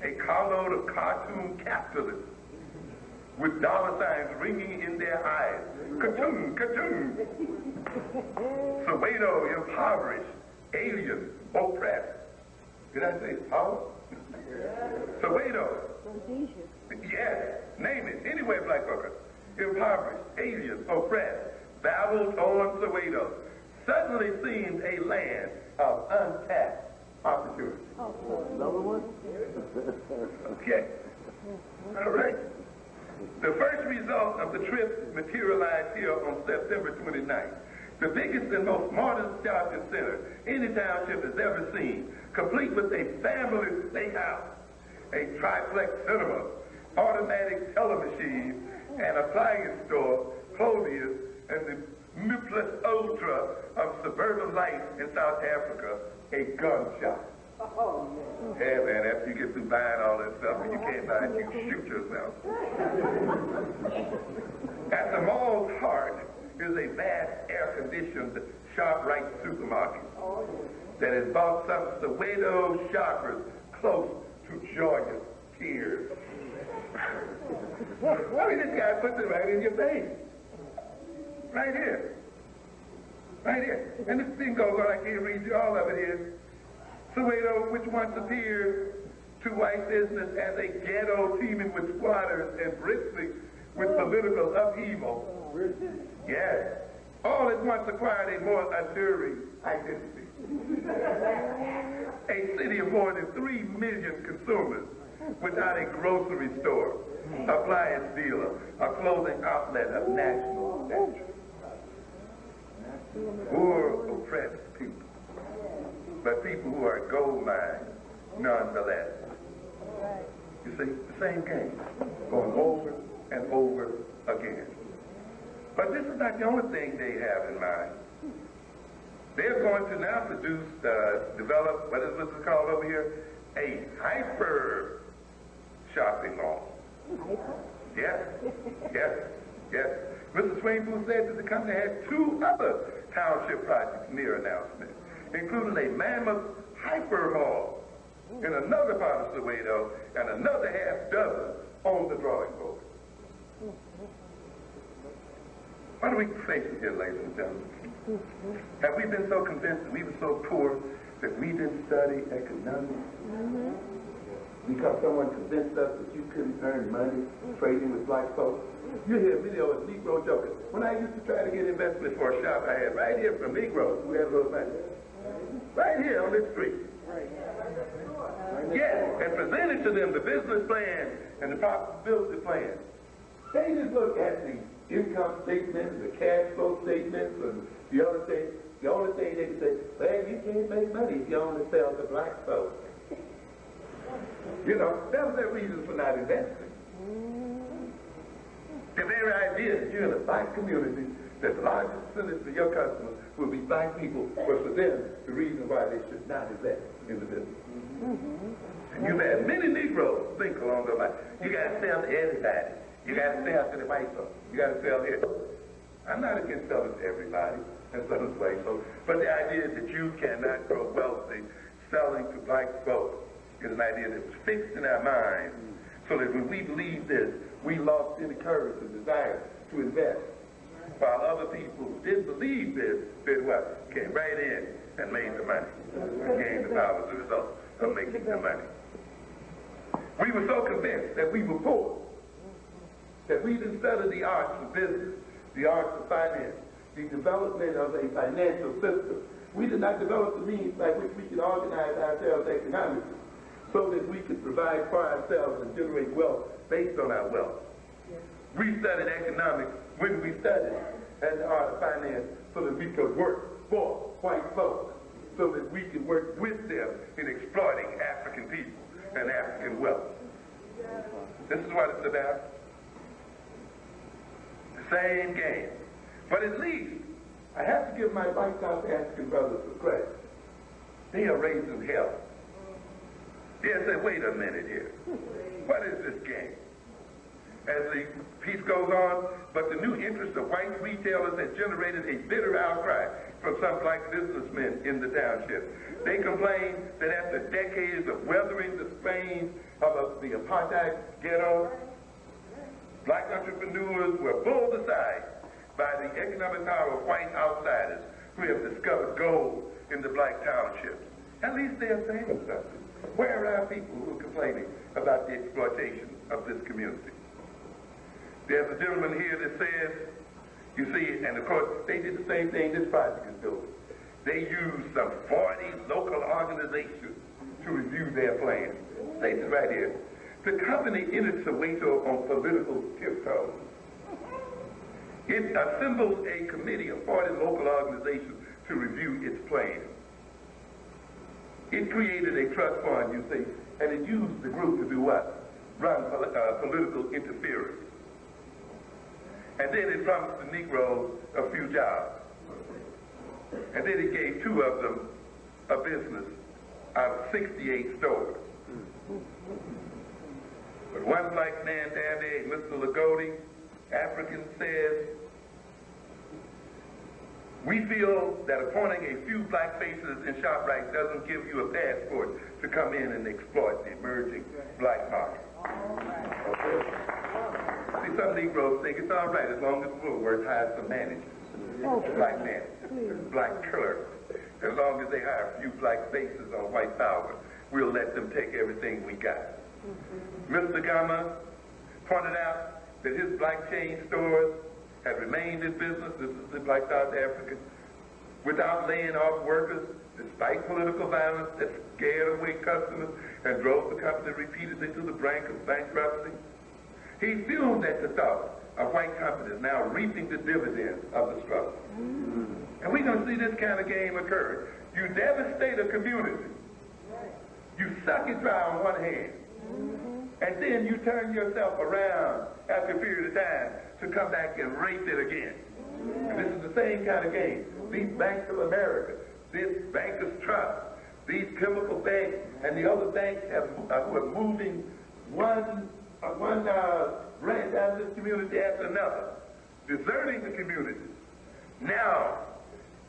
a carload of cartoon capitalists with dollar signs ringing in their eyes. Ka-chung, ka-chung. Soweto, impoverished, alien, oppressed. Did I say power? Soweto. Yes, name it. Anywhere, black folk. Impoverished, alien, oppressed, battle-torn Soweto suddenly seemed a land of untapped opportunity. Okay. All right. The first result of the trip materialized here on September 29th. The biggest and most modern shopping center any township has ever seen, complete with a family layout, a triplex cinema, automatic telemachine, an appliance store, clothiers, and the plus ultra of suburban life in South Africa, a gun shop. Yeah, man, after you get through buying all that stuff and you can't buy it, you shoot yourself. At the mall's heart is a vast air-conditioned ShopRite supermarket that has bought some Soweto shoppers close to joyous tears. I mean, this guy puts it right in your face. Right here. Right here. And this thing goes on, I can't read you all of it here. Soweto, which once appeared to white business as a ghetto teeming with squatters and bristling with political upheaval. Yes. All at once acquired a more enduring identity. A city of more than 3 million consumers without a grocery store, appliance dealer, a clothing outlet of national stature. Poor, oppressed people, but people who are gold mines nonetheless. You see, the same game, going over and over again. But this is not the only thing they have in mind. They're going to now develop, what is this called over here? A hyper shopping mall. Yes, yes, yes. Mr. Swingpool said that the company had 2 other township projects near announcement, including a mammoth hyper mall in another part of Soweto and another half-dozen on the drawing board. What are we facing here, ladies and gentlemen? Have we been so convinced that we were so poor that we didn't study economics? Because someone convinced us that you couldn't earn money trading with black folks? You hear many of us Negro jokers. When I used to try to get investment for a shop I had right here from Negroes who had a little money. Right here on this street. Yes, and presented to them the business plan and the profitability plan. They just look at the income statements, the cash flow statements, and the other thing. The only thing they can say, well, you can't make money if you only sell to black folks. You know, that was their reason for not investing. The very idea that you're in a black community, that the largest percentage of your customers will be black people, was for them the reason why they should not invest in the business. And you've had many Negroes think along the line, you got to sell to everybody. You got to sell to the white folks. You got to sell here. I'm not against selling to everybody and selling to white folks, but the idea that you cannot grow wealthy selling to black folks is an idea that was fixed in our minds, so that when we believe this, we lost any courage and desire to invest. While other people who didn't believe this, did what? Came right in and made the money. And gained the power as a result of making the money. We were so convinced that we were poor, that we didn't study the arts of business, the arts of finance, the development of a financial system. We did not develop the means by which we could organize ourselves economically so that we could provide for ourselves and generate wealth based on our wealth. We studied economics when we studied and the art of finance so that we could work for white folks, so that we could work with them in exploiting African people and African wealth. This is what it's about. The same game. But at least, I have to give my white South African brothers some credit. They are raising hell. They say, wait a minute here. What is this game? As the piece goes on, but the new interest of white retailers has generated a bitter outcry from some black businessmen in the township. They complain that after decades of weathering the strains of the apartheid ghetto, black entrepreneurs were pulled aside by the economic power of white outsiders who have discovered gold in the black townships. At least they are saying something. Where are our people who are complaining about the exploitation of this community? There's a gentleman here that says, you see, and of course, they did the same thing this project is doing. They used some 40 local organizations to review their plans. States it right here. The company entered Soweto on political tiptoes. It assembled a committee of 40 local organizations to review its plans. It created a trust fund, you see, and it used the group to do what? Run political interference. And then it promised the Negroes a few jobs. And then it gave 2 of them a business out of 68 stores. But one black man down there, Mr. Lagodi, Afrikan says, we feel that appointing a few black faces in ShopRite doesn't give you a passport to come in and exploit the emerging black market. Okay. See, some Negroes think it's all right as long as Woolworth hires some managers, black managers, black clerks. As long as they hire a few black faces on white power, we'll let them take everything we got. Mr. Gama pointed out that his black chain stores had remained in business, this is the Black South African, without laying off workers, despite political violence that scared away customers and drove the company repeatedly to the brink of bankruptcy. He fumed at the thought of white companies now reaping the dividends of the struggle. And we're going to see this kind of game occur. You devastate a community. You suck it dry on one hand. And then you turn yourself around after a period of time to come back and rape it again. And this is the same kind of game. These banks of America, this Bankers Trust, these chemical banks, and the other banks who are moving one branch out of this community after another, deserting the community. Now,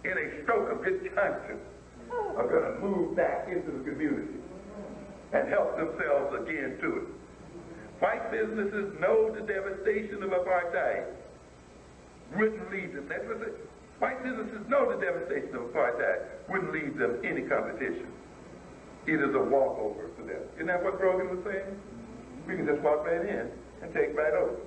in a stroke of disjunction, are going to move back into the community and help themselves again to it. White businesses know the devastation of apartheid wouldn't leave them. That's what it is. White businesses know the devastation of apartheid wouldn't leave them any competition. It is a walkover for them. Isn't that what Brogan was saying? We can just walk right in and take right over.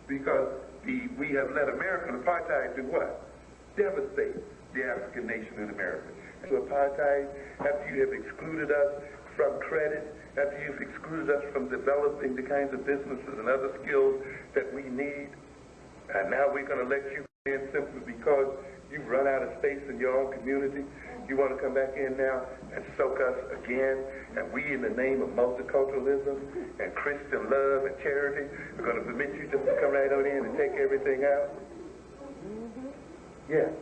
Because we have let American apartheid do what? Devastate the African nation in America. So apartheid, after you have excluded us from credit, after you've excluded us from developing the kinds of businesses and other skills that we need, and now we're going to let you in simply because you've run out of space in your own community. You want to come back in now and soak us again, and we, in the name of multiculturalism and Christian love and charity, are going to permit you just to come right on in and take everything out? Yeah,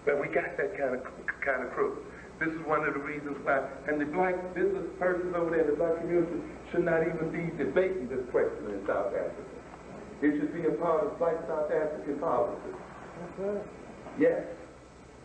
but we got that kind of crew. This is one of the reasons why, and the black business persons over there in the black community should not even be debating this question in South Africa. It should be a part of black South African policy. Yes.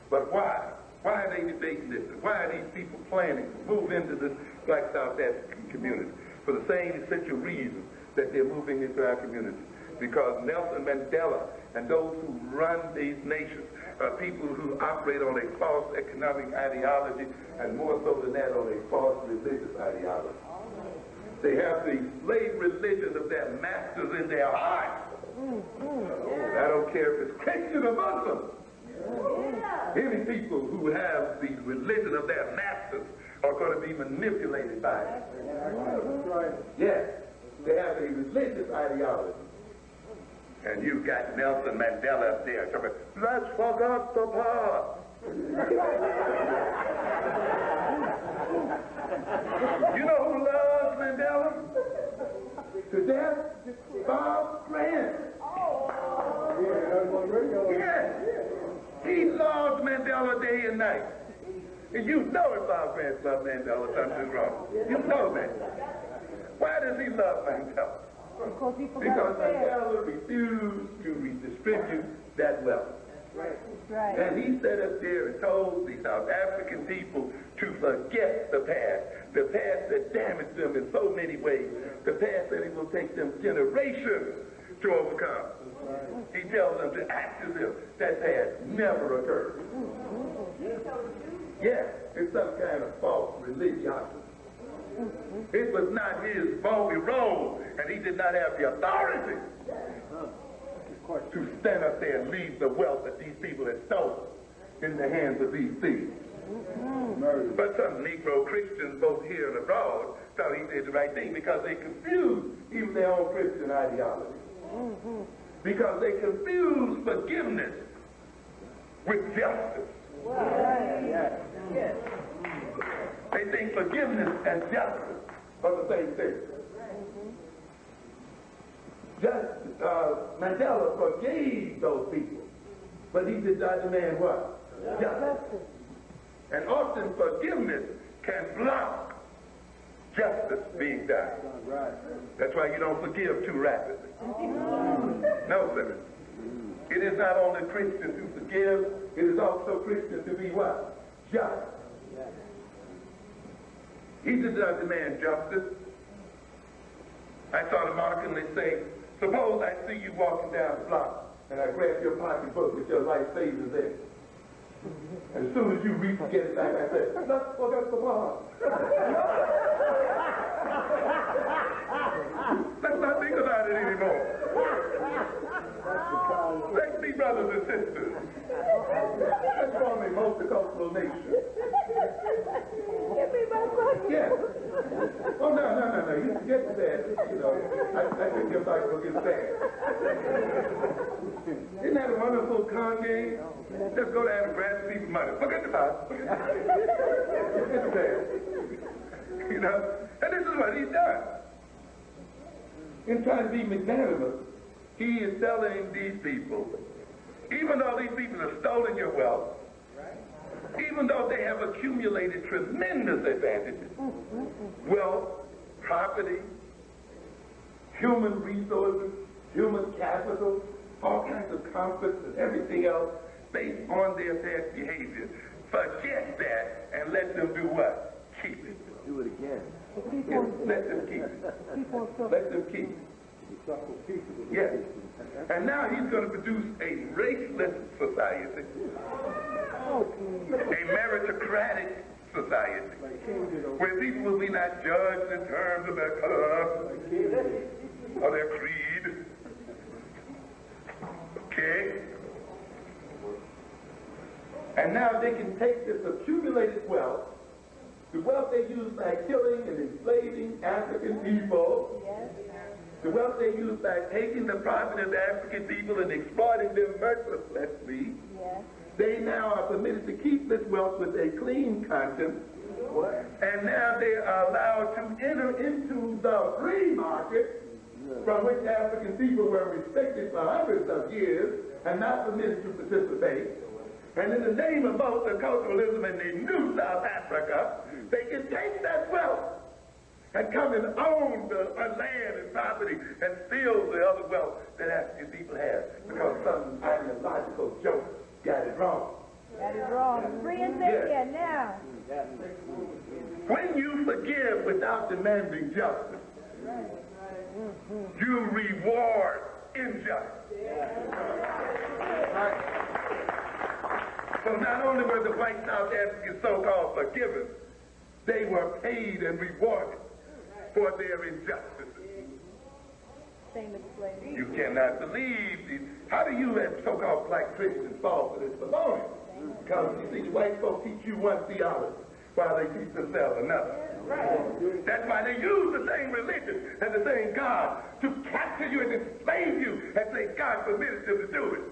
But why? Why are they debating this? Why are these people planning to move into this black South African community? For the same essential reason that they're moving into our community. Because Nelson Mandela and those who run these nations are people who operate on a false economic ideology, and more so than that, on a false religious ideology. They have the slave religion of their masters in their hearts. I don't care if it's Christian or Muslim. Any people who have the religion of their masters are going to be manipulated by it. Yes, they have a religious ideology. And you've got Nelson Mandela up there talking, let's forget the past. You know who loves Mandela? To death? Bob Grant. Yes. He loves Mandela day and night. And you know if Bob Grant loves Mandela, something's wrong. You know that. Why does he love Mandela? Because Mandela refused to redistribute that wealth. Right. And he sat up there and told the South African people to forget the past that damaged them in so many ways, the past that it will take them generations to overcome. He tells them to act as if that past never occurred. Yes, it's some kind of false religiosity. It was not his bony role, and he did not have the authority to stand up there and leave the wealth that these people had stolen in the hands of these thieves. But some Negro Christians, both here and abroad, thought he did the right thing because they confused even their own Christian ideology. Because they confused forgiveness with justice. Yes. They think forgiveness and justice are the same thing. Mandela forgave those people, but he did not demand what? Justice. And often forgiveness can block justice being done. That's why you don't forgive too rapidly. No, sir. It is not only Christian to forgive, it is also Christian to be what? Just. He did not demand justice. I saw the mockingly say, suppose I see you walking down the block and I grab your pocketbook with your life savings in. And as soon as you reach to get it back, I say, let's forget the bar. Let's not think about it anymore. Let's be brothers and sisters. Let's form a multicultural nation. Yeah. Oh, no. You forget that. You know, I think your Bible gets bad. Isn't that a wonderful con game? Just go down and grab people's money. Forget the Bible. Forget the bad. You know? And this is what he's done. In trying to be magnanimous, he is telling these people, even though these people have stolen your wealth, even though they have accumulated tremendous advantages, wealth, property, human resources, human capital, all kinds of comforts and everything else based on their past behavior, forget that and let them do what? Keep it. Do it again. Yes, let them keep it. Let them keep it. Yes. And now he's going to produce a raceless society, a meritocratic society, where people will be not judged in terms of their color or their creed. Okay? And now they can take this accumulated wealth, the wealth they use by killing and enslaving African people, the wealth they use by taking the property of the African people and exploiting them mercilessly, they now are permitted to keep this wealth with a clean conscience, and now they are allowed to enter into the free market from which African people were restricted for hundreds of years and not permitted to participate. And in the name of multiculturalism in the new South Africa, they can take that wealth and come and own the land and property and steal the other wealth that African people have because some ideological joke got it wrong. Got it wrong. Free and here now. When you forgive without demanding justice, you reward injustice. So not only were the white South Africans so-called forgiven, they were paid and rewarded for their injustices. You cannot believe these. How do you as so-called black Christians fall for this baloney? Because you see, the white folks teach you one theology while they teach themselves another. That's why they use the same religion and the same God to capture you and enslave you and say God permitted them to do it.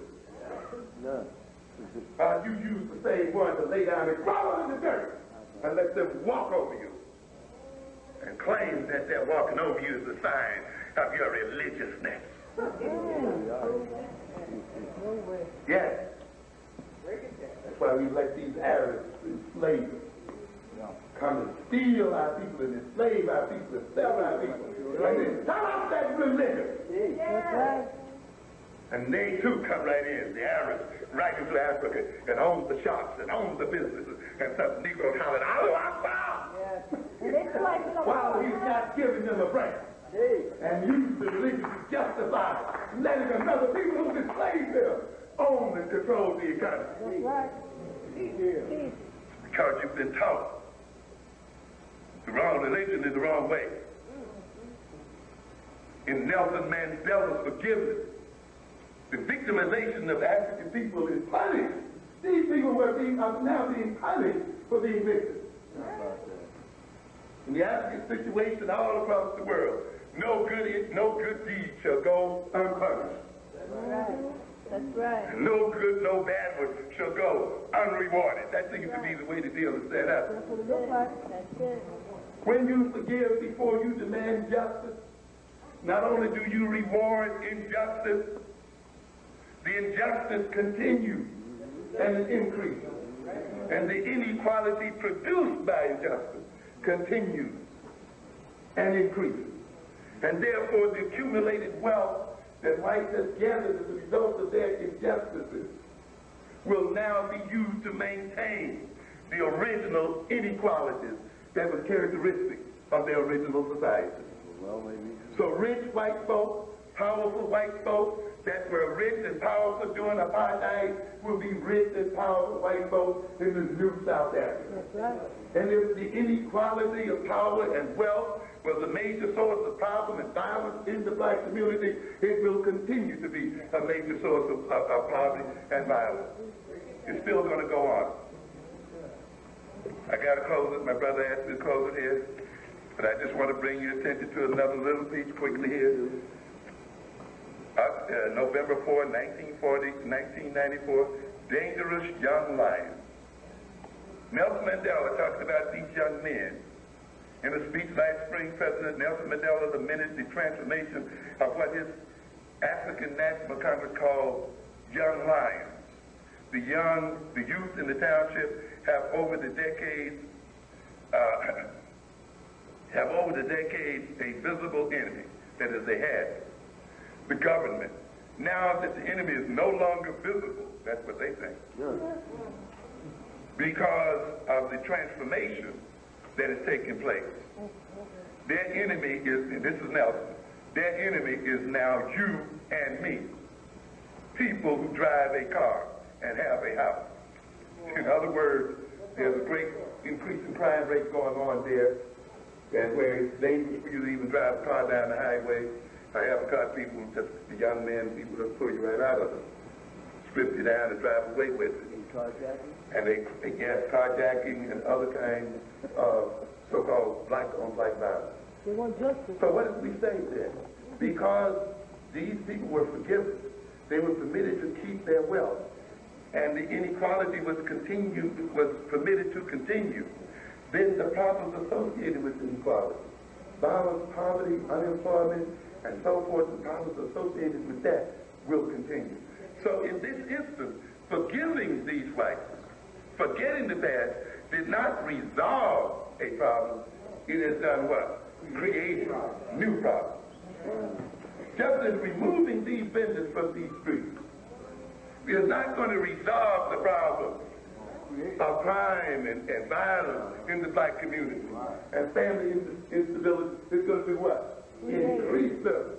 You use the same one to lay down and crawl in the dirt and let them walk over you and claim that they're walking over you is a sign of your religiousness. Yes. That's why we let these Arabs enslave us. Come and steal our people and enslave our people and sell our people. And then tell us that religion. And they too come right in, the Arabs, right into Africa and own the shops and own the businesses. And some Negroes hollering, Allahu Akbar! While he's not giving them a break. And use the religion to justify letting another people who enslaved them own and control the economy. Because you've been taught the wrong religion is the wrong way. In Nelson Mandela's forgiveness, the victimization of African people is punished. These people are now being punished for being victims. In the African situation all across the world, no good deed shall go unpunished. That's right. And no good, no bad one shall go unrewarded. That seems to be the way the deal is set up. That's it. When you forgive before you demand justice, not only do you reward injustice, the injustice continues and it increases. And the inequality produced by injustice continues and increasing. And therefore, the accumulated wealth that whites have gathered as a result of their injustices will now be used to maintain the original inequalities that were characteristic of their original society. So rich white folks, powerful white folks that were rich and powerful during apartheid will be rich and powerful white folks in this new South Africa. That's right. And if the inequality of power and wealth was a major source of problem and violence in the black community, it will continue to be a major source of poverty and violence. It's still going to go on. I got to close it. My brother asked me to close it here. But I just want to bring your attention to another little piece quickly here. November 4, 1994, Dangerous Young Lions. Nelson Mandela talked about these young men. In a speech last spring, President Nelson Mandela lamented the transformation of what his African National Congress called young lions. The youth in the township have over the decades a visible enemy, that is, they had the government. Now that the enemy is no longer visible, that's what they think, because of the transformation that is taking place. Their enemy is, and this is Nelson, their enemy is now you and me, people who drive a car and have a house. In other words, there's a great increase in crime rate going on there, and where it's dangerous for you to even drive a car down the highway. I have caught people, just the young men, people that pull you right out of it, strip you down and drive away with it. And they get carjacking and other kinds of so-called black-on-black violence. They want justice. So what did we say then? Because these people were forgiven, they were permitted to keep their wealth, and the inequality was permitted to continue, then the problems associated with inequality, violence, poverty, unemployment, and so forth, the problems associated with that will continue. So in this instance, forgiving these whites, forgetting the past, did not resolve a problem. It has done what? Created new problems. Just as removing these vendors from these streets is not going to resolve the problem of crime and violence in the black community. And family instability is going to do what? Increase them.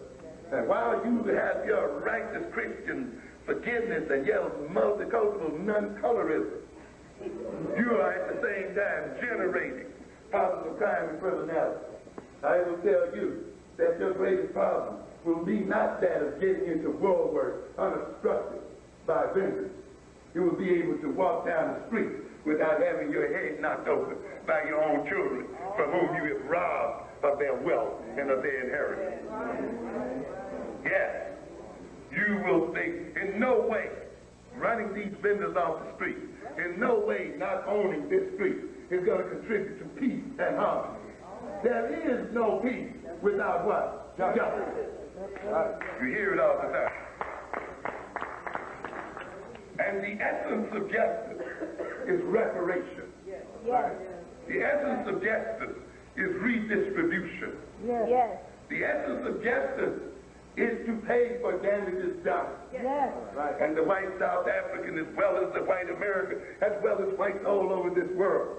And while you have your righteous Christian forgiveness and your multicultural non-colorism, you are at the same time generating problems of crime and criminality. I will tell you that your greatest problem will be not that of getting into world work unobstructed by vendors. You will be able to walk down the street without having your head knocked over by your own children, from whom you have robbed of their wealth and of their inheritance. Yes, you will think in no way running these vendors off the street, in no way not owning this street is going to contribute to peace and harmony. There is no peace without what? Justice. You hear it all the time. And the essence of justice is reparation. Yes. The essence of justice is redistribution. Yes. The essence of justice is to pay for damages done. Yes. And the white South African, as well as the white American, as well as whites all over this world,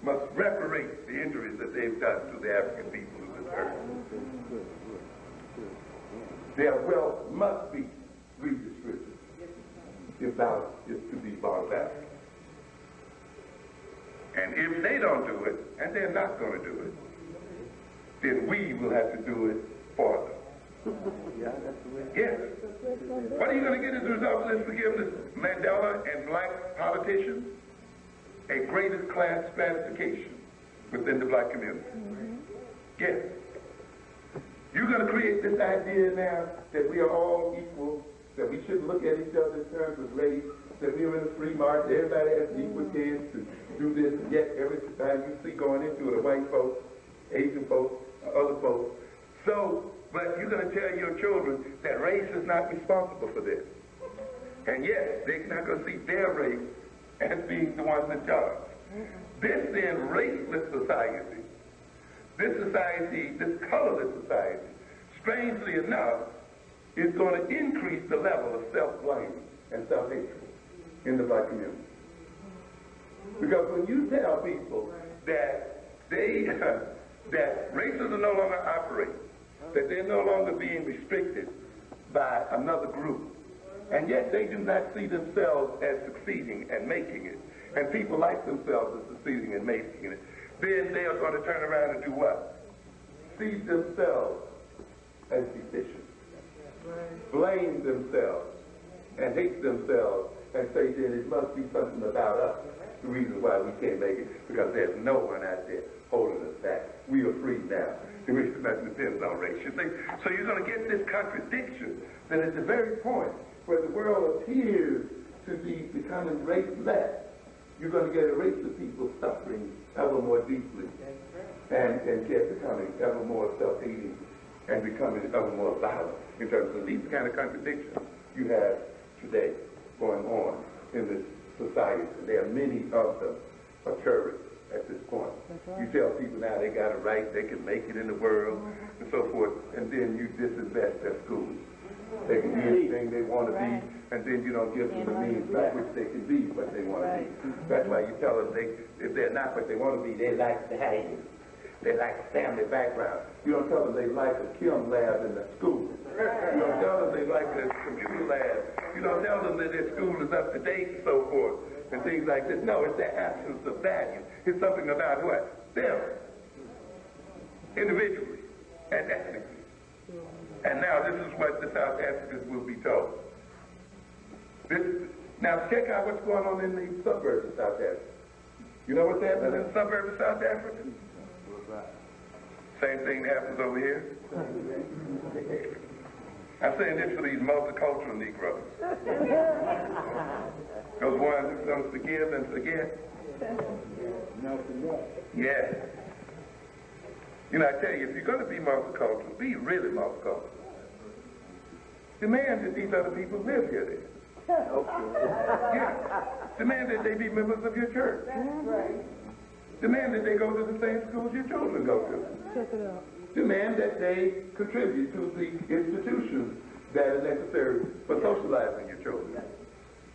must reparate the injuries that they've done to the African people of this earth. Their wealth must be redistributed if thou is to be brought back. And if they don't do it, and they're not going to do it, then we will have to do it for them. Yes. What are you going to get as a result of this forgiveness? Mandela and black politicians? A greatest class stratification within the black community. Yes. You're going to create this idea now that we are all equal, that we shouldn't look at each other in terms of race, that we are in a free market, everybody has an equal chance to do this, and yet every time you see going into it, white folks, Asian folks, other folks. So, but you're going to tell your children that race is not responsible for this. And yet, they're not going to see their race as being the ones in charge. This then raceless society this society, this colorless society, strangely enough, is going to increase the level of self-blame and self-hatred in the black community. Because when you tell people that that races are no longer operating, that they're no longer being restricted by another group, and yet they do not see themselves as succeeding and making it, and people like themselves as succeeding and making it, then they are going to turn around and do what? See themselves as deficient, blame themselves, and hate themselves, and say that it must be something about us, the reason why we can't make it, because there's no one out there holding us back. We are free now. The reason that depends on race. You see? So you're going to get this contradiction that at the very point where the world appears to be becoming race-less, you're going to get a race of people suffering ever more deeply and becoming ever more self-hating and becoming ever more violent in terms of these kind of contradictions you have today going on in this society. There are many of them occurring at this point. You tell people now they got a right, they can make it in the world, and so forth, and then you disinvest their schools. They can be anything they want to be, and then you don't give them the means by which they can be what they want to be. That's why you tell them if they're not what they want to be, they like values. They like a family background. You don't tell them they like a chem lab in the school. You don't tell them they like a computer lab. You don't tell them that their school is up to date and so forth and things like this. No, it's their absence of value. It's something about what? Them. Individually and ethnically. And now this is what the South Africans will be told. Now check out what's going on in the suburbs of South Africa. You know what's happening in the suburbs of South Africa? Same thing happens over here. I'm saying this for these multicultural Negroes. Those ones who don't forgive and forget. Yeah. You know, I tell you, if you're going to be multicultural, be really multicultural. Demand that these other people live here then. Yeah. Demand that they be members of your church. Demand that they go to the same schools your children go to. Check it out. Demand that they contribute to the institutions that are necessary for socializing your children.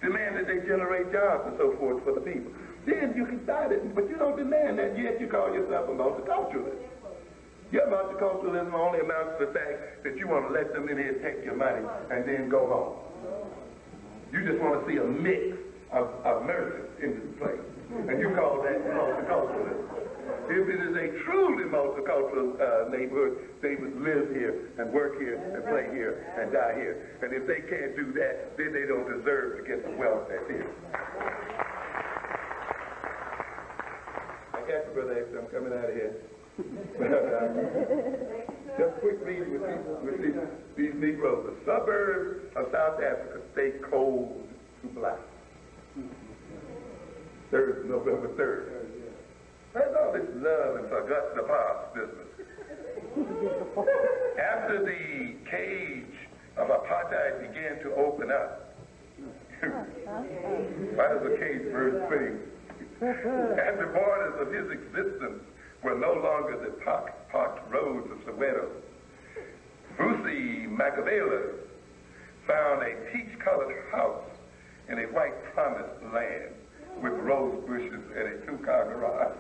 Demand that they generate jobs and so forth for the people. Then you can start it, but you don't demand that, yet you call yourself a multiculturalist. Your multiculturalism only amounts to the fact that you want to let them in here take your money and then go home. You just want to see a mix of merchants into the place. And you call that multiculturalism. If it is a truly multicultural neighborhood, they would live here and work here and play here and die here. And if they can't do that, then they don't deserve to get the wealth that's here. I got you, Brother X. I'm coming out of here. Just quick read with these Negroes. The suburbs of South Africa stay cold to black. November 3rd. That's all this love and forgot the past business. After the cage of apartheid began to open up, why does the cage bird sing? And the borders of his existence were no longer the parked roads of Soweto. Vusi Magavela found a peach-colored house in a white promised land with rose bushes and a two-car garage.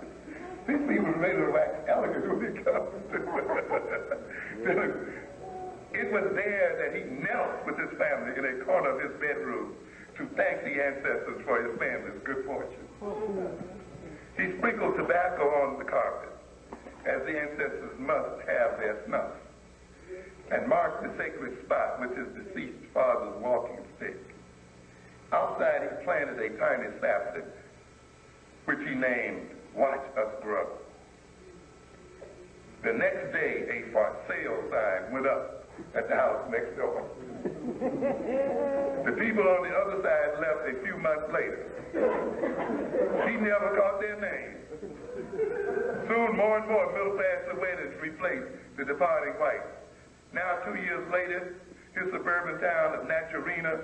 These people are ready to wax elegant when they come. It was there that he knelt with his family in a corner of his bedroom to thank the ancestors for his family's good fortune. He sprinkled tobacco on the carpet, as the ancestors must have their snuff, and marked the sacred spot with his deceased father's walking stick. Outside, he planted a tiny sapling, which he named Watch Us Grow. The next day, a for sale sign went up at the house next door. The people on the other side left a few months later. He never caught their name. Soon, more and more middle-class Sowetans replaced the departing whites. Now, 2 years later, his suburban town of Naturena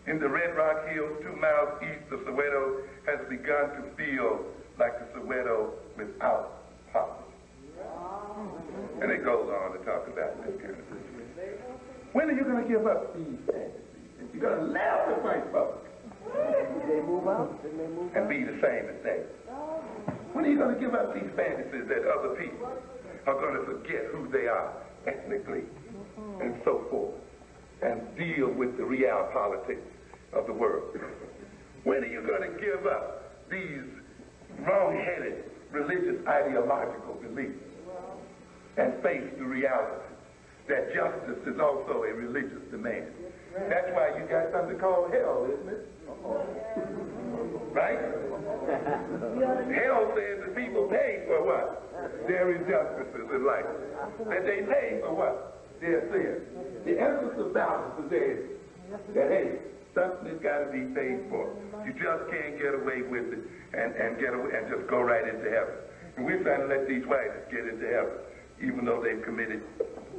in the Red Rock Hills, 2 miles east of Soweto, has begun to feel like the Soweto without poverty. it goes on to talk about this kind of situation. When are you going to give up these fantasies? You're going to laugh at white folks. They move out. And be the same as they. When are you going to give up these fantasies that other people are going to forget who they are ethnically and so forth and deal with the real politics of the world? When are you going to give up these wrong-headed religious ideological beliefs and face the reality that justice is also a religious demand? That's why you got something called hell, isn't it? Right? Hell says that people pay for what? Their injustices in life. That they pay for what? Their sins. The essence of balance is there. That, hey, something has got to be paid for. You just can't get away with it and get away and just go right into heaven. And we're trying to let these whites get into heaven, even though they've committed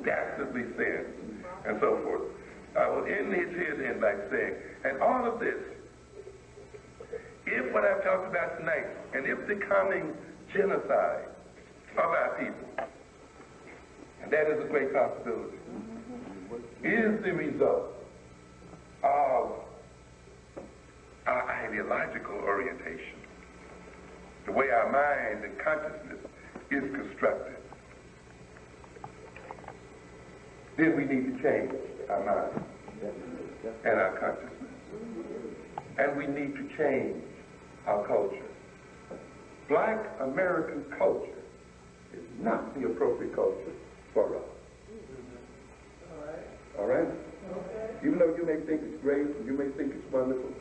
dastardly sins and so forth. I will end here then by saying, and all of this, if what I've talked about tonight, and if the coming genocide of our people, and that is a great possibility, is the result of our ideological orientation, the way our mind and consciousness is constructed, then we need to change our mind and our consciousness. And we need to change our culture. Black American culture is not the appropriate culture for us. All right? Even though you may think it's great, you may think it's wonderful,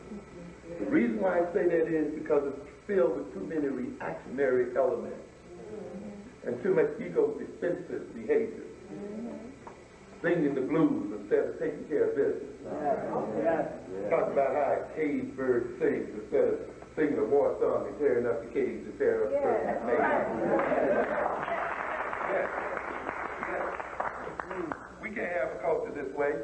the reason why I say that is because it's filled with too many reactionary elements and too much ego-defensive behavior. Singing the blues instead of taking care of business. Talk about how a cage bird sings instead of singing a war song and tearing up the cage to tear up the person's We can't have a culture this way.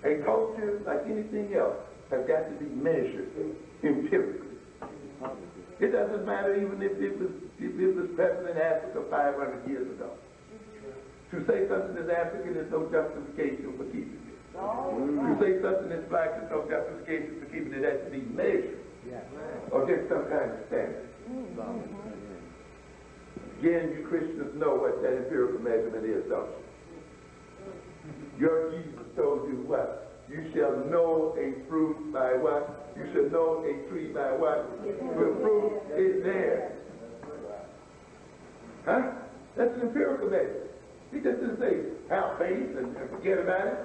A culture, like anything else, has got to be measured empirically. It doesn't matter even if it was present in Africa 500 years ago. To say something is African is no justification for keeping it. To say something is black is no justification for keeping it. It has to be measured against some kind of standard. Again, you Christians know what that empirical measurement is, don't you? Your Jesus told you what? You shall know a fruit by what? You shall know a tree by what? The fruit is there. Huh? That's an empirical measure. He just didn't say, have faith and forget about it.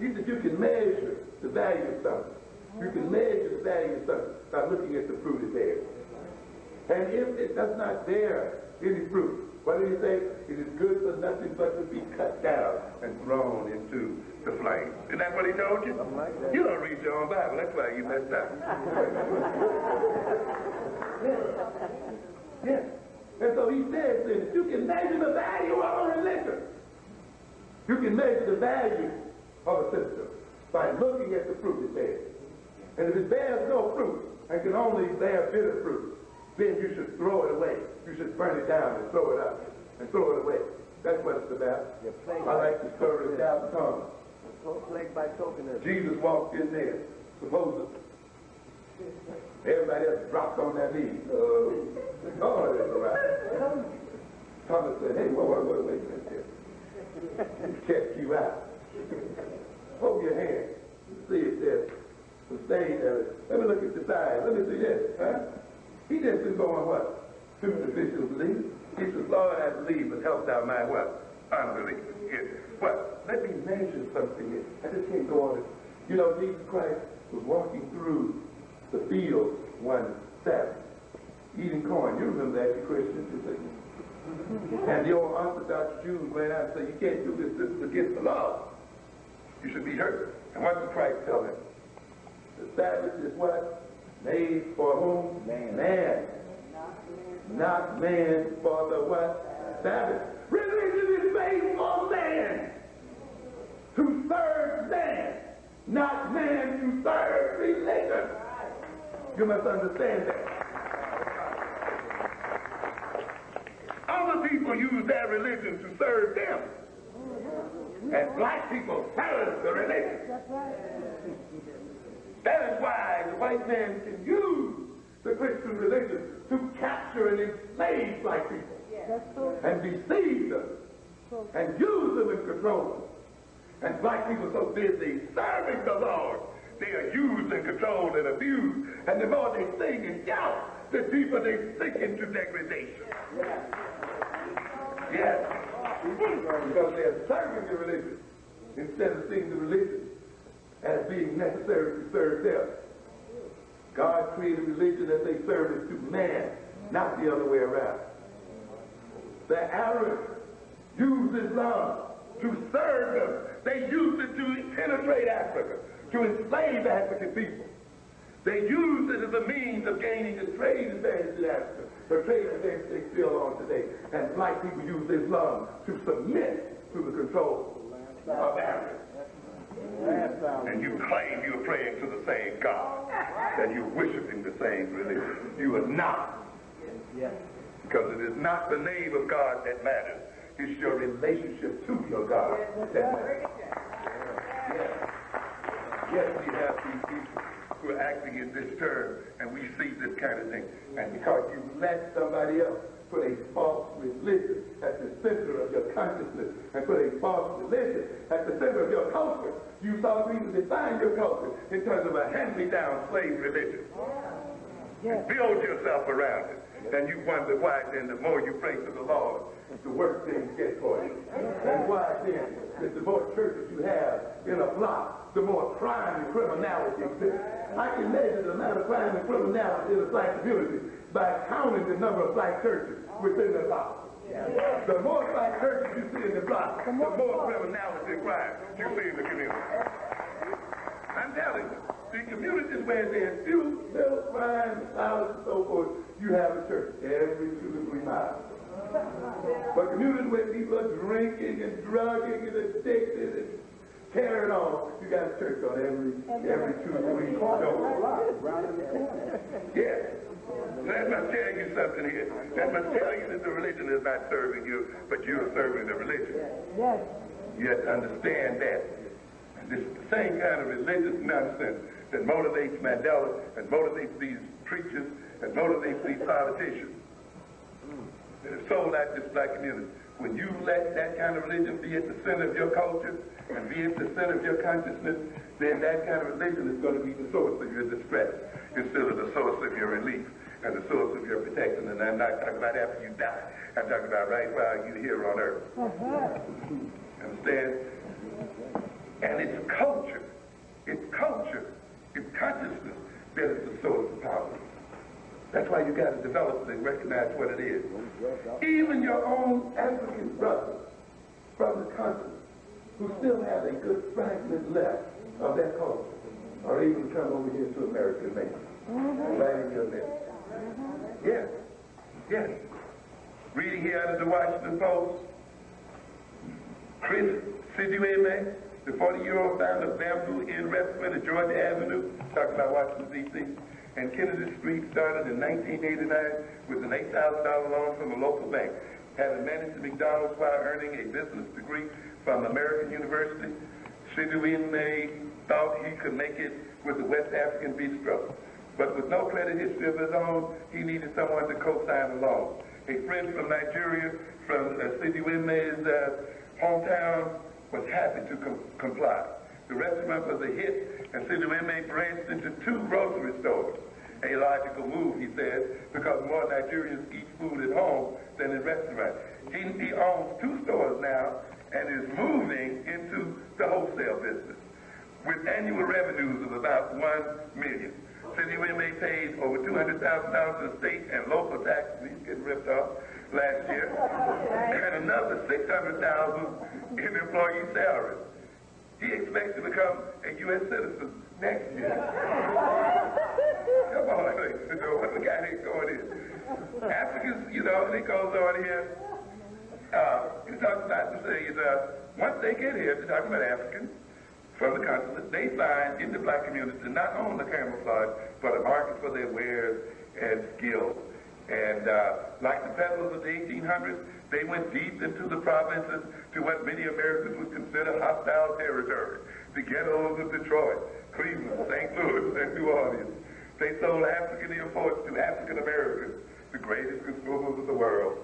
He said you can measure the value of something. You can measure the value of something by looking at the fruit it bears. And if it does not bear any fruit, what did he say? It is good for nothing but to be cut down and thrown into the flames. Isn't that what he told you? You don't read your own Bible. That's why you messed up. Yes. And so he says that you can measure the value of a religion. You can measure the value of a system by looking at the fruit it bears. And if it bears no fruit and can only bear bitter fruit, then you should throw it away. You should burn it down and throw it up and throw it away. That's what it's about. I like the story of Doubting Thomas. Plagued by tokenism. Jesus walked in there, supposedly. Everybody else dropped on their knees. Oh, that's all right. Thomas said, hey, wait a minute here. Check you out. Hold your hand. See if there's some stain there. Let me look at the side. Let me see this. Huh? He just been going what? Superficial belief. He says, Lord, I believe, but help thou my what? Unbelief. What? Let me measure something here. I just can't go on it. You know, Jesus Christ was walking through the field one Sabbath, eating corn. You remember that, you Christians, you say. And the old Orthodox Jews went out and said, you can't do this, this is against the law. You should be hurt. And what did Christ tell them? The Sabbath is what? Made for whom? Man. Not man for the what? Sabbath. Religion is made for man. To serve man. Not man to serve religion. You must understand that. Other people people use their religion to serve them. And black people serve the religion. That is why the white man can use the Christian religion to capture and enslave black people and deceive them and use them and control them. And black people are so busy serving the Lord, they are used and controlled and abused. And the more they sing and shout, the deeper they sink into degradation. Yes. Because they are serving the religion instead of seeing the religion as being necessary to serve them. God created religion as a service to man, not the other way around. The Arabs used Islam to serve them. They used it to penetrate Africa, to enslave African people. They used it as a means of gaining a trade advantage in Africa, the trade advantage they still on today. And black people use Islam to submit to the control of Africa. And you claim you're praying to the same God, and you're worshiping the same religion. You are not. Because it is not the name of God that matters. It's your relationship to your God that matters. Yes, we have these people who are acting in this term, and we see this kind of thing. And because you let somebody else put a false religion at the center of your consciousness and put a false religion at the center of your culture, you start to even define your culture in terms of a hand-me-down slave religion. And build yourself around it. And you wonder why then the more you pray to the Lord, the worse things get for you. And why then that the more churches you have in a block, the more crime and criminality exists. I can measure the amount of crime and criminality in a black community by counting the number of black churches within the block. The more black churches you see in the block, the more criminality and crime you see in the community. I'm telling you, the communities where there's few, little crime, violence, and so forth, you have a church every 2 to 3 miles. But communities where people are drinking and drugging and addicted and carrying on, you got a church on every 2 to 3 miles. Yes. That must tell you something here. That must tell you that the religion is not serving you, but you're serving the religion. Yes. You have to understand that. And this is the same kind of religious nonsense that motivates Mandela and motivates these preachers and motivates these politicians that have sold out this black community. When you let that kind of religion be at the center of your culture and be at the center of your consciousness, then that kind of religion is going to be the source of your distress instead of the source of your relief and the source of your protection. And I'm not talking about after you die. I'm talking about right while you're here on earth. Understand? And it's culture, it's consciousness that is the source of power. That's why you got to develop and recognize what it is. Even your own African brothers from the continent who still have a good fragment left of that culture are able to come over here to America and make it. Right in your midst. Yes. Yes. Reading here out of the Washington Post, Chris Siddiweme, the 40-year-old founder of Bamboo Investment at Georgia Avenue, talking about Washington, D.C., and Kennedy Street started in 1989 with an $8,000 loan from a local bank. Having managed McDonald's while earning a business degree from American University, Siddiweme thought he could make it with the West African Bistro. But with no credit history of his own, he needed someone to co-sign the loan. A friend from Nigeria, from Siddiweme's hometown, was happy to comply. The restaurant was a hit, and Siddiweme branched into 2 grocery stores. A logical move, he said, because more Nigerians eat food at home than in restaurants. He owns 2 stores now and is moving into the wholesale business with annual revenues of about $1 million. Siddiweme paid over $200,000 in state and local taxes. He's getting ripped off last year, and another $600,000 in employee salaries. He expects to become a U.S. citizen next year. Come on, what the guy ain't going in? Africans, you know, and he goes on here. He talks about to say, once they get here, they're talking about Africans from the continent, they find in the black community not only the camouflage, but a market for their wares and skills. And like the peddlers of the 1800s, they went deep into the provinces to what many Americans would consider hostile territory. The ghettos of Detroit, Cleveland, St. Louis, and New Orleans. They sold African imports to African Americans, the greatest consumers of the world.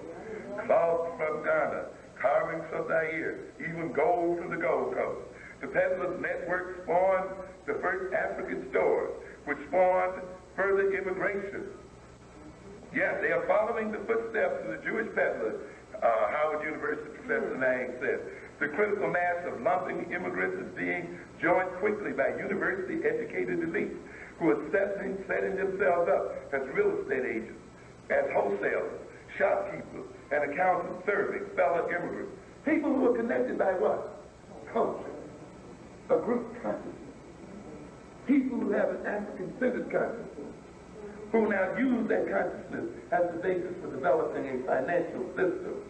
Cloth from Ghana, carvings from Zaire, even gold from the Gold Coast. The peddlers' network spawned the first African stores, which spawned further immigration. Yes, they are following the footsteps of the Jewish peddlers, Howard University Professor Nang said. The critical mass of lumping immigrants is being joined quickly by university-educated elites who are setting themselves up as real estate agents, as wholesalers, shopkeepers, and accountants serving fellow immigrants. People who are connected by what? Culture. A group consciousness. People who have an African-centered consciousness, who now use that consciousness as the basis for developing a financial system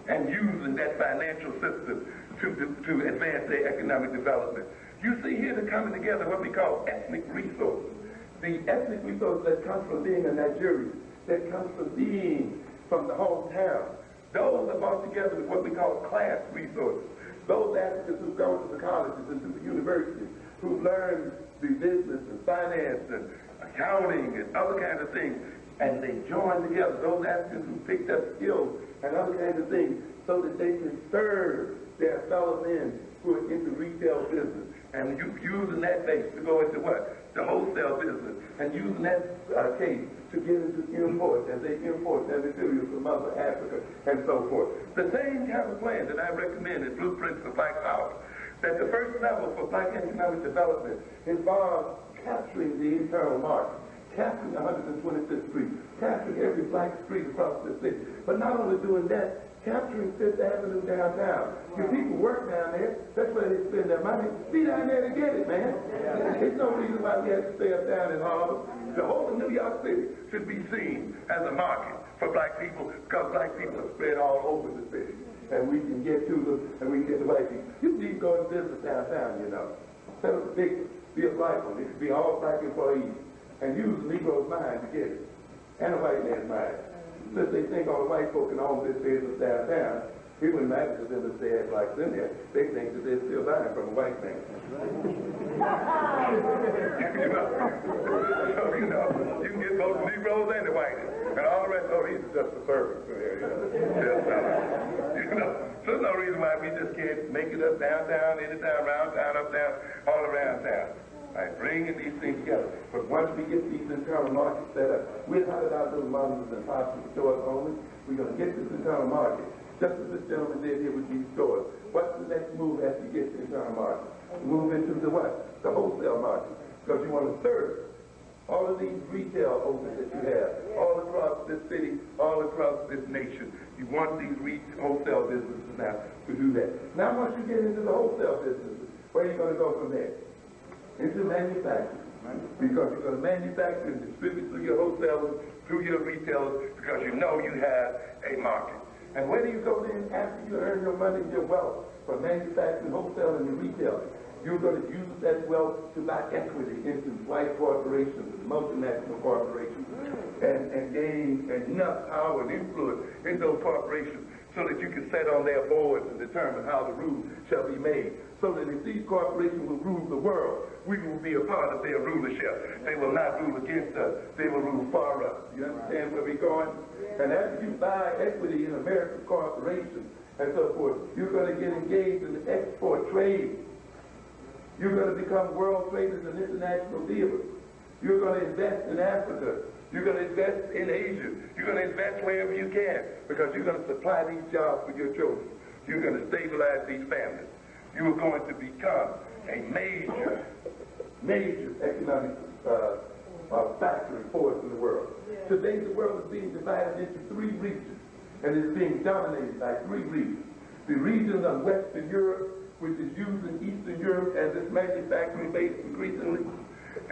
and using that financial system to advance their economic development. You see here they're coming together what we call ethnic resources. The ethnic resource that comes from being a Nigerian, that comes from being from the hometown. Those are brought together with what we call class resources. Those Africans who go to the colleges and to the universities, who learn the business and finance and accounting and other kinds of things, and they join together. Those Africans who picked up skills and other kinds of things so that they can serve their fellow men who are into retail business. And using that base to go into what? The wholesale business. And using that case to get into imports as they import their materials from Mother Africa and so forth. The same kind of plan that I recommend in Blueprints for Black Power, that the first level for black economic development involves capturing the internal market, capturing 125th Street, capturing every black street across the city. But not only doing that, capturing Fifth Avenue downtown. Your people work down there. That's where they spend their money. Be down there to get it, man. There's no reason why we have to stay up down in Harlem. The whole of New York City should be seen as a market for black people because black people are spread all over the city. And we can get to them, and we can get the white people. You need to go to business downtown, you know. Set up a big, be a black one. It should be all black employees. And use the Negro's mind to get it. And a white man's mind. Since they think all the white folk can own this business downtown, it wouldn't matter to them if they had blacks in there. They think that they're still buying from a white man. You can get both Negroes and the whites. And all the rest, these are just the servants. So there's no reason why we just can't make it up downtown, anytime, around town, up down, all around town. Right, bringing these things together. But once we get these internal markets set up, we're not about those models and possible stores only. We're going to get this internal market, just as this gentleman did here with these stores. What's the next move after you get the internal market? Move into the what? The wholesale market. Because you want to serve all of these retail owners that you have, all across this city, all across this nation. You want these wholesale businesses now to do that. Now once you get into the wholesale businesses, where are you going to go from there? Into manufacturing. Because you're going to manufacture and distribute through your wholesalers, through your retailers, because you know you have a market. And where do you go then after you earn your money and your wealth from manufacturing, wholesaling, and retailing? You're going to use that wealth to buy equity into white corporations and multinational corporations and gain enough power and influence in those corporations so that you can sit on their boards and determine how the rules shall be made. So that if these corporations will rule the world, we will be a part of their rulership. They will not rule against us. They will rule for us. You understand where we're going? And after you buy equity in American corporations and so forth, you're going to get engaged in the export trade. You're going to become world traders and international dealers. You're going to invest in Africa. You're going to invest in Asia. You're going to invest wherever you can because you're going to supply these jobs for your children. You're going to stabilize these families. You are going to become a major economic factor and force in the world. Today, the world is being divided into 3 regions, and it's being dominated by 3 regions. The region of Western Europe, which is using Eastern Europe as its manufacturing base increasingly.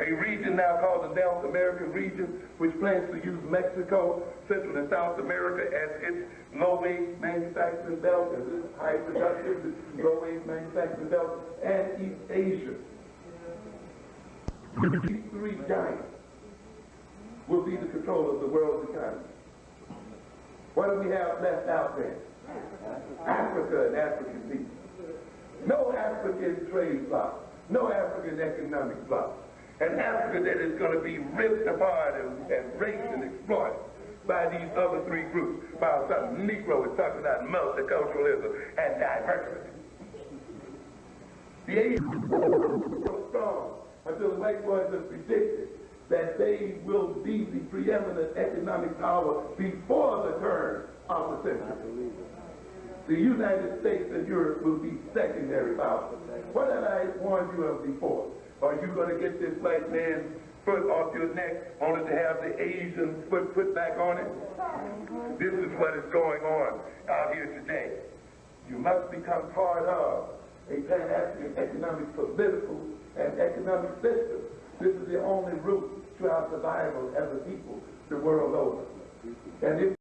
A region now called the North American region, which plans to use Mexico, Central and South America as its low-wage manufacturing belt, as its high-productive, low-wage manufacturing belt, and East Asia. These 3 giants will be the control of the world's economy. What do we have left out there? Africa and African people. No African trade bloc. No African economic bloc. An Africa that is going to be ripped apart and raped and exploited by these other three groups. While some Negro is talking about multiculturalism and diversity. The Asians are so strong until the white boys have predicted that they will be the preeminent economic power before the turn of the century. The United States and Europe will be secondary power. What had I warned you of before? Are you going to get this white man's foot off your neck only to have the Asian foot put back on it? This is what is going on out here today. You must become part of a Pan-African economic, political, and economic system. This is the only route to our survival as a people the world over. And if